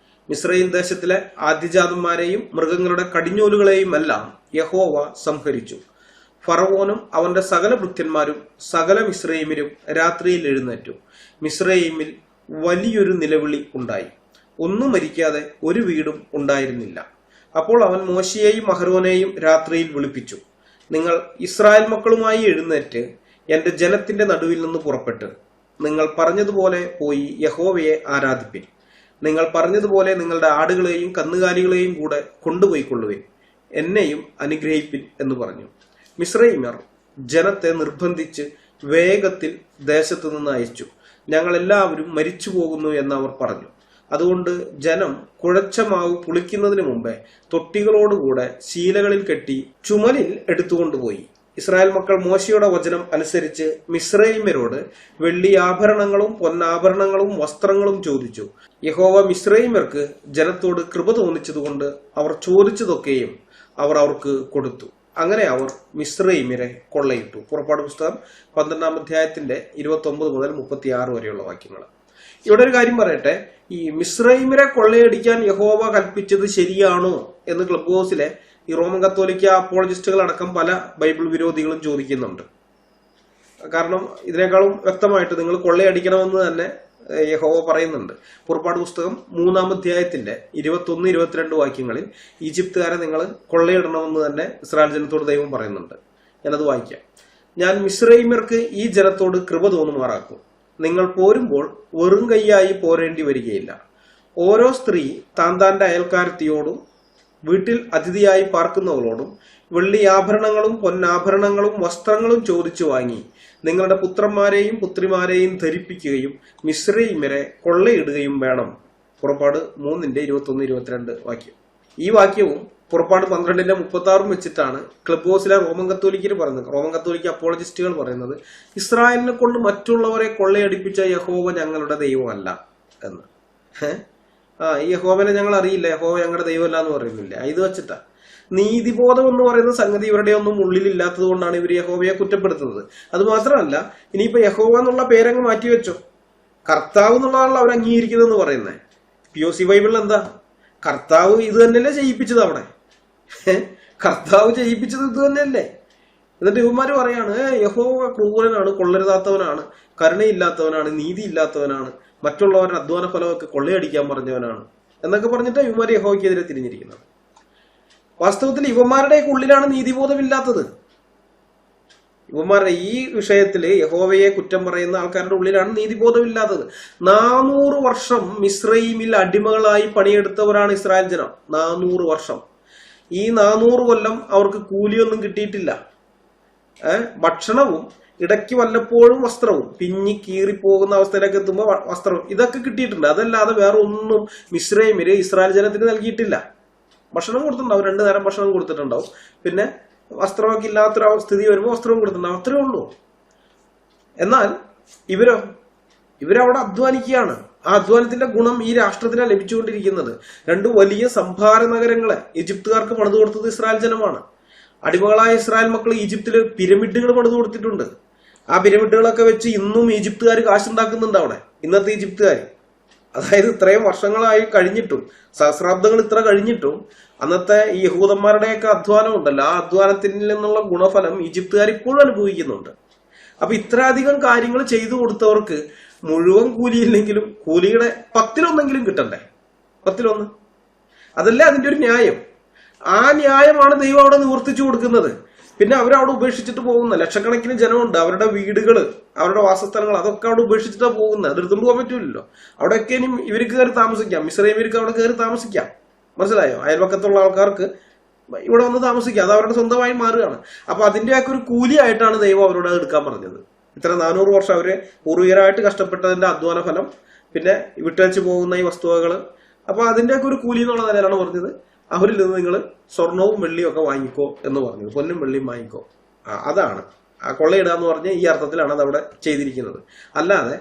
മിസ്രയീം ദേശത്തിലെ ആദിജാതന്മാരെയും മൃഗങ്ങളുടെ കടിഞ്ഞൂലുകളെയും എല്ലാം യഹോവ സംഹരിച്ചു. ഫറവോനും അവന്റെ സകല ഭൃത്യന്മാരും സകല മിസ്രയീമ്യരും രാത്രിയിൽ എഴുന്നേറ്റു. മിസ്രയീമിൽ വലിയൊരു നിലവിളി ഉണ്ടായി. ഒന്നും മരിക്കാതെ ഒരു വീടും ഉണ്ടായിരുന്നില്ല. അപ്പോൾ അവൻ മോശയെയും അഹരോനെയും രാത്രിയിൽ വിളിപ്പിച്ചു. നിങ്ങൾ ഇസ്രായേൽ മക്കളുമായി എഴുന്നേറ്റ് എന്റെ ജനത്തിന്റെ നടുവിൽ നിന്ന് പുറപ്പെട്ട് നിങ്ങൾ പറഞ്ഞതുപോലെ പോയി യഹോവയെ ആരാധിപ്പിൻ. നിങ്ങൾ പറഞ്ഞതുപോലെ നിങ്ങളുടെ ആടുകളെയും കന്നുകാലികളെയും കൂടെ കൊണ്ടുപോയിക്കൊള്ളുവിൻ. എന്നെയും അനുഗ്രഹിപ്പിൻ എന്ന് പറഞ്ഞു. മിസ്രയീമ്യർ ജനത്തെ നിർബന്ധിച്ച് വേഗത്തിൽ ദേശത്തു നിന്ന് അയച്ചു. ഞങ്ങൾ എല്ലാവരും മരിച്ചു പോകുന്നു എന്ന് അവർ പറഞ്ഞു. അതുകൊണ്ട് ജനം കുഴച്ച മാവ് പുളിക്കുന്നതിന് മുമ്പേ തൊട്ടികളോടുകൂടെ ശീലകളിൽ കെട്ടി ചുമലിൽ എടുത്തുകൊണ്ടുപോയി. ഇസ്രായേൽ മക്കൾ മോശയുടെ വചനം അനുസരിച്ച് മിസ്രയീമ്യരോട് വെള്ളി ആഭരണങ്ങളും പൊന്നാഭരണങ്ങളും വസ്ത്രങ്ങളും ചോദിച്ചു. യഹോവ മിസ്രയീമ്യർക്ക് ജനത്തോട് കൃപ തോന്നിച്ചതുകൊണ്ട് അവർ ചോദിച്ചതൊക്കെയും അവർ അവർക്ക് കൊടുത്തു. അങ്ങനെ അവർ മിസ്രയീമ്യരെ കൊള്ളയിട്ടു. പുറപ്പാട് പുസ്തകം 12-ാം അധ്യായത്തിന്റെ 29 മുതൽ 36 വരെയുള്ള വാക്യങ്ങൾ. ഇവിടെ ഒരു കാര്യം പറയട്ടെ. ഈ മിസ്രയീമ്യരെ കൊള്ളയടിക്കാൻ യഹോവ കൽപ്പിച്ചത് ശരിയാണോ എന്ന് ക്ലബ് ഹൗസിലെ ഈ റോമൻ കത്തോലിക്ക അപ്പോളജിസ്റ്റുകൾ അടക്കം പല ബൈബിൾ വിരോധികളും ചോദിക്കുന്നുണ്ട്. കാരണം ഇതിനേക്കാളും വ്യക്തമായിട്ട് നിങ്ങൾ കൊള്ളയടിക്കണമെന്ന് തന്നെ യഹോവ പറയുന്നുണ്ട്. പുറപ്പാട് പുസ്തകം 3-ാം അധ്യായത്തിന്റെ 21-22 വാക്യങ്ങളിൽ ഈജിപ്തുകാരെ നിങ്ങൾ കൊള്ളയിടണമെന്ന് തന്നെ ഇസ്രായേൽ ജനത്തോട് ദൈവം പറയുന്നുണ്ട്. ഞാനത് വായിക്കാം. ഞാൻ മിസ്രയീമ്യർക്ക് ഈ ജനത്തോട് കൃപ തോന്നുമാറാക്കും. നിങ്ങൾ പോരുമ്പോൾ വെറും കൈയായി പോരേണ്ടി വരികയില്ല. ഓരോ സ്ത്രീ താന്താന്റെ അയൽക്കാരത്തിയോടും വീട്ടിൽ അതിഥിയായി പാർക്കുന്നവളോടും വെള്ളി ആഭരണങ്ങളും പൊന്നാഭരണങ്ങളും വസ്ത്രങ്ങളും ചോദിച്ചു വാങ്ങി നിങ്ങളുടെ പുത്രന്മാരെയും പുത്രിമാരെയും ധരിപ്പിക്കുകയും മിസ്രയീമ്യരെ കൊള്ളയിടുകയും വേണം. പുറപ്പാട് 3-21-22 വാക്യം. ഈ വാക്യവും പുറപ്പാട് 12-36 വെച്ചിട്ടാണ് ക്ലബ് ഹൗസിലെ റോമൻ കത്തോലിക്കർ പറയുന്നത്. റോമൻ കത്തോലിക്ക അപ്പോളജിസ്റ്റുകൾ പറയുന്നത് ഇസ്രായേലിനെ കൊണ്ട് മറ്റുള്ളവരെ കൊള്ളയടിപ്പിച്ച യഹോവ ഞങ്ങളുടെ ദൈവമല്ല എന്ന്. ഈ യഹോവനെ ഞങ്ങൾ അറിയില്ല, യഹോവ ഞങ്ങളുടെ ദൈവമല്ല എന്ന് പറയുന്നില്ല. ഇത് വെച്ചിട്ടാ നീതിബോധം എന്ന് പറയുന്ന സംഗതി ഇവരുടെ ഒന്നും ഉള്ളിലില്ലാത്തത് കൊണ്ടാണ് ഇവർ യഹോവയെ കുറ്റപ്പെടുത്തുന്നത്. അത് മാത്രമല്ല, ഇനിയിപ്പോ യഹോവ എന്നുള്ള പേരങ്ങ് മാറ്റിവെച്ചോ, കർത്താവ് എന്നുള്ളതാണല്ലോ അവർ അംഗീകരിക്കുന്നതെന്ന് പറയുന്നത്. POC ബൈബിളിൽ എന്താ? കർത്താവ് ഇത് തന്നെയല്ലേ ചെയ്യിപ്പിച്ചത്? അവിടെ കർത്താവ് ചെയ്യിപ്പിച്ചത് ഇത് തന്നെയല്ലേ? എന്നിട്ട് ഇവന്മാര് പറയാണ് യഹോവ ക്രൂരനാണ്, കൊള്ളരുതാത്തവനാണ്, കരുണയില്ലാത്തവനാണ്, നീതിയില്ലാത്തവനാണ്, മറ്റുള്ളവരുടെ അധ്വാന ഫലമൊക്കെ കൊള്ളയടിക്കാൻ പറഞ്ഞവനാണ് എന്നൊക്കെ പറഞ്ഞിട്ട് ഇവന്മാര് യഹോവയ്ക്കെതിരെ തിരിഞ്ഞിരിക്കുന്നത്. വാസ്തവത്തിൽ ഇവന്മാരുടെ ഉള്ളിലാണ് നീതിബോധമില്ലാത്തത്. ഇവന്മാരുടെ ഈ വിഷയത്തില് യഹോവയെ കുറ്റം പറയുന്ന ആൾക്കാരുടെ ഉള്ളിലാണ് നീതിബോധമില്ലാത്തത്. 400 വർഷം മിസ്രയീമിൽ അടിമകളായി പണിയെടുത്തവരാണ് ഇസ്രായേൽ ജനം. 400 വർഷം. ഈ 400 കൊല്ലം അവർക്ക് കൂലിയൊന്നും കിട്ടിയിട്ടില്ല. ഭക്ഷണവും ഇടയ്ക്ക് വല്ലപ്പോഴും വസ്ത്രവും, പിഞ്ഞി കീറിപ്പോകുന്ന അവസ്ഥയിലേക്ക് എത്തുമ്പോൾ വസ്ത്രം, ഇതൊക്കെ കിട്ടിയിട്ടുണ്ട്. അതല്ലാതെ വേറെ ഒന്നും മിസ്രയീമില് ഇസ്രായേൽ ജനത്തിന് നൽകിയിട്ടില്ല. ഭക്ഷണം കൊടുത്തിട്ടുണ്ടാവും, 2 നേരം ഭക്ഷണം കൊടുത്തിട്ടുണ്ടാവും. പിന്നെ വസ്ത്രമൊക്കെ ഇല്ലാത്തൊരു സ്ഥിതി വരുമ്പോൾ വസ്ത്രവും കൊടുത്തിട്ടുണ്ടാവും. അത്രേ ഉള്ളൂ. എന്നാൽ ഇവരവിടെ അധ്വാനിക്കുകയാണ്. ആ അധ്വാനത്തിന്റെ ഗുണം ഈ രാഷ്ട്രത്തിനാണ് ലഭിച്ചുകൊണ്ടിരിക്കുന്നത്. രണ്ട് വലിയ സംഭാര നഗരങ്ങളെ ഈജിപ്തുകാർക്ക് പണിതു കൊടുത്തത് ഇസ്രായേൽ ജനമാണ്. അടിമകളായ ഇസ്രായേൽ മക്കൾ ഈജിപ്തില് പിരമിഡുകൾ പണിതു കൊടുത്തിട്ടുണ്ട്. ആ പിരമിഡുകളൊക്കെ വെച്ച് ഇന്നും ഈജിപ്തുകാർ കാശുണ്ടാക്കുന്നുണ്ട് അവിടെ. ഇന്നത്തെ ഈജിപ്തുകാർ, അതായത് ഇത്രയും വർഷങ്ങളായി കഴിഞ്ഞിട്ടും, സഹസ്രാബ്ദങ്ങൾ ഇത്ര കഴിഞ്ഞിട്ടും അന്നത്തെ ഈ യഹൂദന്മാരുടെയൊക്കെ അധ്വാനം ഉണ്ടല്ലോ, ആ അധ്വാനത്തിൽ നിന്നുള്ള ഗുണഫലം ഈജിപ്തുകാർ ഇപ്പോഴും അനുഭവിക്കുന്നുണ്ട്. അപ്പൊ ഇത്രയധികം കാര്യങ്ങൾ ചെയ്തു കൊടുത്തവർക്ക് മുഴുവൻ കൂലിയില്ലെങ്കിലും കൂലിയുടെ 10-1 കിട്ടണ്ടേ? 10-1. അതല്ലേ അതിന്റെ ഒരു ന്യായം. ആ ന്യായമാണ് ദൈവം അവിടെ നിവർത്തിച്ചു കൊടുക്കുന്നത്. പിന്നെ അവരവിടെ ഉപേക്ഷിച്ചിട്ട് പോകുന്ന ലക്ഷക്കണക്കിന് ജനമുണ്ട്. അവരുടെ വീടുകള്, അവരുടെ വാസസ്ഥലങ്ങൾ, അതൊക്കെ അവിടെ ഉപേക്ഷിച്ചിട്ടാണ് പോകുന്നത്. അത് എടുത്തുകൊണ്ട് പോകാൻ പറ്റൂലല്ലോ. അവിടെയൊക്കെ ഇനി ഇവർക്ക് കയറി താമസിക്കാം. മിസ്രൈമിലേക്ക് അവിടെ കയറി താമസിക്കാം. മനസ്സിലായോ? അയൽപക്കത്തുള്ള ആൾക്കാർക്ക് ഇവിടെ വന്ന് താമസിക്കാം. അത് അവരുടെ സ്വന്തമായി മാറുകയാണ്. അപ്പൊ അതിന്റെയൊക്കെ ഒരു കൂലിയായിട്ടാണ് ദൈവം അവരോട് അത് എടുക്കാൻ പറഞ്ഞത്. ഇത്ര 400 വർഷം അവര് പൂർവികരായിട്ട് കഷ്ടപ്പെട്ടതിന്റെ അധ്വാന ഫലം, പിന്നെ വിട്ടയച്ചു പോകുന്ന ഈ വസ്തുവകള്, അപ്പൊ അതിന്റെയൊക്കെ ഒരു കൂലി എന്നുള്ള നിലയിലാണ് പറഞ്ഞത്. അവരിൽ നിന്ന് നിങ്ങൾ സ്വർണവും വെള്ളിയും ഒക്കെ വാങ്ങിക്കോ എന്ന് പറഞ്ഞത്. പൊന്നും വെള്ളിയും വാങ്ങിക്കോ. അതാണ് ആ കൊള്ളയിടുക എന്ന് പറഞ്ഞ ഈ അർത്ഥത്തിലാണ് അത് അവിടെ ചെയ്തിരിക്കുന്നത്. അല്ലാതെ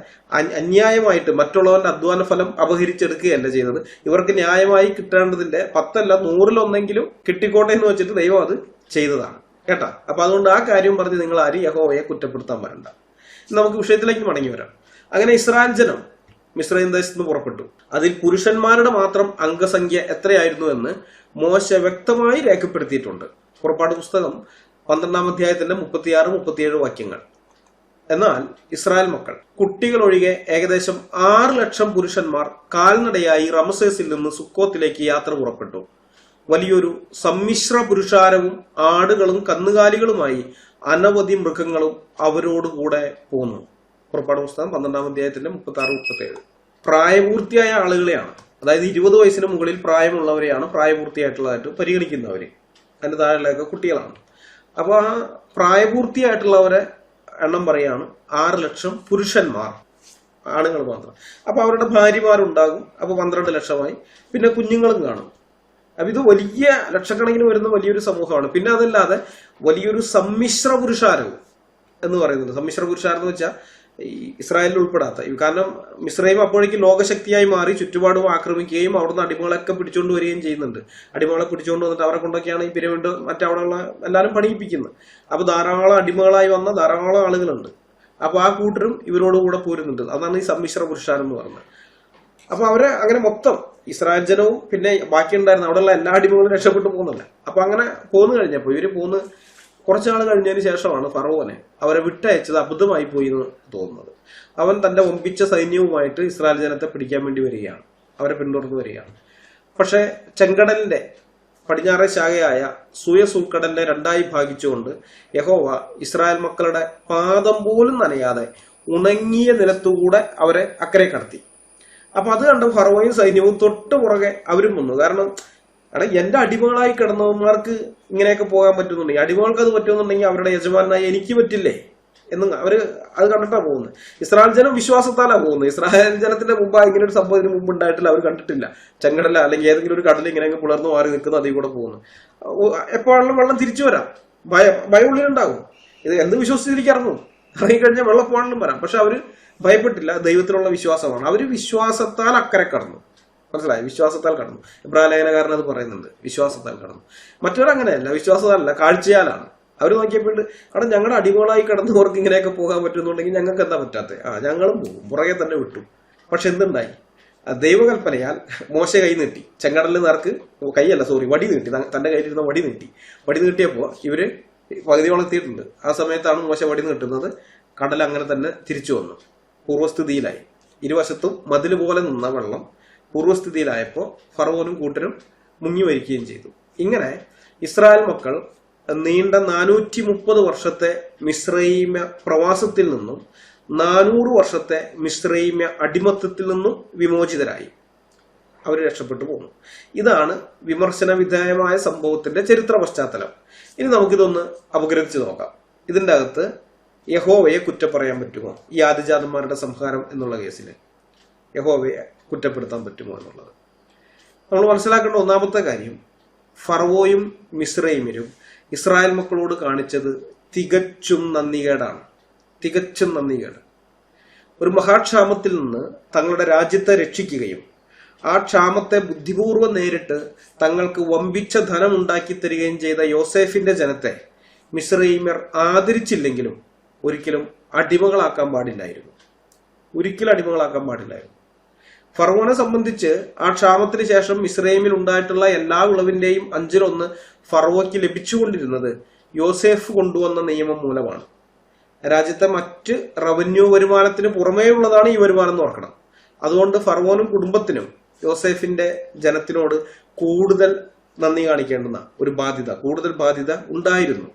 അന്യായമായിട്ട് മറ്റുള്ളവന്റെ അധ്വാന ഫലം അപഹരിച്ചെടുക്കുകയല്ല ചെയ്തത്. ഇവർക്ക് ന്യായമായി കിട്ടേണ്ടതിന്റെ 10-1 കിട്ടിക്കോട്ടെ എന്ന് വെച്ചിട്ട് ദൈവം അത് ചെയ്തതാണ് കേട്ടാ. അപ്പൊ അതുകൊണ്ട് ആ കാര്യം പറഞ്ഞ് നിങ്ങൾ ആരും യഹോവയെ കുറ്റപ്പെടുത്താൻ വരണ്ട. നമുക്ക് വിഷയത്തിലേക്ക് മടങ്ങി വരാം. അങ്ങനെ ഇസ്രായേൽ ജനം മിസ്രൈം ദേശത്ത് നിന്ന് പുറപ്പെട്ടു. അതിൽ പുരുഷന്മാരുടെ മാത്രം അംഗസംഖ്യ എത്രയായിരുന്നു എന്ന് മോശ വ്യക്തമായി രേഖപ്പെടുത്തിയിട്ടുണ്ട്. പുറപ്പാട് പുസ്തകം 12-ാം അധ്യായത്തിന്റെ 36-37 വാക്യങ്ങൾ. എന്നാൽ ഇസ്രായേൽ മക്കൾ കുട്ടികൾ ഒഴികെ ഏകദേശം 6 ലക്ഷം പുരുഷന്മാർ കാൽനടയായി റമസേസിൽ നിന്ന് സുക്കോത്തിലേക്ക് യാത്ര പുറപ്പെട്ടു. വലിയൊരു സമ്മിശ്ര പുരുഷാരവും ആടുകളും കന്നുകാലികളുമായി അനവധി മൃഗങ്ങളും അവരോടുകൂടെ പോന്നു. പുറപ്പാട് പുസ്തകം 12-ാം അധ്യായത്തിന്റെ 36-37. പ്രായപൂർത്തിയായ ആളുകളെയാണ്, അതായത് 20 വയസ്സിന് മുകളിൽ പ്രായമുള്ളവരെയാണ് പ്രായപൂർത്തിയായിട്ടുള്ളതായിട്ട് പരിഗണിക്കുന്നവര്. അതിന്റെ താഴെയുള്ളതൊക്കെ കുട്ടികളാണ്. അപ്പൊ ആ പ്രായപൂർത്തിയായിട്ടുള്ളവരെ എണ്ണം പറയാണ് 6 ലക്ഷം പുരുഷന്മാർ, ആണുങ്ങൾ മാത്രം. അപ്പൊ അവരുടെ ഭാര്യമാരുണ്ടാകും. അപ്പൊ 12 ലക്ഷമായി. പിന്നെ കുഞ്ഞുങ്ങളും കാണും. അപ്പൊ ഇത് വലിയ ലക്ഷക്കണക്കിന് വരുന്ന വലിയൊരു സമൂഹമാണ്. പിന്നെ അതല്ലാതെ വലിയൊരു സമ്മിശ്ര പുരുഷാരവും എന്ന് പറയുന്നുണ്ട്. സമ്മിശ്ര പുരുഷാരം എന്ന് വെച്ചാൽ ഈ ഇസ്രായേലിൽ ഉൾപ്പെടാത്ത, കാരണം മിസ്രൈം അപ്പോഴേക്കും ലോകശക്തിയായി മാറി ചുറ്റുപാടും ആക്രമിക്കുകയും അവിടുന്ന് അടിമകളൊക്കെ പിടിച്ചുകൊണ്ട് വരികയും ചെയ്യുന്നുണ്ട്. അടിമകളെ പിടിച്ചുകൊണ്ട് വന്നിട്ട് അവരെ കൊണ്ടൊക്കെയാണ് ഈ പിരമിഡ് മറ്റവിടെയുള്ള എല്ലാവരും പണിയിപ്പിക്കുന്നത്. അപ്പൊ ധാരാളം അടിമകളായി വന്ന ധാരാളം ആളുകളുണ്ട്. അപ്പൊ ആ കൂട്ടരും ഇവരോട് കൂടെ പോരുന്നുണ്ട്. അതാണ് ഈ സമ്മിശ്ര പുരുഷാരം എന്ന് പറയുന്നത്. അപ്പൊ അവരെ അങ്ങനെ മൊത്തം ഇസ്രായേൽ ജനവും പിന്നെ ബാക്കിയുണ്ടായിരുന്ന അവിടെയുള്ള എല്ലാ അടിമകളും രക്ഷപ്പെട്ടു പോകുന്നുണ്ട്. അപ്പൊ അങ്ങനെ പോന്നു കഴിഞ്ഞപ്പോ ഇവര് പോന്ന് കുറച്ചാൾ കഴിഞ്ഞതിന് ശേഷമാണ് ഫറവോനെ അവരെ വിട്ടയച്ചത് അബദ്ധമായി പോയി എന്ന് തോന്നുന്നത്. അവൻ തന്റെ ഒമ്പിച്ച സൈന്യവുമായിട്ട് ഇസ്രായേൽ ജനത്തെ പിടിക്കാൻ വേണ്ടി വരികയാണ്, അവരെ പിന്തുടർന്ന് വരികയാണ്. പക്ഷെ ചെങ്കടലിന്റെ പടിഞ്ഞാറേ ശാഖയായ സൂയസ് ഉൾക്കടലിനെ 2ആയി ഭാഗിച്ചുകൊണ്ട് യഹോവ ഇസ്രായേൽ മക്കളുടെ പാദം പോലും നനയാതെ ഉണങ്ങിയ നിലത്തുകൂടെ അവരെ അക്കരെ കടത്തി. അപ്പൊ അത് കണ്ട ഫറവോയും സൈന്യവും തൊട്ട് പുറകെ അവരും വന്നു. കാരണം എന്റെ അടിമകളായി കിടന്നവന്മാർക്ക് ഇങ്ങനെയൊക്കെ പോകാൻ പറ്റുന്നുണ്ടെങ്കിൽ, അടിമകൾക്ക് അത് പറ്റുന്നുണ്ടെങ്കിൽ അവരുടെ യജമാനായി എനിക്ക് പറ്റില്ലേ എന്ന് അവര് അത് കണ്ടിട്ടാ പോകുന്നത്. ഇസ്രായേൽ ജനം വിശ്വാസത്താലാ പോകുന്നത്. ഇസ്രായേൽ ജനത്തിന്റെ മുമ്പ് ഇങ്ങനെ ഒരു സംഭവം ഇതിന് മുമ്പ് ഉണ്ടായിട്ടില്ല, അവർ കണ്ടിട്ടില്ല. ചെങ്കടല അല്ലെങ്കിൽ ഏതെങ്കിലും ഒരു കടൽ ഇങ്ങനെ പുലർന്നു മാറി നിൽക്കുന്ന അതിൽ കൂടെ പോകുന്നു. എപ്പോഴും വെള്ളം തിരിച്ചു വരാം, ഭയം ഉള്ളിലുണ്ടാകും. ഇത് എന്ത് വിശ്വസിച്ചിരിക്കുന്നു, ഇറങ്ങിക്കഴിഞ്ഞാൽ വെള്ളപ്പോഴാണെന്നും വരാം. പക്ഷെ അവര് ഭയപ്പെട്ടില്ല, ദൈവത്തിലുള്ള വിശ്വാസമാണ്. അവര് വിശ്വാസത്താൽ അക്കരെ കടന്നു. മനസ്സിലായി? വിശ്വാസത്താൽ കടന്നു. ഇബ്രാഹിലേഖനകാരൻ അത് പറയുന്നുണ്ട്, വിശ്വാസത്താൽ കടന്നു. മറ്റവരങ്ങനെയല്ല, വിശ്വാസത്താലല്ല, കാഴ്ചയാലാണ്. അവർ നോക്കിയപ്പോൾ അവിടെ ഞങ്ങളുടെ അടിമകളായി കടന്നവർക്ക് ഇങ്ങനെയൊക്കെ പോകാൻ പറ്റുന്നുണ്ടെങ്കിൽ ഞങ്ങൾക്ക് എന്താ പറ്റാത്തത്? ഞങ്ങളും പോകും, പുറകെ തന്നെ വിട്ടു. പക്ഷെ എന്തുണ്ടായി? ദൈവകൽപ്പനയാൽ മോശ കൈ നീട്ടി, ചെങ്കടലിൽ നേർക്ക് വടി നീട്ടി, തന്റെ കയ്യിലിരുന്ന വടി നീട്ടിയപ്പോ ഇവര് പകുതിയോളം എത്തിയിട്ടുണ്ട്. ആ സമയത്താണ് മോശ വടി നീട്ടുന്നത്. കടൽ അങ്ങനെ തന്നെ തിരിച്ചു വന്നു, പൂർവ്വസ്ഥിതിയിലായി. ഇരുവശത്തും മതിൽ പോലെ നിന്ന വെള്ളം പൂർവ്വസ്ഥിതിയിലായപ്പോ ഫറവോനും കൂട്ടരും മുങ്ങി മരിക്കുകയും ചെയ്തു. ഇങ്ങനെ ഇസ്രായേൽ മക്കൾ നീണ്ട 430 വർഷത്തെ മിസ്രൈമ്യ പ്രവാസത്തിൽ നിന്നും 400 വർഷത്തെ മിസ്രൈമ്യ അടിമത്തത്തിൽ നിന്നും വിമോചിതരായി. അവർ രക്ഷപ്പെട്ടു പോന്നു. ഇതാണ് വിമർശന വിധേയമായ സംഭവത്തിന്റെ ചരിത്ര പശ്ചാത്തലം. ഇനി നമുക്കിതൊന്ന് അപഗ്രഥിച്ച് നോക്കാം. ഇതിന്റെ അകത്ത് യഹോവയെ കുറ്റപ്പറയാൻ പറ്റുമോ? ഈ ആദിജാതന്മാരുടെ സംഹാരം എന്നുള്ള കേസിൽ യഹോവയെ കുറ്റപ്പെടുത്താൻ പറ്റുമോ എന്നുള്ളത് നമ്മൾ മനസ്സിലാക്കേണ്ട ഒന്നാമത്തെ കാര്യം, ഫറവോയും മിസ്രൈമ്യരും ഇസ്രായേൽ മക്കളോട് കാണിച്ചത് തികച്ചും നന്ദികേടാണ്. തികച്ചും നന്ദികേട്. ഒരു മഹാക്ഷാമത്തിൽ നിന്ന് തങ്ങളുടെ രാജ്യത്തെ രക്ഷിക്കുകയും ആ ക്ഷാമത്തെ ബുദ്ധിപൂർവ്വം നേരിട്ട് തങ്ങൾക്ക് വമ്പിച്ച ധനം ഉണ്ടാക്കി തരികയും ചെയ്ത യോസേഫിന്റെ ജനത്തെ മിസ്രയീമ്യർ ആദരിച്ചില്ലെങ്കിലും ഒരിക്കലും അടിമകളാക്കാൻ പാടില്ലായിരുന്നു. ഒരിക്കലും അടിമകളാക്കാൻ പാടില്ലായിരുന്നു. ഫറവോനെ സംബന്ധിച്ച് ആ ക്ഷാമത്തിന് ശേഷം മിസ്രയീമിൽ ഉണ്ടായിട്ടുള്ള എല്ലാ വിളവിന്റെയും 1/5 ഫറവോയ്ക്ക് ലഭിച്ചുകൊണ്ടിരുന്നത് യോസേഫ് കൊണ്ടുവന്ന നിയമം മൂലമാണ്. രാജ്യത്തെ മറ്റ് റവന്യൂ വരുമാനത്തിന് പുറമേ ഉള്ളതാണ് ഈ വരുമാനം എന്ന് ഓർക്കണം. അതുകൊണ്ട് ഫറവോനും കുടുംബത്തിനും യോസേഫിന്റെ ജനത്തിനോട് കൂടുതൽ നന്ദി കാണിക്കേണ്ടുന്ന ഒരു കൂടുതൽ ബാധ്യത ഉണ്ടായിരുന്നു.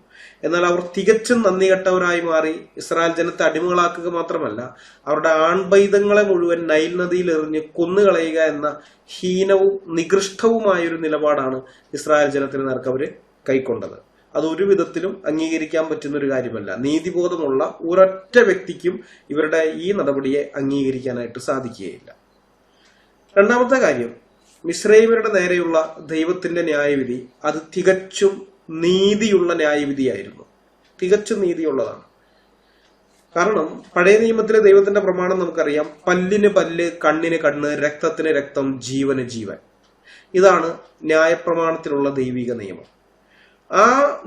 എന്നാൽ അവർ തികച്ചും നന്ദി കെട്ടവരായി മാറി ഇസ്രായേൽ ജനത്തെ അടിമകളാക്കുക മാത്രമല്ല, അവരുടെ ആൺപൈതങ്ങളെ മുഴുവൻ നൈൽ നദിയിൽ എറിഞ്ഞ് കൊന്നുകളയുക എന്ന ഹീനവും നികൃഷ്ടവുമായൊരു നിലപാടാണ് ഇസ്രായേൽ ജനത്തിന് നേർക്ക് അവര് കൈക്കൊണ്ടത്. അത് ഒരു വിധത്തിലും അംഗീകരിക്കാൻ പറ്റുന്ന ഒരു കാര്യമല്ല. നീതിബോധമുള്ള ഒരൊറ്റ വ്യക്തിക്കും ഇവരുടെ ഈ നടപടിയെ അംഗീകരിക്കാനായിട്ട് സാധിക്കുകയില്ല. രണ്ടാമത്തെ കാര്യം, മിസ്രയീമ്യരുടെ നേരെയുള്ള ദൈവത്തിന്റെ ന്യായവിധി അത് തികച്ചും നീതിയുള്ള ന്യായവിധിയായിരുന്നു. തികച്ചും നീതിയുള്ളതാണ്. കാരണം പഴയ നിയമത്തിലെ ദൈവത്തിന്റെ പ്രമാണം നമുക്കറിയാം, പല്ലിന് പല്ല്, കണ്ണിന് കണ്ണ്, രക്തത്തിന് രക്തം, ജീവന് ജീവൻ. ഇതാണ് ന്യായപ്രമാണത്തിലുള്ള ദൈവിക നിയമം. ആ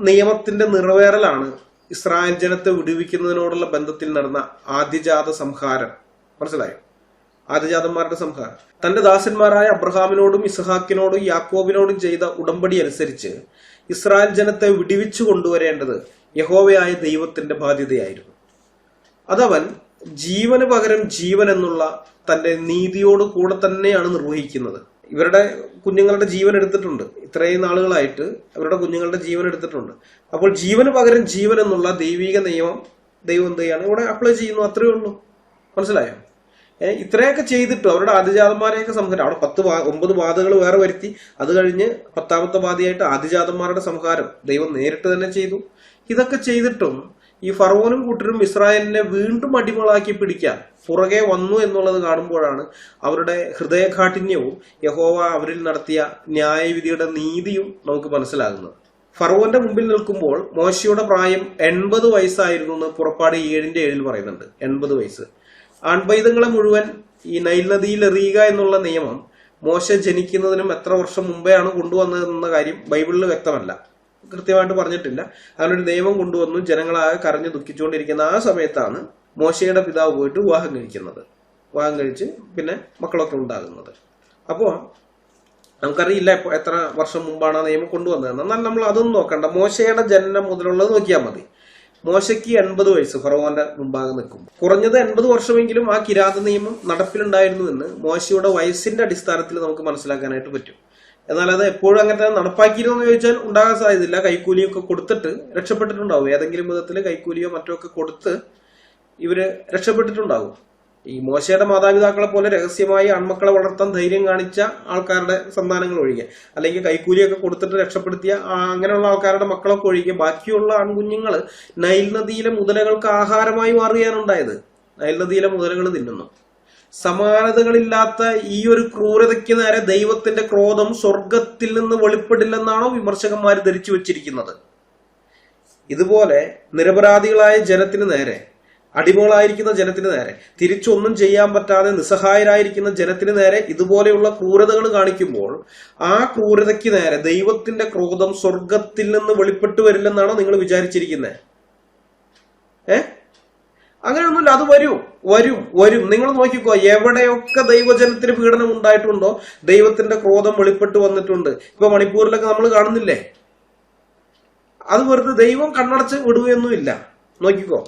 നിയമത്തിന്റെ നിറവേറലാണ് ഇസ്രായേൽ ജനത്തെ വിടുവിക്കുന്നതിനോടുള്ള ബന്ധത്തിൽ നടന്ന ആദ്യജാത സംഹാരം. മനസ്സിലായോ? ആദ്യജാതന്മാരുടെ സംഹാരം. തന്റെ ദാസന്മാരായ അബ്രഹാമിനോടും ഇസ്ഹാക്കിനോടും യാക്കോബിനോടും ചെയ്ത ഉടമ്പടി അനുസരിച്ച് ഇസ്രായേൽ ജനത്തെ വിടുവിച്ചു കൊണ്ടുവരേണ്ടത് യഹോവയായ ദൈവത്തിന്റെ ബാധ്യതയായിരുന്നു. അതവൻ ജീവന് പകരം ജീവൻ എന്നുള്ള തന്റെ നീതിയോട് കൂടെ തന്നെയാണ് നിർവഹിക്കുന്നത്. ഇവരുടെ കുഞ്ഞുങ്ങളുടെ ജീവൻ എടുത്തിട്ടുണ്ട്. ഇത്രയും നാളുകളായിട്ട് അവരുടെ കുഞ്ഞുങ്ങളുടെ ജീവൻ എടുത്തിട്ടുണ്ട്. അപ്പോൾ ജീവന് പകരം ജീവൻ എന്നുള്ള ദൈവിക നിയമം ദൈവം എന്ത് ചെയ്യാണ്? ഇവിടെ അപ്ലൈ ചെയ്യുന്നു. അത്രയേ ഉള്ളൂ. മനസ്സിലായോ? ഇത്രയൊക്കെ ചെയ്തിട്ട് അവരുടെ ആദിജാതന്മാരെയൊക്കെ സംഹാരം, അവിടെ 9 ബാധകൾ വേറെ വരുത്തി. അത് കഴിഞ്ഞ് 10ാമത്തെ ബാധയായിട്ട് ആദിജാതന്മാരുടെ സംഹാരം ദൈവം നേരിട്ട് തന്നെ ചെയ്തു. ഇതൊക്കെ ചെയ്തിട്ടും ഈ ഫറവോനും കൂട്ടരും ഇസ്രായേലിനെ വീണ്ടും അടിമകളാക്കി പിടിക്കാൻ പുറകെ വന്നു എന്നുള്ളത് കാണുമ്പോഴാണ് അവരുടെ ഹൃദയകാഠിന്യവും യഹോവ അവരിൽ നടത്തിയ ന്യായവിധിയുടെ നീതിയും നമുക്ക് മനസ്സിലാകുന്നത്. ഫറവോന്റെ മുമ്പിൽ നിൽക്കുമ്പോൾ മോശയുടെ പ്രായം 80 വയസ്സായിരുന്നു എന്ന് പുറപ്പാട് 7:7 പറയുന്നുണ്ട്. 80 വയസ്സ്. ആൺപൈതങ്ങളെ മുഴുവൻ ഈ നൈൽ നദിയിൽ എറിയുക എന്നുള്ള നിയമം മോശ ജനിക്കുന്നതിനും എത്ര വർഷം മുമ്പെയാണ് കൊണ്ടുവന്നതെന്ന കാര്യം ബൈബിളിൽ വ്യക്തമല്ല, കൃത്യമായിട്ട് പറഞ്ഞിട്ടില്ല. അങ്ങനൊരു നിയമം കൊണ്ടുവന്നു. ജനങ്ങളാകെ കരഞ്ഞു ദുഃഖിച്ചുകൊണ്ടിരിക്കുന്ന ആ സമയത്താണ് മോശയുടെ പിതാവ് പോയിട്ട് വിവാഹം കഴിക്കുന്നത്. വിവാഹം കഴിച്ച് പിന്നെ മക്കളൊക്കെ ഉണ്ടാകുന്നത്. അപ്പോൾ നമുക്കറിയില്ല എത്ര വർഷം മുമ്പാണ് ആ നിയമം കൊണ്ടുവന്നതെന്ന്. എന്നാൽ നമ്മൾ അതൊന്നും നോക്കണ്ട. മോശയുടെ ജനനം മുതലുള്ളത് നോക്കിയാൽ മതി. മോശയ്ക്ക് 80 വയസ്സ് ഫറവോന്റെ മുമ്പാകെ നിൽക്കും. കുറഞ്ഞത് 80 വർഷമെങ്കിലും ആ കിരാത നിയമം നടപ്പിലുണ്ടായിരുന്നുവെന്ന് മോശയുടെ വയസ്സിന്റെ അടിസ്ഥാനത്തിൽ നമുക്ക് മനസ്സിലാക്കാനായിട്ട് പറ്റും. എന്നാൽ അത് എപ്പോഴും അങ്ങനെ നടപ്പാക്കിയിരുന്നു എന്ന് ചോദിച്ചാൽ ഉണ്ടാകാൻ സാധ്യതയില്ല. കൈക്കൂലിയൊക്കെ കൊടുത്തിട്ട് രക്ഷപ്പെട്ടിട്ടുണ്ടാവും. ഏതെങ്കിലും വിധത്തിൽ കൈക്കൂലിയോ മറ്റോ ഒക്കെ കൊടുത്ത് ഇവര് രക്ഷപ്പെട്ടിട്ടുണ്ടാവും. ഈ മോശയുടെ മാതാപിതാക്കളെ പോലെ രഹസ്യമായി ആൺമക്കളെ വളർത്താൻ ധൈര്യം കാണിച്ച ആൾക്കാരുടെ സന്താനങ്ങൾ ഒഴികെ, അല്ലെങ്കിൽ കൈക്കൂലിയൊക്കെ കൊടുത്തിട്ട് രക്ഷപ്പെടുത്തിയ അങ്ങനെയുള്ള ആൾക്കാരുടെ മക്കളൊക്കെ ഒഴികെ ബാക്കിയുള്ള ആൺകുഞ്ഞുങ്ങൾ നൈൽ നദിയിലെ മുതലകൾക്ക് ആഹാരമായി മാറുകയാണുണ്ടായത്. നൈൽ നദിയിലെ മുതലകൾ തിന്നുന്നു. സമാനതകളില്ലാത്ത ഈ ഒരു ക്രൂരതയ്ക്ക് നേരെ ദൈവത്തിന്റെ ക്രോധം സ്വർഗത്തിൽ നിന്ന് വെളിപ്പെടില്ലെന്നാണോ വിമർശകന്മാർ ധരിച്ചു വച്ചിരിക്കുന്നത്? ഇതുപോലെ നിരപരാധികളായ ജനത്തിന് നേരെ, അടിമകളായിരിക്കുന്ന ജനത്തിന് നേരെ, തിരിച്ചൊന്നും ചെയ്യാൻ പറ്റാതെ നിസ്സഹായരായിരിക്കുന്ന ജനത്തിന് നേരെ ഇതുപോലെയുള്ള ക്രൂരതകൾ കാണിക്കുമ്പോൾ ആ ക്രൂരതയ്ക്ക് നേരെ ദൈവത്തിന്റെ ക്രോധം സ്വർഗത്തിൽ നിന്ന് വെളിപ്പെട്ടു വരില്ലെന്നാണോ നിങ്ങൾ വിചാരിച്ചിരിക്കുന്നത്? അങ്ങനെയൊന്നുമില്ല. അത് വരും. നിങ്ങൾ നോക്കിക്കോ, എവിടെയൊക്കെ ദൈവജനത്തിന് പീഡനം ഉണ്ടായിട്ടുണ്ടോ ദൈവത്തിന്റെ ക്രോധം വെളിപ്പെട്ടു വന്നിട്ടുണ്ട്. ഇപ്പൊ മണിപ്പൂരിലൊക്കെ നമ്മൾ കാണുന്നില്ലേ? അത് വെറുതെ ദൈവം കണ്ണടച്ച് വിടുകയൊന്നുമില്ല. നോക്കിക്കോ,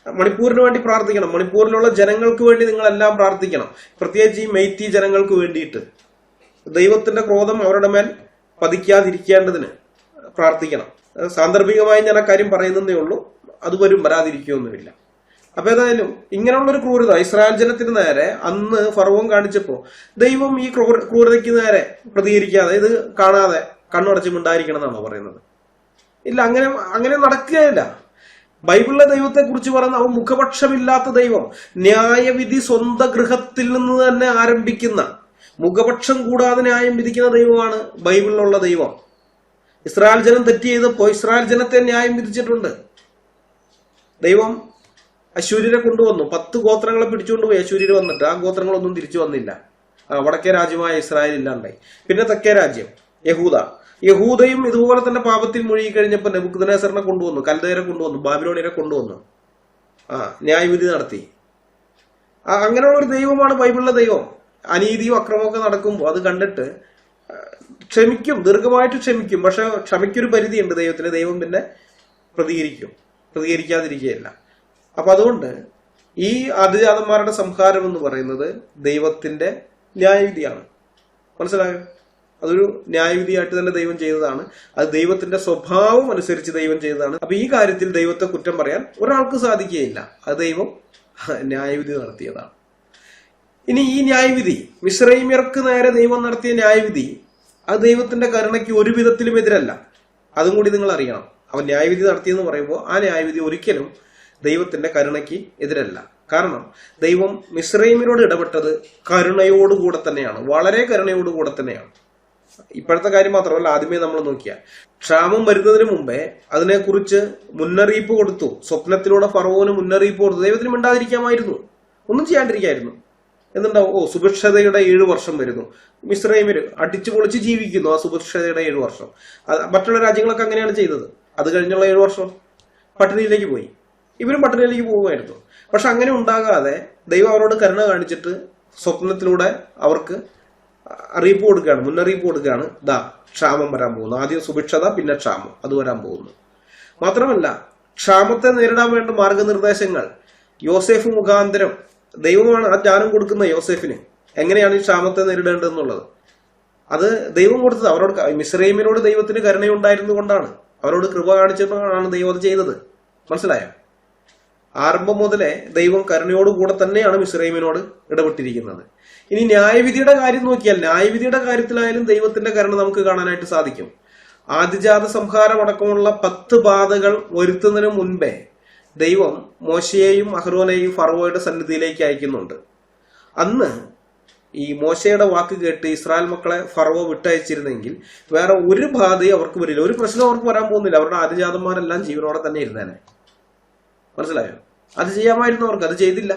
മണിപ്പൂരിന് വേണ്ടി പ്രാർത്ഥിക്കണം. മണിപ്പൂരിലുള്ള ജനങ്ങൾക്ക് വേണ്ടി നിങ്ങളെല്ലാം പ്രാർത്ഥിക്കണം. പ്രത്യേകിച്ച് ഈ മെയ്തി ജനങ്ങൾക്ക് വേണ്ടിയിട്ട് ദൈവത്തിന്റെ ക്രോധം അവരുടെ മേൽ പതിക്കാതിരിക്കേണ്ടതിന് പ്രാർത്ഥിക്കണം. സാന്ദർഭികമായി ഞാൻ ആ കാര്യം പറയുന്നതേ ഉള്ളൂ. അത് വരാതിരിക്കുകയൊന്നുമില്ല. അപ്പൊ ഏതായാലും ഇങ്ങനെയുള്ളൊരു ക്രൂരത ഇസ്രായേൽ ജനത്തിന് നേരെ അന്ന് ഫറവോൻ കാണിച്ചപ്പോ ദൈവം ഈ ക്രൂരതയ്ക്ക് നേരെ പ്രതികരിക്കാതെ, ഇത് കാണാതെ കണ്ണടച്ച് മിണ്ടായിരിക്കണം എന്നാണോ പറയുന്നത്? ഇല്ല, അങ്ങനെ നടക്കുകയില്ല. ബൈബിളിലെ ദൈവത്തെ കുറിച്ച് പറയുന്ന അവൻ മുഖപക്ഷമില്ലാത്ത ദൈവം, ന്യായവിധി സ്വന്തം ഗൃഹത്തിൽ നിന്ന് തന്നെ ആരംഭിക്കുന്ന, മുഖപക്ഷം കൂടാതെ ന്യായം വിധിക്കുന്ന ദൈവമാണ് ബൈബിളിലുള്ള ദൈവം. ഇസ്രായേൽ ജനം തെറ്റ് ചെയ്തപ്പോ ഇസ്രായേൽ ജനത്തെ ന്യായം വിധിച്ചിട്ടുണ്ട്. ദൈവം അശ്ശൂര്യരെ കൊണ്ടുവന്നു. 10 ഗോത്രങ്ങളെ പിടിച്ചുകൊണ്ടുപോയി അശ്ശൂര്യര് വന്നിട്ട്. ആ ഗോത്രങ്ങളൊന്നും തിരിച്ചു വന്നില്ല. വടക്കേ രാജ്യമായ ഇസ്രായേൽ ഇല്ലാണ്ടായി. പിന്നെ തെക്കേ രാജ്യം യഹൂദയും ഇതുപോലെ തന്നെ പാപത്തിൽ മുഴുകി കഴിഞ്ഞപ്പോൾ നെബൂഖദ്നേസറിനെ കൊണ്ടുവന്നു, കൽദയരെ കൊണ്ടുവന്നു, ബാബിലോണിയരെ കൊണ്ടുവന്നു, ന്യായവിധി നടത്തി. അങ്ങനെയുള്ള ഒരു ദൈവമാണ് ബൈബിളിലെ ദൈവം. അനീതിയും അക്രമമൊക്കെ നടക്കുമ്പോൾ അത് കണ്ടിട്ട് ക്ഷമിക്കും, ദീർഘമായിട്ട് ക്ഷമിക്കും. പക്ഷെ ക്ഷമയ്ക്കൊരു പരിധിയുണ്ട് ദൈവത്തിന്. ദൈവം പിന്നെ പ്രതികരിക്കാതിരിക്കുകയില്ല. അപ്പൊ അതുകൊണ്ട് ഈ ആദ്യജാതന്മാരുടെ സംഹാരം എന്ന് പറയുന്നത് ദൈവത്തിന്റെ ന്യായവിധിയാണ്. മനസ്സിലായോ? അതൊരു ന്യായവിധിയായിട്ട് തന്നെ ദൈവം ചെയ്തതാണ്. അത് ദൈവത്തിന്റെ സ്വഭാവം അനുസരിച്ച് ദൈവം ചെയ്തതാണ്. അപ്പൊ ഈ കാര്യത്തിൽ ദൈവത്തെ കുറ്റം പറയാൻ ഒരാൾക്ക് സാധിക്കുകയില്ല. അത് ദൈവം ന്യായവിധി നടത്തിയതാണ്. ഇനി ഈ ന്യായവിധി, മിസ്രൈമ്യർക്ക് നേരെ ദൈവം നടത്തിയ ന്യായവിധി, അത് ദൈവത്തിന്റെ കരുണയ്ക്ക് ഒരു വിധത്തിലും എതിരല്ല. അതും കൂടി നിങ്ങൾ അറിയണം. അവൻ ന്യായവിധി നടത്തിയെന്ന് പറയുമ്പോൾ ആ ന്യായവിധി ഒരിക്കലും ദൈവത്തിന്റെ കരുണയ്ക്ക് എതിരല്ല. കാരണം ദൈവം മിസ്രൈമിനോട് ഇടപെട്ടത് കരുണയോടുകൂടെ തന്നെയാണ്, വളരെ കരുണയോടുകൂടെ തന്നെയാണ്. ഇപ്പോഴത്തെ കാര്യം മാത്രമല്ല, ആദ്യമേ നമ്മൾ നോക്കിയാൽ ക്ഷാമം വരുന്നതിന് മുമ്പേ അതിനെക്കുറിച്ച് മുന്നറിയിപ്പ് കൊടുത്തു. സ്വപ്നത്തിലൂടെ ഫറവോന് മുന്നറിയിപ്പ് കൊടുത്തു. ദൈവത്തിന് മിണ്ടാതിരിക്കാമായിരുന്നു, ഒന്നും ചെയ്യാണ്ടിരിക്കായിരുന്നു. എന്നുണ്ടാവും, സുഭിക്ഷതയുടെ 7 വർഷം വരുന്നു. മിസ്രൈമിൽ അടിച്ചു പൊളിച്ച് ജീവിക്കുന്നു ആ സുഭിക്ഷതയുടെ 7 വർഷം. മറ്റുള്ള രാജ്യങ്ങളൊക്കെ അങ്ങനെയാണ് ചെയ്തത്. അത് കഴിഞ്ഞുള്ള 7 വർഷം പട്ടിണിയിലേക്ക് പോയി. ഇവരും പട്ടിണിയിലേക്ക് പോകുമായിരുന്നു. പക്ഷെ അങ്ങനെ ഉണ്ടാകാതെ ദൈവം അവരോട് കരുണ കാണിച്ചിട്ട് സ്വപ്നത്തിലൂടെ അവർക്ക് അറിയിപ്പ് കൊടുക്കുകയാണ്, മുന്നറിയിപ്പ് കൊടുക്കുകയാണ്. ക്ഷാമം വരാൻ പോകുന്നു. ആദ്യം സുഭിക്ഷത, പിന്നെ ക്ഷാമം, അത് വരാൻ പോകുന്നു. മാത്രമല്ല ക്ഷാമത്തെ നേരിടാൻ വേണ്ട മാർഗനിർദ്ദേശങ്ങൾ യോസേഫ് മുഖാന്തരം ദൈവമാണ് ആ ജ്ഞാനം കൊടുക്കുന്ന യോസേഫിന്. എങ്ങനെയാണ് ഈ ക്ഷാമത്തെ നേരിടേണ്ടതെന്നുള്ളത് അത് ദൈവം കൊടുത്തത്. അവരോട് മിസ്രൈമിനോട് ദൈവത്തിന് കരുണയുണ്ടായിരുന്നു കൊണ്ടാണ്, അവരോട് കൃപ കാണിച്ചപ്പോഴാണ് ദൈവം അത് ചെയ്തത്. മനസ്സിലായോ? ആരംഭം മുതലേ ദൈവം കരുണയോടുകൂടെ തന്നെയാണ് മിസ്രൈമിനോട് ഇടപെട്ടിരിക്കുന്നത്. ഇനി ന്യായവിധിയുടെ കാര്യം നോക്കിയാൽ, ന്യായവിധിയുടെ കാര്യത്തിലായാലും ദൈവത്തിന്റെ കരുണ നമുക്ക് കാണാനായിട്ട് സാധിക്കും. ആദിജാത സംഹാരം അടക്കമുള്ള 10 ബാധകൾ വരുത്തുന്നതിന് മുൻപേ ദൈവം മോശയെയും അഹ്റോനെയും ഫറവോയുടെ സന്നിധിയിലേക്ക് അയക്കുന്നുണ്ട്. അന്ന് ഈ മോശയുടെ വാക്ക് കേട്ട് ഇസ്രായേൽ മക്കളെ ഫറവോ വിട്ടയച്ചിരുന്നെങ്കിൽ വേറെ ഒരു ബാധയും അവർക്ക് വരില്ല, ഒരു പ്രശ്നം അവർക്ക് വരാൻ പോകുന്നില്ല. അവരുടെ ആദിജാതന്മാരെല്ലാം ജീവനോടെ തന്നെ ഇരുന്നേനെ. മനസ്സിലായോ? അത് ചെയ്യാമായിരുന്നു അവർക്ക്, അത് ചെയ്തില്ല.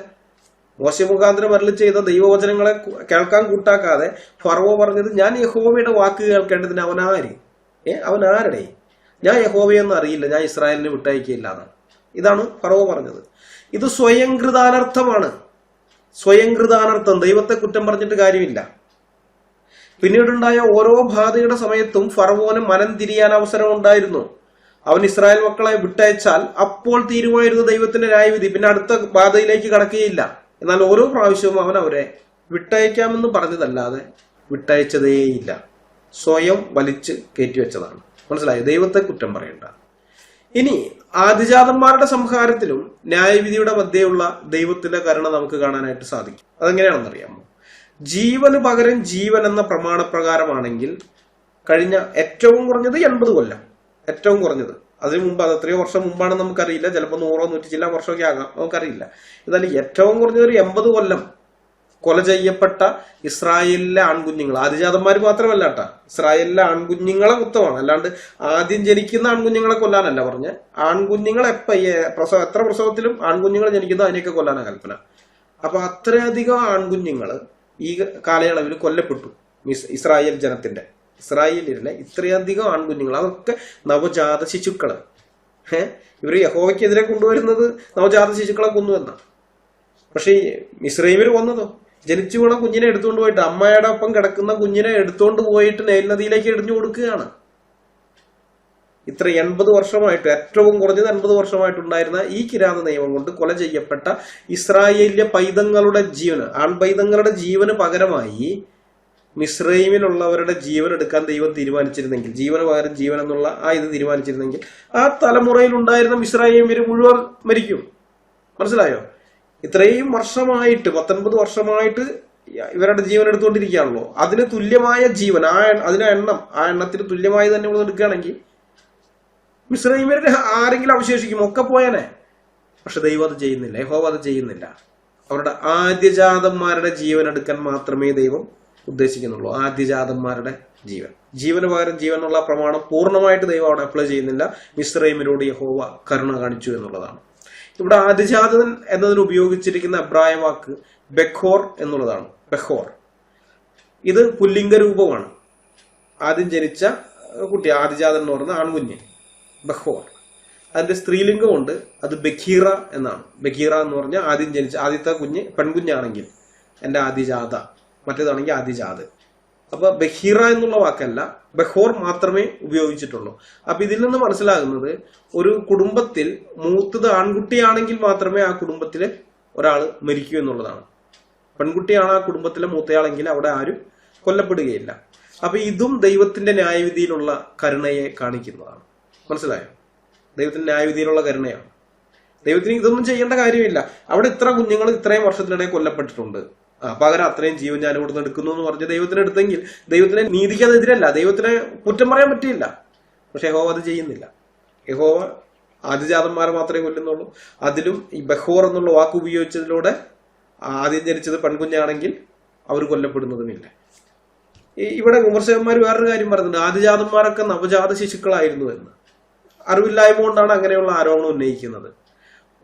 മോശ മുഖാന്തരം അരുളി ചെയ്ത ദൈവവചനങ്ങളെ കേൾക്കാൻ കൂട്ടാക്കാതെ ഫറവോ പറഞ്ഞത്, ഞാൻ യഹോവയുടെ വാക്ക് കേൾക്കേണ്ടതിന് അവനാര്? അവനാരുടെ? ഞാൻ യഹോവയൊന്നും അറിയില്ല, ഞാൻ ഇസ്രായേലിനെ വിട്ടയക്കില്ല എന്നാണ്. ഇതാണ് ഫറവോ പറഞ്ഞത്. ഇത് സ്വയംകൃതാനർത്ഥമാണ്. സ്വയംകൃതാനർത്ഥം. ദൈവത്തെ കുറ്റം പറഞ്ഞിട്ട് കാര്യമില്ല. പിന്നീടുണ്ടായ ഓരോ ബാധയുടെ സമയത്തും ഫറവോന് മനം തിരിയാൻ അവസരം ഉണ്ടായിരുന്നു. അവൻ ഇസ്രായേൽ മക്കളെ വിട്ടയച്ചാൽ അപ്പോൾ തീരുമായിരുന്നു ദൈവത്തിന്റെ ന്യായവിധി. പിന്നെ അടുത്ത ബാധയിലേക്ക് കടക്കുകയില്ല. എന്നാൽ ഓരോ പ്രാവശ്യവും അവൻ അവരെ വിട്ടയക്കാമെന്ന് പറഞ്ഞതല്ലാതെ വിട്ടയച്ചതേയില്ല. സ്വയം വലിച്ച് കയറ്റിവെച്ചതാണ്. മനസ്സിലായി? ദൈവത്തെ കുറ്റം പറയണ്ട. ഇനി ആദിജാതന്മാരുടെ സംഹാരത്തിലും ന്യായവിധിയുടെ മധ്യയുള്ള ദൈവത്തിന്റെ കരുണ നമുക്ക് കാണാനായിട്ട് സാധിക്കും. അതെങ്ങനെയാണെന്നറിയാമോ? ജീവന് പകരം ജീവൻ എന്ന പ്രമാണപ്രകാരമാണെങ്കിൽ കഴിഞ്ഞ ഏറ്റവും കുറഞ്ഞത് 80 കൊല്ലം, ഏറ്റവും കുറഞ്ഞത്. അതിനു മുമ്പ്, അത് എത്രയോ വർഷം മുമ്പാണെന്ന് നമുക്കറിയില്ല. ചിലപ്പോൾ 100 100 ചില വർഷമൊക്കെ ആകാം, നമുക്കറിയില്ല. എന്നാലും ഏറ്റവും കുറഞ്ഞത് ഒരു 80 കൊല്ലം കൊല ചെയ്യപ്പെട്ട ഇസ്രായേലിലെ ആൺകുഞ്ഞുങ്ങൾ, ആദിജാതന്മാർ മാത്രമല്ല കേട്ടാ, ഇസ്രായേലിലെ ആൺകുഞ്ഞുങ്ങളെ കുത്തമാണ്. അല്ലാണ്ട് ആദ്യം ജനിക്കുന്ന ആൺകുഞ്ഞുങ്ങളെ കൊല്ലാനല്ല പറഞ്ഞ. ആൺകുഞ്ഞുങ്ങളെ എത്ര പ്രസവത്തിലും ആൺകുഞ്ഞുങ്ങൾ ജനിക്കുന്ന അതിനെയൊക്കെ കൊല്ലാനാണ് കൽപ്പന. അപ്പൊ അത്രയധികം ആൺകുഞ്ഞുങ്ങൾ ഈ കാലയളവിൽ കൊല്ലപ്പെട്ടു. ഇസ്രായേൽ ജനത്തിന്റെ, ഇസ്രായേലിലെ ഇത്രയധികം ആൺകുഞ്ഞുങ്ങൾ, അതൊക്കെ നവജാത ശിശുക്കള്. ഇവര് യഹോവയ്ക്കെതിരെ കൊണ്ടുവരുന്നത് നവജാത ശിശുക്കളെ കൊന്നുവെന്ന. പക്ഷെ മിസ്രൈമിൽ കൊന്നതോ ജനിച്ചു വീണ കുഞ്ഞിനെ എടുത്തുകൊണ്ട് പോയിട്ട്, അമ്മയുടെ ഒപ്പം കിടക്കുന്ന കുഞ്ഞിനെ എടുത്തുകൊണ്ട് പോയിട്ട് നൈൽ നദിയിലേക്ക് എറിഞ്ഞു കൊടുക്കുകയാണ്. ഇത്ര 80 വർഷമായിട്ട്, ഏറ്റവും കുറഞ്ഞത് 80 വർഷമായിട്ടുണ്ടായിരുന്ന ഈ കിരാത നിയമം കൊണ്ട് കൊല ചെയ്യപ്പെട്ട ഇസ്രായേലിലെ പൈതങ്ങളുടെ ജീവന്, ആൺപൈതങ്ങളുടെ ജീവന് പകരമായി മിസ്രൈമിലുള്ളവരുടെ ജീവൻ എടുക്കാൻ ദൈവം തീരുമാനിച്ചിരുന്നെങ്കിൽ, ജീവന് പകരം ജീവൻ എന്നുള്ള ഇത് തീരുമാനിച്ചിരുന്നെങ്കിൽ ആ തലമുറയിൽ ഉണ്ടായിരുന്ന മിസ്രൈമ്യര് മുഴുവൻ മരിക്കും. മനസ്സിലായോ? ഇത്രയും വർഷമായിട്ട്, 19 വർഷമായിട്ട് ഇവരുടെ ജീവൻ എടുത്തുകൊണ്ടിരിക്കുകയാണല്ലോ. അതിന് തുല്യമായ ജീവൻ, അതിന്റെ എണ്ണം, ആ എണ്ണത്തിന് തുല്യമായി തന്നെ ഇവിടെ എടുക്കുകയാണെങ്കിൽ മിസ്രൈമ്യരുടെ ആരെങ്കിലും അവശേഷിക്കും, ഒക്കെ പോയനെ. പക്ഷെ ദൈവം അത് ചെയ്യുന്നില്ല, യഹോവ അത് ചെയ്യുന്നില്ല. അവരുടെ ആദ്യജാതന്മാരുടെ ജീവൻ എടുക്കാൻ മാത്രമേ ദൈവം ഉദ്ദേശിക്കുന്നുള്ളൂ. ആദ്യജാതന്മാരുടെ ജീവൻ, ജീവന് പകരം ജീവൻ എന്നുള്ള പ്രമാണം പൂർണ്ണമായിട്ട് ദൈവം അവിടെ അപ്ലൈ ചെയ്യുന്നില്ല. മിസ്രൈമിനോട് യഹോവ കരുണ കാണിച്ചു എന്നുള്ളതാണ്. ഇവിടെ ആദിജാതൻ എന്നതിന് ഉപയോഗിച്ചിരിക്കുന്ന എബ്രായ വാക്ക് ബെഖോർ എന്നുള്ളതാണ്. ബെഖോർ ഇത് പുല്ലിംഗ രൂപമാണ്. ആദ്യം ജനിച്ച കുട്ടി, ആദിജാതൻ എന്ന് പറയുന്ന ആൺകുഞ്ഞ്, ബെഖോർ. അതിന്റെ സ്ത്രീലിംഗമുണ്ട്, അത് ബഖീറ എന്നാണ്. ബഖീറ എന്ന് പറഞ്ഞാൽ ആദ്യം ജനിച്ച ആദ്യത്തെ കുഞ്ഞ് പെൺകുഞ്ഞാണെങ്കിൽ എന്റെ ആദിജാത, മറ്റേതാണെങ്കിൽ ആദിജാത്. അപ്പൊ ബഖീറ എന്നുള്ള വാക്കല്ല, ബെഖോർ മാത്രമേ ഉപയോഗിച്ചിട്ടുള്ളൂ. അപ്പൊ ഇതിൽ നിന്ന് മനസ്സിലാകുന്നത് ഒരു കുടുംബത്തിൽ മൂത്തത് ആൺകുട്ടിയാണെങ്കിൽ മാത്രമേ ആ കുടുംബത്തില് ഒരാള് മരിക്കൂ എന്നുള്ളതാണ്. പെൺകുട്ടിയാണ് ആ കുടുംബത്തിലെ മൂത്തയാളെങ്കിൽ അവിടെ ആരും കൊല്ലപ്പെടുകയില്ല. അപ്പൊ ഇതും ദൈവത്തിന്റെ ന്യായവിധിയിലുള്ള കരുണയെ കാണിക്കുന്നതാണ്. മനസ്സിലായോ? ദൈവത്തിന്റെ ന്യായവിധിയിലുള്ള കരുണയാണ്. ദൈവത്തിന് ഇതൊന്നും ചെയ്യേണ്ട കാര്യമില്ല. അവിടെ ഇത്ര കുഞ്ഞുങ്ങൾ ഇത്രയും വർഷത്തിനിടെ കൊല്ലപ്പെട്ടിട്ടുണ്ട്, പകരം അത്രയും ജീവൻ ഞാൻ ഇവിടുന്ന് എടുക്കുന്നു എന്ന് പറഞ്ഞ് ദൈവത്തിന് എടുത്തെങ്കിൽ ദൈവത്തിനെ നീതിക്കെതിരല്ല, ദൈവത്തിനെ കുറ്റം പറയാൻ പറ്റില്ല. പക്ഷെ യഹോവ അത് ചെയ്യുന്നില്ല. യഹോവ ആദിജാതന്മാരെ മാത്രമേ കൊല്ലുന്നുള്ളൂ. അതിലും ഈ ബെഖോർ എന്നുള്ള വാക്ക് ഉപയോഗിച്ചതിലൂടെ ആദ്യം ജനിച്ചത് പെൺകുഞ്ഞാണെങ്കിൽ അവർ കൊല്ലപ്പെടുന്നതുമില്ല. ഇവിടെ വിമർശകന്മാർ വേറൊരു കാര്യം പറയുന്നുണ്ട്, ആദിജാതന്മാരൊക്കെ നവജാത ശിശുക്കളായിരുന്നു എന്ന്. അറിവില്ലായ്മ കൊണ്ടാണ് അങ്ങനെയുള്ള ആരോപണം ഉന്നയിക്കുന്നത്.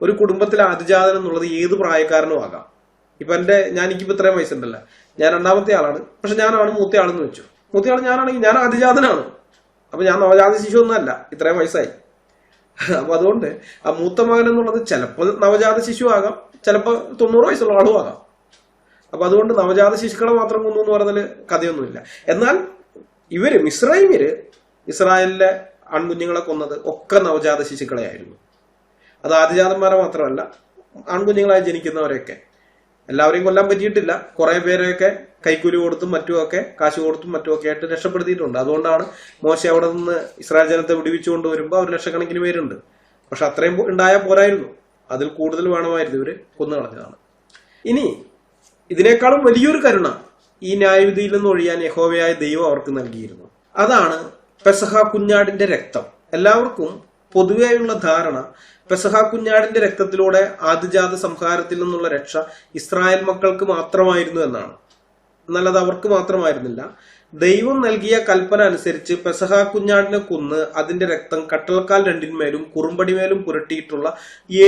ഒരു കുടുംബത്തിലെ ആദിജാതൻ എന്നുള്ളത് ഏത് പ്രായക്കാരനും ആകാം. ഇപ്പൊ എനിക്കിപ്പോ ഇത്രയും വയസ്സുണ്ടല്ല, ഞാൻ രണ്ടാമത്തെ ആളാണ്, പക്ഷെ ഞാനാണ് മൂത്ത ആളെന്ന് വെച്ചു. മൂത്തയാൾ ഞാനാണെങ്കിൽ ഞാൻ ആദിജാതനാണ്. അപ്പൊ ഞാൻ നവജാത ശിശു ഒന്നല്ല, ഇത്രയും വയസ്സായി. അപ്പൊ അതുകൊണ്ട് ആ മൂത്ത മകൻ എന്നുള്ളത് ചിലപ്പോൾ നവജാത ശിശു ആകാം, ചിലപ്പോൾ 90 വയസ്സുള്ള ആളും ആകാം. അപ്പൊ അതുകൊണ്ട് നവജാത ശിശുക്കളെ മാത്രം കൊന്നു എന്ന് പറഞ്ഞതിൽ കഥയൊന്നുമില്ല. എന്നാൽ മിസ്രൈമ്യര് ഇസ്രായേലിലെ ആൺകുഞ്ഞുങ്ങളെ കൊന്നത് ഒക്കെ നവജാത ശിശുക്കളെയായിരുന്നു. അത് ആദിജാതന്മാരെ മാത്രമല്ല, ആൺകുഞ്ഞുങ്ങളായി ജനിക്കുന്നവരെയൊക്കെ. എല്ലാവരെയും കൊല്ലാൻ പറ്റിയിട്ടില്ല. കുറെ പേരെയൊക്കെ കൈക്കൂലി കൊടുത്തും മറ്റുമൊക്കെ, കാശ് കൊടുത്തും മറ്റുമൊക്കെ ആയിട്ട് രക്ഷപ്പെടുത്തിയിട്ടുണ്ട്. അതുകൊണ്ടാണ് മോശ അവിടെ നിന്ന് ഇസ്രായേൽ ജനത്തെ വിടുവിച്ചുകൊണ്ട് വരുമ്പോൾ അവർ ലക്ഷക്കണക്കിന് പേരുണ്ട്. പക്ഷെ അത്രയും ഉണ്ടായാൽ പോരായിരുന്നു, അതിൽ കൂടുതൽ വേണമായിരുന്നു. ഇവര് കൊന്നു കളഞ്ഞതാണ്. ഇനി ഇതിനേക്കാളും വലിയൊരു കരുണ ഈ ന്യായവിധിയിൽ നിന്ന് ഒഴിയാൻ യഹോവയായ ദൈവം അവർക്ക് നൽകിയിരുന്നു. അതാണ് പെസഹ കുഞ്ഞാടിന്റെ രക്തം. എല്ലാവർക്കും പൊതുവെയുള്ള ധാരണ പെസഹ കുഞ്ഞാടിന്റെ രക്തത്തിലൂടെ ആദിജാത സംഹാരത്തിൽ നിന്നുള്ള രക്ഷ ഇസ്രായേൽ മക്കൾക്ക് മാത്രമായിരുന്നു എന്നാണ്. എന്നാൽ അത് അവർക്ക് മാത്രമായിരുന്നില്ല. ദൈവം നൽകിയ കൽപ്പന അനുസരിച്ച് പെസഹ കുഞ്ഞാടിനെ കൊന്ന് അതിന്റെ രക്തം കട്ടളക്കാൽ രണ്ടിന്മേലും കുറുമ്പടിമേലും പുരട്ടിയിട്ടുള്ള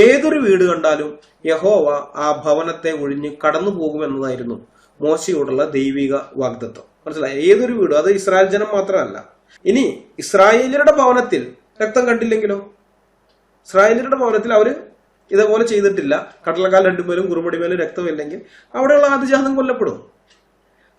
ഏതൊരു വീട് കണ്ടാലും യഹോവ ആ ഭവനത്തെ ഒഴിഞ്ഞ് കടന്നു പോകുമെന്നതായിരുന്നു മോശയോടുള്ള ദൈവിക വാഗ്ദത്വം. മനസ്സിലായി? ഏതൊരു വീടും, അത് ഇസ്രായേൽ ജനം മാത്രമല്ല. ഇനി ഇസ്രായേലിയരുടെ ഭവനത്തിൽ രക്തം കണ്ടില്ലെങ്കിലോ? ഇസ്രായേലിയരുടെ ഭവനത്തിൽ അവര് ഇതേപോലെ ചെയ്തിട്ടില്ല, കടലക്കാൽ രണ്ടുമേലും കുറുമടിമേലും രക്തമില്ലെങ്കിൽ അവിടെയുള്ള ആദിജാതം കൊല്ലപ്പെടും.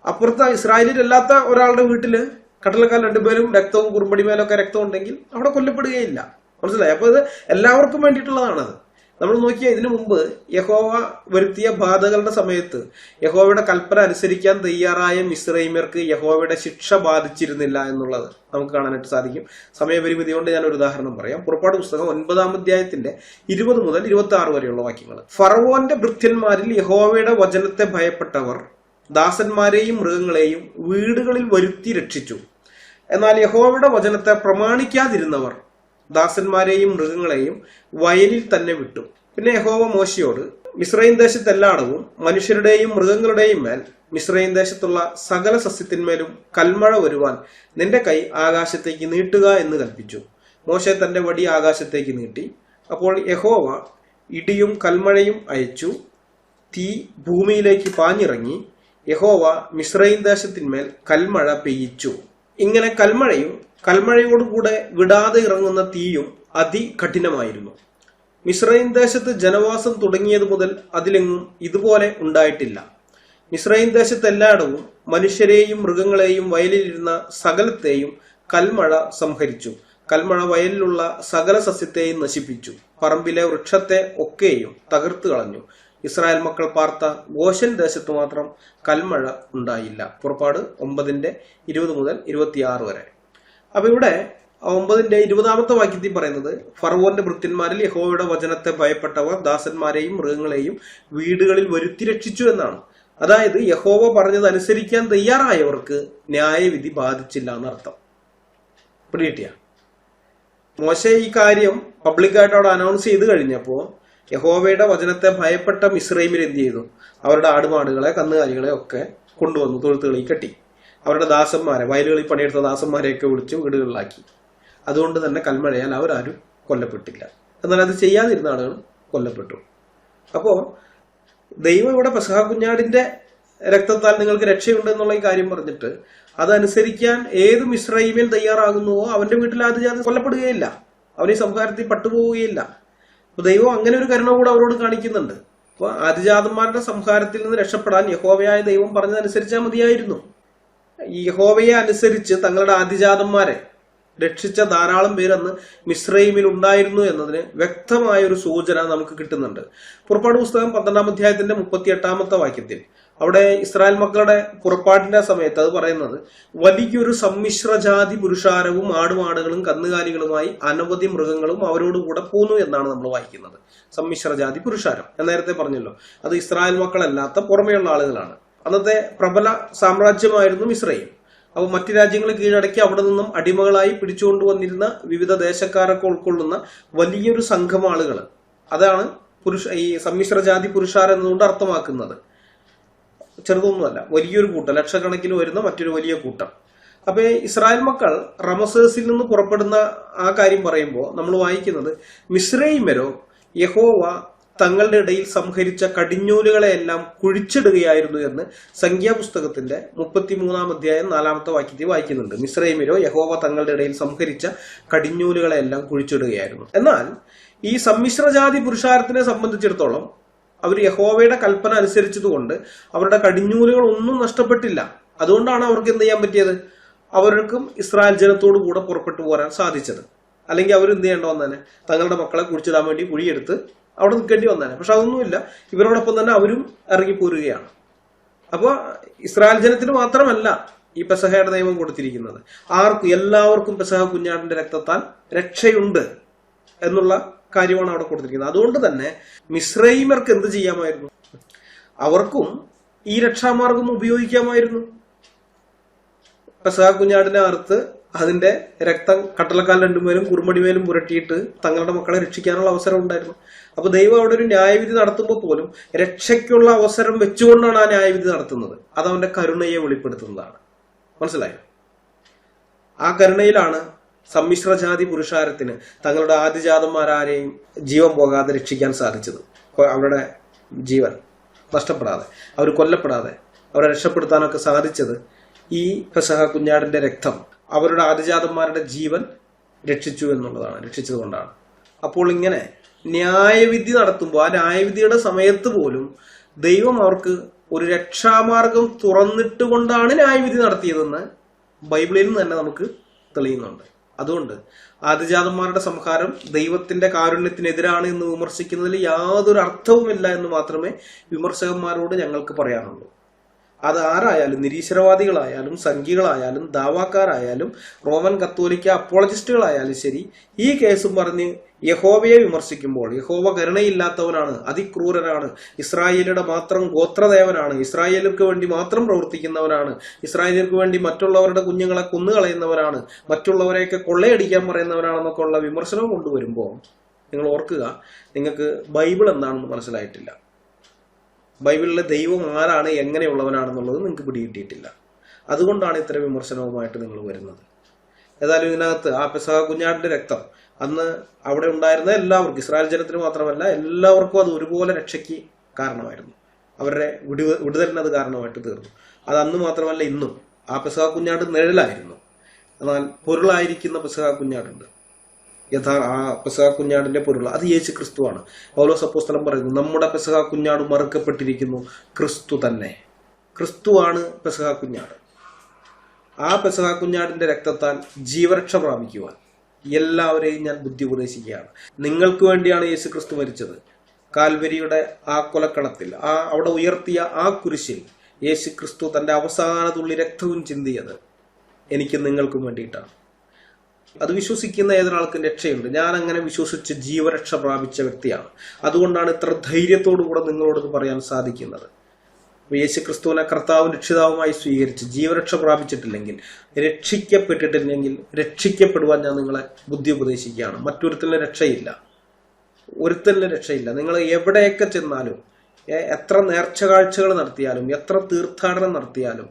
അപ്പുറത്ത് ഇസ്രായേലിയരല്ലാത്ത ഒരാളുടെ വീട്ടില് കടലക്കാൽ രണ്ടുപേരും രക്തവും കുറുമ്പടിമേലും ഒക്കെ രക്തം ഉണ്ടെങ്കിൽ അവിടെ കൊല്ലപ്പെടുകയില്ല. മനസ്സിലായി? അപ്പൊ ഇത് എല്ലാവർക്കും വേണ്ടിയിട്ടുള്ളതാണത്. നമ്മൾ നോക്കിയാൽ ഇതിനു മുമ്പ് യഹോവ വരുത്തിയ ബാധകളുടെ സമയത്ത് യഹോവയുടെ കൽപ്പന അനുസരിക്കാൻ തയ്യാറായ മിസ്രൈമ്യർക്ക് യഹോവയുടെ ശിക്ഷ ബാധിച്ചിരുന്നില്ല എന്നുള്ളത് നമുക്ക് കാണാനായിട്ട് സാധിക്കും. സമയപരിമിതി കൊണ്ട് ഞാൻ ഒരു ഉദാഹരണം പറയാം. പുറപ്പാട് പുസ്തകം 9-ാം അധ്യായത്തിന്റെ 20 മുതൽ 26 വരെയുള്ള വാക്യങ്ങൾ. ഫറവോന്റെ ഭൃത്യന്മാരിൽ യഹോവയുടെ വചനത്തെ ഭയപ്പെട്ടവർ ദാസന്മാരെയും മൃഗങ്ങളെയും വീടുകളിൽ വരുത്തി രക്ഷിച്ചു. എന്നാൽ യഹോവയുടെ വചനത്തെ പ്രമാണിക്കാതിരുന്നവർ ദാസന്മാരെയും മൃഗങ്ങളെയും വയലിൽ തന്നെ വിട്ടു. പിന്നെ യഹോവ മോശയോട്, മിസ്രയീം ദേശത്തെല്ലായിടവും മനുഷ്യരുടെയും മൃഗങ്ങളുടെയും മേൽ മിസ്രയീം ദേശത്തുള്ള സകല സസ്യത്തിന്മേലും കൽമഴ വരുവാൻ നിന്റെ കൈ ആകാശത്തേക്ക് നീട്ടുക എന്ന് കൽപ്പിച്ചു. മോശെ തന്റെ വടി ആകാശത്തേക്ക് നീട്ടി. അപ്പോൾ യഹോവ ഇടിയും കൽമഴയും അയച്ചു. തീ ഭൂമിയിലേക്ക് പാഞ്ഞിറങ്ങി. യഹോവ മിസ്രയീം ദേശത്തിന്മേൽ കൽമഴ പെയ്യിച്ചു. ഇങ്ങനെ കൽമഴയോടുകൂടെ വിടാതെ ഇറങ്ങുന്ന തീയും അതികഠിനമായിരുന്നു. മിസ്രയീം ദേശത്ത് ജനവാസം തുടങ്ങിയത് മുതൽ അതിലെങ്ങും ഇതുപോലെ ഉണ്ടായിട്ടില്ല. മിസ്രയീം ദേശത്ത് എല്ലായിടവും മനുഷ്യരെയും മൃഗങ്ങളെയും വയലിലിരുന്ന സകലത്തെയും കൽമഴ സംഹരിച്ചു. കൽമഴ വയലിലുള്ള സകല സസ്യത്തെയും നശിപ്പിച്ചു. പറമ്പിലെ വൃക്ഷത്തെ ഒക്കെയും തകർത്തു കളഞ്ഞു. ഇസ്രായേൽ മക്കൾ പാർത്ത ഗോശൻ ദേശത്ത് മാത്രം കൽമഴ ഉണ്ടായില്ല. പുറപ്പാട് 9:20 മുതൽ 26 വരെ. അപ്പൊ ഇവിടെ 9:20 വാക്യത്തിൽ പറയുന്നത്, ഫറവോന്റെ ഭൃത്യന്മാരിൽ യഹോവയുടെ വചനത്തെ ഭയപ്പെട്ടവർ ദാസന്മാരെയും മൃഗങ്ങളെയും വീടുകളിൽ വരുത്തി രക്ഷിച്ചു എന്നാണ്. അതായത് യഹോവ പറഞ്ഞത് അനുസരിക്കാൻ തയ്യാറായവർക്ക് ന്യായവിധി ബാധിച്ചില്ല എന്നർത്ഥം. പിടികിട്ടിയ? മോശെ ഈ കാര്യം പബ്ലിക്കായിട്ട് അവിടെ അനൗൺസ് ചെയ്ത് കഴിഞ്ഞപ്പോ യഹോവയുടെ വചനത്തെ ഭയപ്പെട്ട മിസ്രൈമിൽ എന്ത് ചെയ്തു? അവരുടെ ആടുമാടുകളെ കന്നുകാലികളെ ഒക്കെ കൊണ്ടുവന്നു തൊഴുത്തുകളിൽ കെട്ടി. അവരുടെ ദാസന്മാരെ, വയലുകളിൽ പണിയെടുത്ത ദാസന്മാരെയൊക്കെ വിളിച്ച് വീടുകളിലാക്കി. അതുകൊണ്ട് തന്നെ കൽമഴയാൽ അവരാരും കൊല്ലപ്പെട്ടില്ല. എന്നാൽ അത് ചെയ്യാതിരുന്ന ആളുകൾ കൊല്ലപ്പെട്ടു. അപ്പോ ദൈവം ഇവിടെ പെസഹ കുഞ്ഞാടിന്റെ രക്തത്താൽ നിങ്ങൾക്ക് രക്ഷയുണ്ട് എന്നുള്ള ഈ കാര്യം പറഞ്ഞിട്ട് അതനുസരിക്കാൻ ഏത് മിസ്രൈമിൽ തയ്യാറാകുന്നുവോ അവന്റെ വീട്ടിൽ ആദ്യജാതൻ കൊല്ലപ്പെടുകയില്ല, അവൻ ഈ സംഹാരത്തിൽ പട്ടുപോവുകയില്ല. അപ്പൊ ദൈവം അങ്ങനെ ഒരു കരുണ കൂടെ അവരോട് കാണിക്കുന്നുണ്ട്. അപ്പൊ ആദിജാതന്മാരുടെ സംഹാരത്തിൽ നിന്ന് രക്ഷപ്പെടാൻ യഹോവയായ ദൈവം പറഞ്ഞതനുസരിച്ചാൽ മതിയായിരുന്നു. ഈ യഹോവയെ അനുസരിച്ച് തങ്ങളുടെ ആദിജാതന്മാരെ രക്ഷിച്ച ധാരാളം പേരന്ന് മിസ്രൈമിൽ ഉണ്ടായിരുന്നു എന്നതിന് വ്യക്തമായ ഒരു സൂചന നമുക്ക് കിട്ടുന്നുണ്ട്. പുറപ്പാട് പുസ്തകം 12-ാം അധ്യായത്തിന്റെ 38-ാമത്തെ വാക്യത്തിൽ അവിടെ ഇസ്രായേൽ മക്കളുടെ പുറപ്പാടിന്റെ സമയത്ത് അത് പറയുന്നത്, വലിയൊരു സമ്മിശ്രജാതി പുരുഷാരവും ആടുമാടുകളും കന്നുകാലികളുമായി അനവധി മൃഗങ്ങളും അവരോടുകൂടെ പോന്നു എന്നാണ് നമ്മൾ വായിക്കുന്നത്. സമ്മിശ്രജാതി പുരുഷാരം ഞാൻ നേരത്തെ പറഞ്ഞല്ലോ, അത് ഇസ്രായേൽ മക്കളല്ലാത്ത പുറമെയുള്ള ആളുകളാണ്. അന്നത്തെ പ്രബല സാമ്രാജ്യമായിരുന്നു മിസ്രൈം. അപ്പോൾ മറ്റു രാജ്യങ്ങൾ കീഴടക്കി അവിടെ നിന്നും അടിമകളായി പിടിച്ചുകൊണ്ടുവന്നിരുന്ന വിവിധ ദേശക്കാരൊക്കെ ഉൾക്കൊള്ളുന്ന വലിയൊരു സംഘം ആളുകൾ, അതാണ് ഈ സമ്മിശ്രജാതി പുരുഷാരം എന്നതുകൊണ്ട് അർത്ഥമാക്കുന്നത്. ചെറുതൊന്നുമല്ല, വലിയൊരു കൂട്ടം, ലക്ഷക്കണക്കിന് വരുന്ന മറ്റൊരു വലിയ കൂട്ടം. അപ്പൊ ഇസ്രായേൽ മക്കൾ റമസേസിൽ നിന്ന് പുറപ്പെടുന്ന ആ കാര്യം പറയുമ്പോൾ നമ്മൾ വായിക്കുന്നത്, മിസ്രൈമരോ യഹോവ തങ്ങളുടെ ഇടയിൽ സംഹരിച്ച കടിഞ്ഞൂലുകളെയെല്ലാം കുഴിച്ചിടുകയായിരുന്നു എന്ന് സംഖ്യാപുസ്തകത്തിന്റെ 33-ാം അധ്യായം 4-ാമത്തെ വാക്യത്തിൽ വായിക്കുന്നുണ്ട്. മിസ്രൈമിലോ യഹോവ തങ്ങളുടെ ഇടയിൽ സംഹരിച്ച കടിഞ്ഞൂലുകളെയെല്ലാം കുഴിച്ചിടുകയായിരുന്നു. എന്നാൽ ഈ സമ്മിശ്രജാതി പുരുഷാരത്തിനെ സംബന്ധിച്ചിടത്തോളം അവർ യഹോവയുടെ കൽപ്പന അനുസരിച്ചതുകൊണ്ട് അവരുടെ കടിഞ്ഞൂലുകൾ ഒന്നും നഷ്ടപ്പെട്ടില്ല. അതുകൊണ്ടാണ് അവർക്ക് എന്ത് ചെയ്യാൻ പറ്റിയത്? അവർക്കും ഇസ്രായേൽ ജനത്തോടു കൂടെ പുറപ്പെട്ടു പോരാൻ സാധിച്ചത്. അല്ലെങ്കിൽ അവർ എന്ത് ചെയ്യേണ്ട വന്നേനെ? തങ്ങളുടെ മക്കളെ കുഴിച്ചിടാൻ വേണ്ടി കുഴിയെടുത്ത് അവിടെ നിൽക്കേണ്ടി വന്നേനെ. പക്ഷെ അതൊന്നുമില്ല, ഇവരോടൊപ്പം തന്നെ അവരും ഇറങ്ങിപ്പോരുകയാണ്. അപ്പോൾ ഇസ്രായേൽ ജനത്തിന് മാത്രമല്ല ഈ പെസഹയുടെ നിയമം കൊടുത്തിരിക്കുന്നത്, ആർക്കും എല്ലാവർക്കും പെസഹ കുഞ്ഞാടിന്റെ രക്തത്താൽ രക്ഷയുണ്ട് എന്നുള്ള കാര്യമാണ് അവിടെ കൊടുത്തിരിക്കുന്നത്. അതുകൊണ്ട് തന്നെ മിസ്രൈമർക്ക് എന്ത് ചെയ്യാമായിരുന്നു? അവർക്കും ഈ രക്ഷാമാർഗം ഉപയോഗിക്കാമായിരുന്നു. പെസഹ കുഞ്ഞാടിനെ അറുത്ത് അതിന്റെ രക്തം കട്ടളക്കാൽ രണ്ടുമേലും കുറുമടിമേലും പുരട്ടിയിട്ട് തങ്ങളുടെ മക്കളെ രക്ഷിക്കാനുള്ള അവസരം ഉണ്ടായിരുന്നു. അപ്പൊ ദൈവം അവിടെ ഒരു ന്യായവിധി നടത്തുമ്പോൾ പോലും രക്ഷയ്ക്കുള്ള അവസരം വെച്ചുകൊണ്ടാണ് ആ ന്യായവിധി നടത്തുന്നത്. അത് അവന്റെ കരുണയെ വെളിപ്പെടുത്തുന്നതാണ്. മനസ്സിലായോ? ആ കരുണയിലാണ് സമ്മിശ്രജാതി പുരുഷാരത്തിന് തങ്ങളുടെ ആദിജാതന്മാരാരെയും ജീവൻ പോകാതെ രക്ഷിക്കാൻ സാധിച്ചത്. അവരുടെ ജീവൻ നഷ്ടപ്പെടാതെ, അവർ കൊല്ലപ്പെടാതെ അവരെ രക്ഷപ്പെടുത്താനൊക്കെ സാധിച്ചത് ഈ പെസഹ കുഞ്ഞാടിന്റെ രക്തം അവരുടെ ആദിജാതന്മാരുടെ ജീവൻ രക്ഷിച്ചു എന്നുള്ളതാണ്, രക്ഷിച്ചതുകൊണ്ടാണ്. അപ്പോൾ ഇങ്ങനെ ന്യായവിധി നടത്തുമ്പോൾ ആ ന്യായവിധിയുടെ സമയത്ത് പോലും ദൈവം അവർക്ക് ഒരു രക്ഷാമാർഗം തുറന്നിട്ടുകൊണ്ടാണ് ന്യായവിധി നടത്തിയതെന്ന് ബൈബിളിൽ നിന്ന് തന്നെ നമുക്ക് തെളിയുന്നുണ്ട്. അതുകൊണ്ട് ആദിജാതന്മാരുടെ സംഹാരം ദൈവത്തിന്റെ കാരുണ്യത്തിനെതിരാണ് എന്ന് വിമർശിക്കുന്നതിൽ യാതൊരു അർത്ഥവുമില്ല എന്ന് മാത്രമേ വിമർശകന്മാരോട് ഞങ്ങൾക്ക് പറയാനുള്ളൂ. അത് ആരായാലും, നിരീശ്വരവാദികളായാലും സംഘികളായാലും ദാവാക്കാരായാലും റോമൻ കത്തോലിക്ക അപ്പോളജിസ്റ്റുകളായാലും ശരി, ഈ കേസും പറഞ്ഞ് യഹോവയെ വിമർശിക്കുമ്പോൾ യഹോവ കരുണയില്ലാത്തവനാണ്, അതിക്രൂരനാണ്, ഇസ്രായേലിയുടെ മാത്രം ഗോത്രദേവനാണ്, ഇസ്രായേലിക്ക് വേണ്ടി മാത്രം പ്രവർത്തിക്കുന്നവനാണ്, ഇസ്രായേലിക്ക് വേണ്ടി മറ്റുള്ളവരുടെ കുഞ്ഞുങ്ങളെ കൊന്നുകളയുന്നവനാണ്, മറ്റുള്ളവരെയൊക്കെ കൊള്ളയടിക്കാൻ പറയുന്നവനാണെന്നൊക്കെ ഉള്ള വിമർശനം കൊണ്ടുവരുമ്പോൾ നിങ്ങൾ ഓർക്കുക, നിങ്ങൾക്ക് ബൈബിൾ എന്താണെന്ന് മനസ്സിലായിട്ടില്ല. ബൈബിളിലെ ദൈവം ആരാണ്, എങ്ങനെയുള്ളവനാണെന്നുള്ളത് നിങ്ങൾക്ക് പിടികിട്ടിയിട്ടില്ല. അതുകൊണ്ടാണ് ഇത്തരം വിമർശനവുമായിട്ട് നിങ്ങൾ വരുന്നത്. ഏതായാലും ഇതിനകത്ത് ആ പെസഹ കുഞ്ഞാടിന്റെ രക്തം അന്ന് അവിടെ ഉണ്ടായിരുന്ന എല്ലാവർക്കും, ഇസ്രായേൽ ജനത്തിന് മാത്രമല്ല എല്ലാവർക്കും അത് ഒരുപോലെ രക്ഷയ്ക്ക് കാരണമായിരുന്നു. അവരുടെ വിടുതലിന് അത് കാരണമായിട്ട് തീർന്നു. അത് അന്ന് മാത്രമല്ല ഇന്നും ആ പെസഹ കുഞ്ഞാട് നിഴലായിരുന്നു. എന്നാൽ പൊരുളായിരിക്കുന്ന പെസഹ കുഞ്ഞാടുണ്ട്. ആ പെസഹ കുഞ്ഞാടിന്റെ പൊരുൾ അത് യേശു ക്രിസ്തുവാണ്. പൗലോസ് അപ്പോസ്തലൻ പറയുന്നു, നമ്മുടെ പെസഹ കുഞ്ഞാട് മറുക്കപ്പെട്ടിരിക്കുന്നു, ക്രിസ്തു തന്നെ. ക്രിസ്തുവാണ് പെസഹ കുഞ്ഞാട്. ആ പെസഹ കുഞ്ഞാടിന്റെ രക്തത്താൽ ജീവരക്ഷ പ്രാപിക്കുവാൻ എല്ലാവരെയും ഞാൻ ബുദ്ധി ഉപദേശിക്കുകയാണ്. നിങ്ങൾക്ക് വേണ്ടിയാണ് യേശു ക്രിസ്തു മരിച്ചത്. കാൽവരിയുടെ ആ കൊലക്കളത്തിൽ, അവിടെ ഉയർത്തിയ ആ കുരിശിൽ യേശു ക്രിസ്തു തന്റെ അവസാന തുള്ളി രക്തവും ചിന്തിയത് എനിക്കും നിങ്ങൾക്കും വേണ്ടിയിട്ടാണ്. അത് വിശ്വസിക്കുന്ന ഏതൊരാൾക്കും രക്ഷയുണ്ട്. ഞാൻ അങ്ങനെ വിശ്വസിച്ച് ജീവരക്ഷ പ്രാപിച്ച വ്യക്തിയാണ്. അതുകൊണ്ടാണ് ഇത്ര ധൈര്യത്തോടുകൂടെ നിങ്ങളോട് പറയാൻ സാധിക്കുന്നത്. യേശു ക്രിസ്തുവിനെ കർത്താവും രക്ഷിതാവുമായി സ്വീകരിച്ച് ജീവരക്ഷ പ്രാപിച്ചിട്ടില്ലെങ്കിൽ, രക്ഷിക്കപ്പെട്ടിട്ടില്ലെങ്കിൽ രക്ഷിക്കപ്പെടുവാൻ ഞാൻ നിങ്ങളെ ബുദ്ധി ഉപദേശിക്കുകയാണ്. മറ്റൊരുത്തലിന് രക്ഷയില്ല, ഒരുത്തലിന് രക്ഷയില്ല. നിങ്ങൾ എവിടെയൊക്കെ ചെന്നാലും, എത്ര നേർച്ച കാഴ്ചകൾ നടത്തിയാലും, എത്ര തീർത്ഥാടനം നടത്തിയാലും,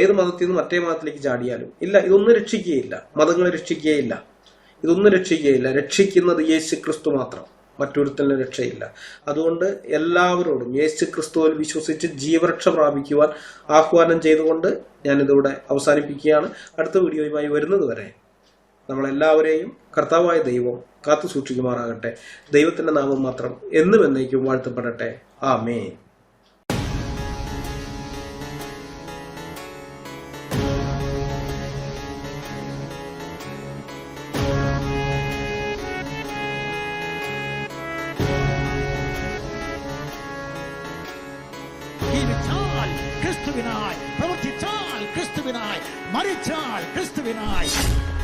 ഏത് മതത്തിൽ നിന്ന് മറ്റേ മതത്തിലേക്ക് ചാടിയാലും ഇല്ല, ഇതൊന്നും രക്ഷിക്കുകയില്ല. മതങ്ങൾ രക്ഷിക്കുകയില്ല, ഇതൊന്നും രക്ഷിക്കുകയില്ല. രക്ഷിക്കുന്നത് യേശു ക്രിസ്തു മാത്രം. മറ്റൊരുത്തനും രക്ഷയില്ല. അതുകൊണ്ട് എല്ലാവരോടും യേശു ക്രിസ്തുവിൽ വിശ്വസിച്ച് ജീവരക്ഷ പ്രാപിക്കുവാൻ ആഹ്വാനം ചെയ്തുകൊണ്ട് ഞാനിതിവിടെ അവസാനിപ്പിക്കുകയാണ്. അടുത്ത വീഡിയോയുമായി വരുന്നത് വരെ നമ്മളെല്ലാവരെയും കർത്താവായ ദൈവം കാത്തു സൂക്ഷിക്കുമാറാകട്ടെ. ദൈവത്തിന്റെ നാമം മാത്രം എന്നും എന്നേക്കും വാഴ്ത്തപ്പെടട്ടെ. ആമേൻ. ജീവിച്ചാൽ ക്രിസ്തുവിനായി, പ്രവർത്തിച്ചാൽ ക്രിസ്തുവിനായി, മരിച്ചാൽ ക്രിസ്തുവിനായി.